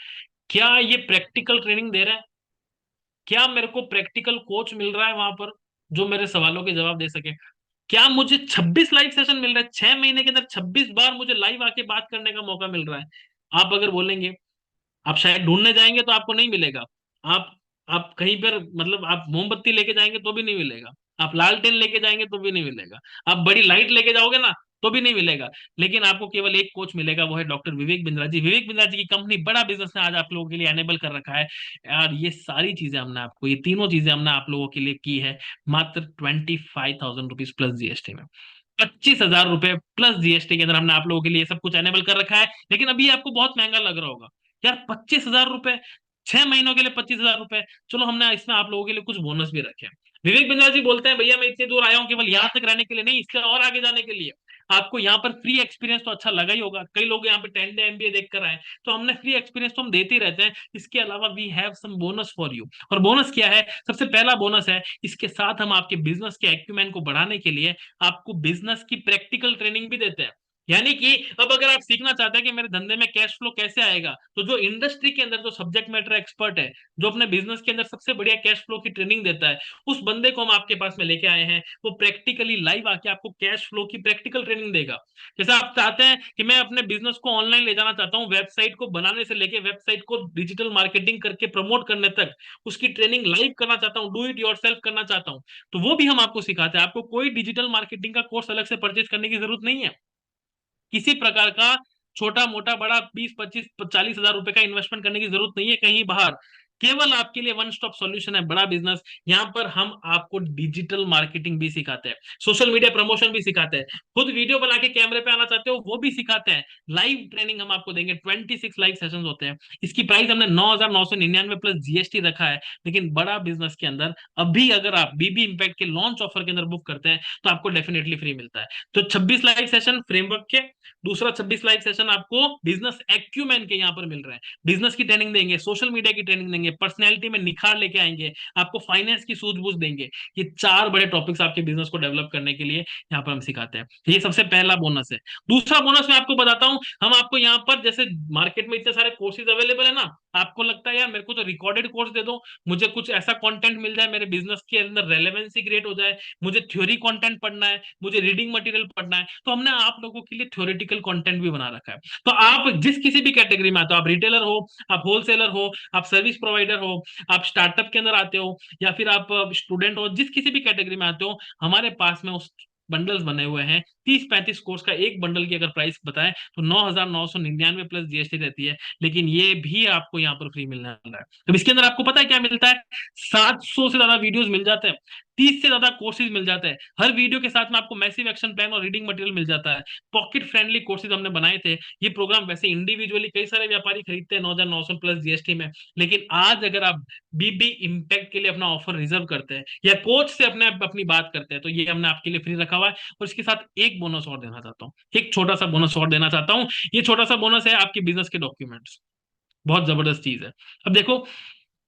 क्या ये प्रैक्टिकल ट्रेनिंग दे रहे हैं? क्या मेरे को प्रैक्टिकल कोच मिल रहा है वहां पर जो मेरे सवालों के जवाब दे सके? क्या मुझे 26 लाइव सेशन मिल रहा है? 6 महीने के अंदर 26 बार मुझे लाइव आके बात करने का मौका मिल रहा है? आप अगर बोलेंगे, आप शायद ढूंढने जाएंगे तो आपको नहीं मिलेगा। आप कहीं पर, मतलब आप मोमबत्ती लेके जाएंगे तो भी नहीं मिलेगा। आप लालटेन लेके जाएंगे तो भी नहीं मिलेगा, आप बड़ी लाइट लेके जाओगे ना तो भी नहीं मिलेगा। लेकिन आपको केवल एक कोच मिलेगा, वो है डॉक्टर विवेक बिंद्रा जी। विवेक बिंद्रा जी की कंपनी बड़ा बिजनेस ने आज आप लोगों के लिए एनेबल कर रखा है। और ये सारी चीजें हमने आपको, ये तीनों चीजें हमने आप लोगों के लिए की है मात्र 25,000 रुपीज प्लस जीएसटी में। 25,000 रुपए प्लस जीएसटी के अंदर हमने आप लोगों के लिए सब कुछ एनेबल कर रखा है। लेकिन अभी आपको बहुत महंगा लग रहा होगा यार, 25,000 रुपए 6 महीनों के लिए, 25,000 रुपए। चलो हमने इसमें आप लोगों के लिए कुछ बोनस भी रखे हैं। विवेक बिंद्रा जी बोलते हैं भैया मैं इतने दूर आया हूँ केवल यहाँ तक रहने के लिए नहीं, इससे और आगे जाने के लिए। आपको यहाँ पर फ्री एक्सपीरियंस तो अच्छा लगा ही होगा, कई लोग यहाँ पे 10 डे एमबीए देख कर आए, तो हमने फ्री एक्सपीरियंस तो हम देते ही रहते हैं। इसके अलावा we have some bonus for you. और बोनस क्या है? सबसे पहला बोनस है, इसके साथ हम आपके बिजनेस के एक्यूमेन को बढ़ाने के लिए आपको बिजनेस की प्रैक्टिकल ट्रेनिंग भी देते हैं। यानी कि अब अगर आप सीखना चाहते हैं कि मेरे धंधे में कैश फ्लो कैसे आएगा, तो जो इंडस्ट्री के अंदर जो सब्जेक्ट मैटर एक्सपर्ट है, जो अपने बिजनेस के अंदर सबसे बढ़िया कैश फ्लो की ट्रेनिंग देता है, उस बंदे को हम आपके पास में लेके आए हैं। वो प्रैक्टिकली लाइव आके आपको कैश फ्लो की प्रैक्टिकल ट्रेनिंग देगा। जैसे आप चाहते हैं कि मैं अपने बिजनेस को ऑनलाइन ले जाना चाहता हूँ, वेबसाइट को बनाने से लेके वेबसाइट को डिजिटल मार्केटिंग करके प्रमोट करने तक उसकी ट्रेनिंग लाइव करना चाहता हूँ, डू इट योर सेल्फ करना चाहता हूँ, तो वो भी हम आपको सिखाते हैं। आपको कोई डिजिटल मार्केटिंग का कोर्स अलग से परचेज करने की जरूरत नहीं है। किसी प्रकार का छोटा मोटा बड़ा 20, 25, 40 हजार रुपए का इन्वेस्टमेंट करने की जरूरत नहीं है कहीं बाहर। केवल आपके लिए वन स्टॉप सॉल्यूशन है बड़ा बिजनेस। यहाँ पर हम आपको डिजिटल मार्केटिंग भी सिखाते हैं, सोशल मीडिया प्रमोशन भी सिखाते हैं, खुद वीडियो बना के कैमरे पे आना चाहते हो वो भी सिखाते हैं। लाइव ट्रेनिंग हम आपको देंगे, 26 लाइव सेशन होते हैं। इसकी प्राइस हमने 9,999 प्लस जीएसटी रखा है। लेकिन बड़ा बिजनेस के अंदर अभी अगर आप बीबी इम्पैक्ट के लॉन्च ऑफर के अंदर बुक करते हैं तो आपको डेफिनेटली फ्री मिलता है। तो 26 लाइव सेशन फ्रेमवर्क के, दूसरा 26 लाइव सेशन आपको बिजनेस एक्यूमेन के यहाँ पर मिल रहे हैं। बिजनेस की ट्रेनिंग देंगे, सोशल मीडिया की ट्रेनिंग देंगे, पर्सनैलिटी में निखार लेके आएंगे, आपको फाइनेंस की सूझबूझ देंगे। ये चार बड़े टॉपिक्स आपके बिजनेस को डेवलप करने के लिए यहाँ पर हम सिखाते हैं। ये सबसे पहला बोनस है। दूसरा बोनस मैं आपको बताता हूँ, हम आपको यहाँ पर, जैसे मार्केट में इतने सारे कोर्सेज अवेलेबल है ना, आपको लगता है यार मेरे को तो रिकॉर्डेड कोर्स दे दो, मुझे कुछ ऐसा कंटेंट मिल जाए, मेरे बिजनेस के अंदर रेलेवेंसी क्रिएट हो जाए, मुझे थ्योरी कंटेंट पढ़ना है, मुझे रीडिंग मटेरियल पढ़ना है, तो हमने आप लोगों के लिए थ्योरेटिकल कंटेंट भी बना रखा है। तो आप जिस किसी भी कैटेगरी में आते हो, आप रिटेलर हो, आप होलसेलर हो, आप सर्विस प्रोवाइडर हो, आप स्टार्टअप के अंदर आते हो, या फिर आप स्टूडेंट हो, जिस किसी भी कैटेगरी में आते हो, हमारे पास में उस बंडल्स बने हुए हैं। 30-35 कोर्स का एक बंडल की अगर प्राइस बताएं तो 9,999 प्लस जीएसटी रहती है। लेकिन ये भी आपको यहाँ पर फ्री मिलने वाला है। तो इसके अंदर आपको पता है क्या मिलता है? 700 से ज्यादा वीडियोस मिल जाते हैं, 30 से ज्यादा कोर्सेज मिल जाते हैं, हर वीडियो के साथ में आपको मैसिव एक्शन प्लान और रीडिंग मटेरियल मिल जाता है। पॉकेट फ्रेंडली कोर्सेज हमने बनाए थे। ये प्रोग्राम वैसे इंडिविजुअली कई सारे व्यापारी खरीदते हैं 9,900 प्लस जीएसटी में, लेकिन आज अगर आप बीबी इम्पैक्ट के लिए अपना ऑफर रिजर्व करते हैं या कोच से अपनी बात करते हैं, तो ये हमने आपके लिए फ्री रखा हुआ है। और इसके साथ एक बोनस और देना चाहता हूँ, एक छोटा सा बोनस और देना चाहता हूँ। ये छोटा सा बोनस है आपके बिजनेस के डॉक्यूमेंट्स। बहुत जबरदस्त चीज है। अब देखो,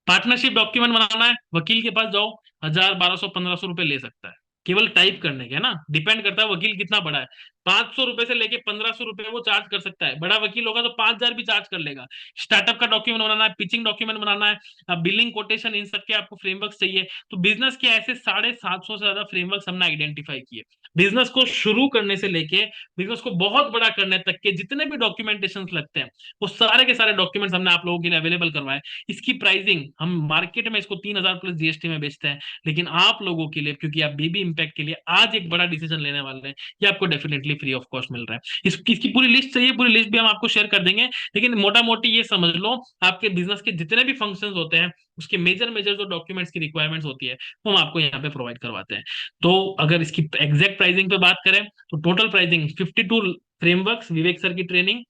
पार्टनरशिप डॉक्यूमेंट बनाना है, वकील के पास जाओ, 1,000, 1,200, 1,500 रुपए ले सकता है केवल टाइप करने के, है ना। डिपेंड करता है वकील कितना बड़ा है। 500 रुपए से लेके 1,500 रुपए वो चार्ज कर सकता है। बड़ा वकील होगा तो 5,000 भी चार्ज कर लेगा। स्टार्टअप का डॉक्यूमेंट बनाना है, पिचिंग डॉक्यूमेंट बनाना है, बिलिंग कोटेशन, इन सबके आपको फ्रेमवर्क चाहिए। तो बिजनेस के ऐसे 750 से ज्यादा फ्रेमवर्क हमने आइडेंटिफाई किए। बिजनेस को शुरू करने से लेके बिजनेस को बहुत बड़ा करने तक के जितने भी डॉक्यूमेंटेशन लगते हैं, वो सारे के सारे डॉक्यूमेंट्स हमने आप लोगों के लिए अवेलेबल करवाए। इसकी प्राइसिंग हम मार्केट में इसको 3,000 प्लस जीएसटी में बेचते हैं, लेकिन आप लोगों के लिए, क्योंकि आप बीबी इम्पैक्ट के लिए आज एक बड़ा डिसीजन लेने वाले हैं, ये आपको डेफिनेटली फ्री ऑफ कॉस्ट मिल रहा है। इसकी पूरी लिस्ट चाहिए, पूरी लिस्ट भी हम आपको शेयर कर देंगे। लेकिन मोटा मोटी ये समझ लो, आपके बिजनेस के जितने भी फंक्शन होते हैं उसके मेजर मेजर जो डॉक्यूमेंट्स की रिक्वायरमेंट्स होती है वो हम आपको यहाँ पे प्रोवाइड करवाते हैं। तो अगर इसकी एग्जैक्ट प्राइसिंग पे बात करें तो टोटल प्राइसिंग 52 फ्रेमवर्क्स, विवेक सर की ट्रेनिंग,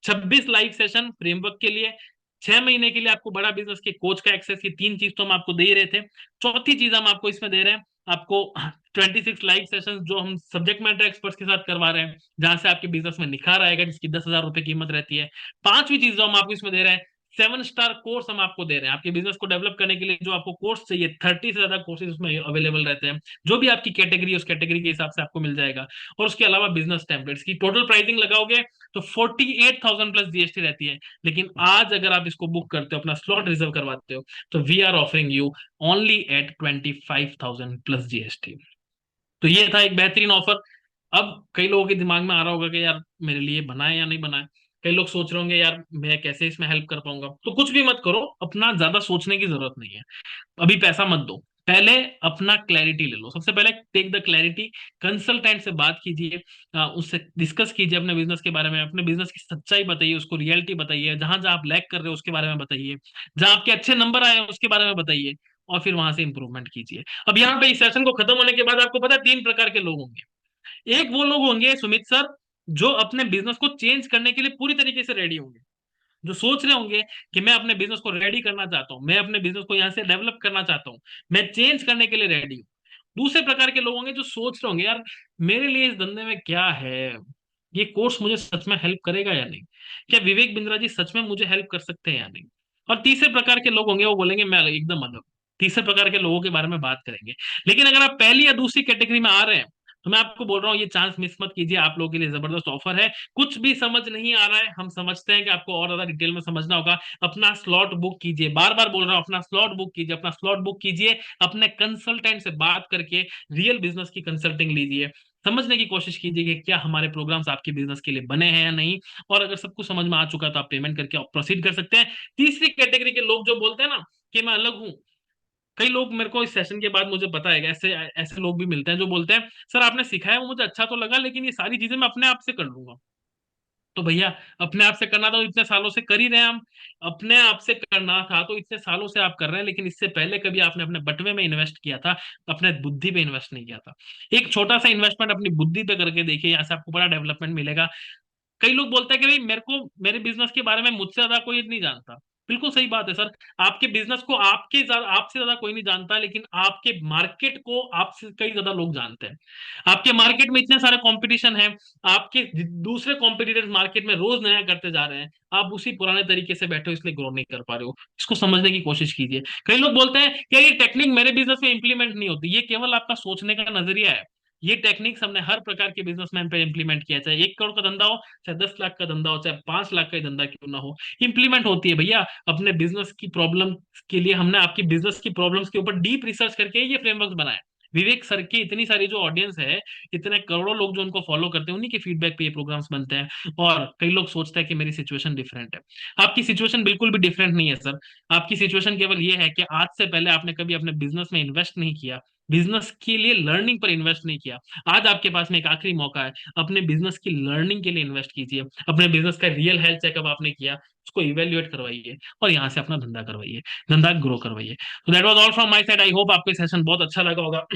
26 लाइव सेशन फ्रेमवर्क के लिए, 6 महीने के लिए आपको बड़ा बिजनेस के कोच का एक्सेस। ये तीन चीज तो हम आपको दे ही रहे थे। चौथी चीज हम आपको इसमें दे रहे हैं, आपको 26 लाइव सेशन जो हम सब्जेक्ट मैटर एक्सपर्ट्स के साथ करवा रहे हैं, जहां से आपके बिजनेस में निखार आएगा, जिसकी 10,000 रुपए कीमत रहती है। पांचवी चीज जो हम आपको इसमें दे रहे हैं, 7 स्टार कोर्स हम आपको दे रहे हैं। आपके बिजनेस को डेवलप करने के लिए जो आपको कोर्स चाहिए, 30 से ज्यादा कोर्सेज उसमें अवेलेबल रहते हैं। जो भी आपकी कैटेगरी है उस कैटेगरी के हिसाब से आपको मिल जाएगा। और उसके अलावा बिजनेस टेम्पलेट्स की टोटल प्राइसिंग लगाओगे तो 48,000 प्लस जीएसटी रहती है। लेकिन आज अगर आप इसको बुक करते हो, अपना स्लॉट रिजर्व करवाते हो, तो we are offering you only at 25,000 plus GST. तो ये था एक बेहतरीन ऑफर। अब कई लोगों के दिमाग में आ रहा होगा कि यार मेरे लिए बनाए या नहीं बनाए। कई लोग सोच रहे होंगे यार मैं कैसे इसमें हेल्प कर पाऊंगा। तो कुछ भी मत करो, अपना ज्यादा सोचने की जरूरत नहीं है, अभी पैसा मत दो। पहले अपना क्लैरिटी ले लो। सबसे पहले टेक द क्लैरिटी, कंसल्टेंट से बात कीजिए, उससे डिस्कस कीजिए अपने बिजनेस के बारे में, अपने बिजनेस की सच्चाई बताइए उसको, रियलिटी बताइए, जहां जहां आप लैग कर रहे हो उसके बारे में बताइए, जहां आपके अच्छे नंबर आए हैं उसके बारे में बताइए, और फिर वहां से इंप्रूवमेंट कीजिए। अब यहाँ पे इस सेशन को खत्म होने के बाद आपको पता है 3 प्रकार के लोग होंगे। एक वो लोग होंगे सुमित सर, जो अपने बिजनेस को चेंज करने के लिए पूरी तरीके से रेडी होंगे, जो सोच रहे होंगे कि मैं अपने बिजनेस को रेडी करना चाहता हूँ, मैं अपने बिजनेस को यहाँ से डेवलप करना चाहता हूँ, मैं चेंज करने के लिए रेडी हूँ। दूसरे प्रकार के लोग होंगे जो सोच रहे होंगे, यार मेरे लिए इस धंधे में क्या है, ये कोर्स मुझे सच में हेल्प करेगा या नहीं, क्या विवेक बिंद्रा जी सच में मुझे हेल्प कर सकते हैं या नहीं। और तीसरे प्रकार के लोग होंगे वो बोलेंगे मैं एकदम अलग। तीसरे प्रकार के लोगों के बारे में बात करेंगे। लेकिन अगर आप पहली या दूसरी कैटेगरी में आ रहे हैं, तो मैं आपको बोल रहा हूँ ये चांस मिस मत कीजिए, आप लोगों के लिए जबरदस्त ऑफर है। कुछ भी समझ नहीं आ रहा है, हम समझते हैं कि आपको और ज्यादा डिटेल में समझना होगा, अपना स्लॉट बुक कीजिए, बार बार बोल रहा हूँ अपना स्लॉट बुक कीजिए, अपना स्लॉट बुक कीजिए, अपने कंसल्टेंट से बात करके रियल बिजनेस की कंसल्टिंग लीजिए, समझने की कोशिश कीजिए कि क्या हमारे प्रोग्राम्स आपके बिजनेस के लिए बने हैं या नहीं। और अगर सब कुछ समझ में आ चुका है तो आप पेमेंट करके प्रोसीड कर सकते हैं। तीसरी कैटेगरी के लोग जो बोलते हैं ना कि मैं अलग हूँ, कई लोग मेरे को इस सेशन के बाद मुझे पता है कि ऐसे ऐसे लोग भी मिलते हैं जो बोलते हैं सर आपने सिखाया वो मुझे अच्छा तो लगा, लेकिन ये सारी चीजें मैं अपने आप से कर लूंगा। तो भैया अपने आप से करना था तो इतने सालों से कर ही रहे हैं हम, अपने आप से करना था तो इतने सालों से आप कर रहे हैं, लेकिन इससे पहले कभी आपने अपने बटवे में इन्वेस्ट किया था, अपने बुद्धि पे इन्वेस्ट नहीं किया था। एक छोटा सा इन्वेस्टमेंट अपनी बुद्धि पे करके देखिए, यहाँ से आपको बड़ा डेवलपमेंट मिलेगा। कई लोग बोलते हैं कि भाई मेरे को मेरे बिजनेस के बारे में मुझसे ज्यादा कोई नहीं जानता। बिल्कुल सही बात है सर, आपके बिजनेस को आपसे ज्यादा कोई नहीं जानता, लेकिन आपके मार्केट को आपसे कई ज्यादा लोग जानते हैं। आपके मार्केट में इतने सारे कंपटीशन है, आपके दूसरे कॉम्पिटिटर्स मार्केट में रोज नया करते जा रहे हैं, आप उसी पुराने तरीके से बैठे हो इसलिए ग्रो नहीं कर पा रहे हो। इसको समझने की कोशिश कीजिए। कई लोग बोलते हैं कि ये टेक्निक मेरे बिजनेस में इंप्लीमेंट नहीं होती, ये केवल आपका सोचने का नजरिया है। ये टेक्निक्स हमने हर प्रकार के बिजनेसमैन पे इंप्लीमेंट किया, चाहे 1 करोड़ का धंधा हो, चाहे 10 लाख का धंधा हो, चाहे 5 लाख का ही धंधा क्यों ना हो, इंप्लीमेंट होती है भैया। अपने बिजनेस की प्रॉब्लम के लिए हमने आपकी बिजनेस की प्रॉब्लम्स के ऊपर डीप रिसर्च करके ये फ्रेमवर्क बनाया। विवेक सर की इतनी सारी जो ऑडियंस है, इतने करोड़ों लोग जो उनको फॉलो करते हैं, उन्हीं के फीडबैक पे ये प्रोग्राम्स बनते हैं। और कई लोग सोचते हैं कि मेरी सिचुएशन डिफरेंट है। आपकी सिचुएशन बिल्कुल भी डिफरेंट नहीं है सर। आपकी सिचुएशन केवल ये है कि आज से पहले आपने कभी अपने बिजनेस में इन्वेस्ट नहीं किया, बिजनेस के लिए लर्निंग पर इन्वेस्ट नहीं किया। आज आपके पास में एक आखिरी मौका है, अपने बिजनेस की लर्निंग के लिए इन्वेस्ट कीजिए। अपने बिजनेस का रियल हेल्थ चेकअप आपने किया, उसको इवेल्युएट करवाइए, और यहाँ से अपना धंधा करवाइए, धंधा ग्रो करवाइए। तो that was all from my side. I hope आपको सेशन बहुत अच्छा लगा होगा।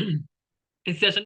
इस सेशन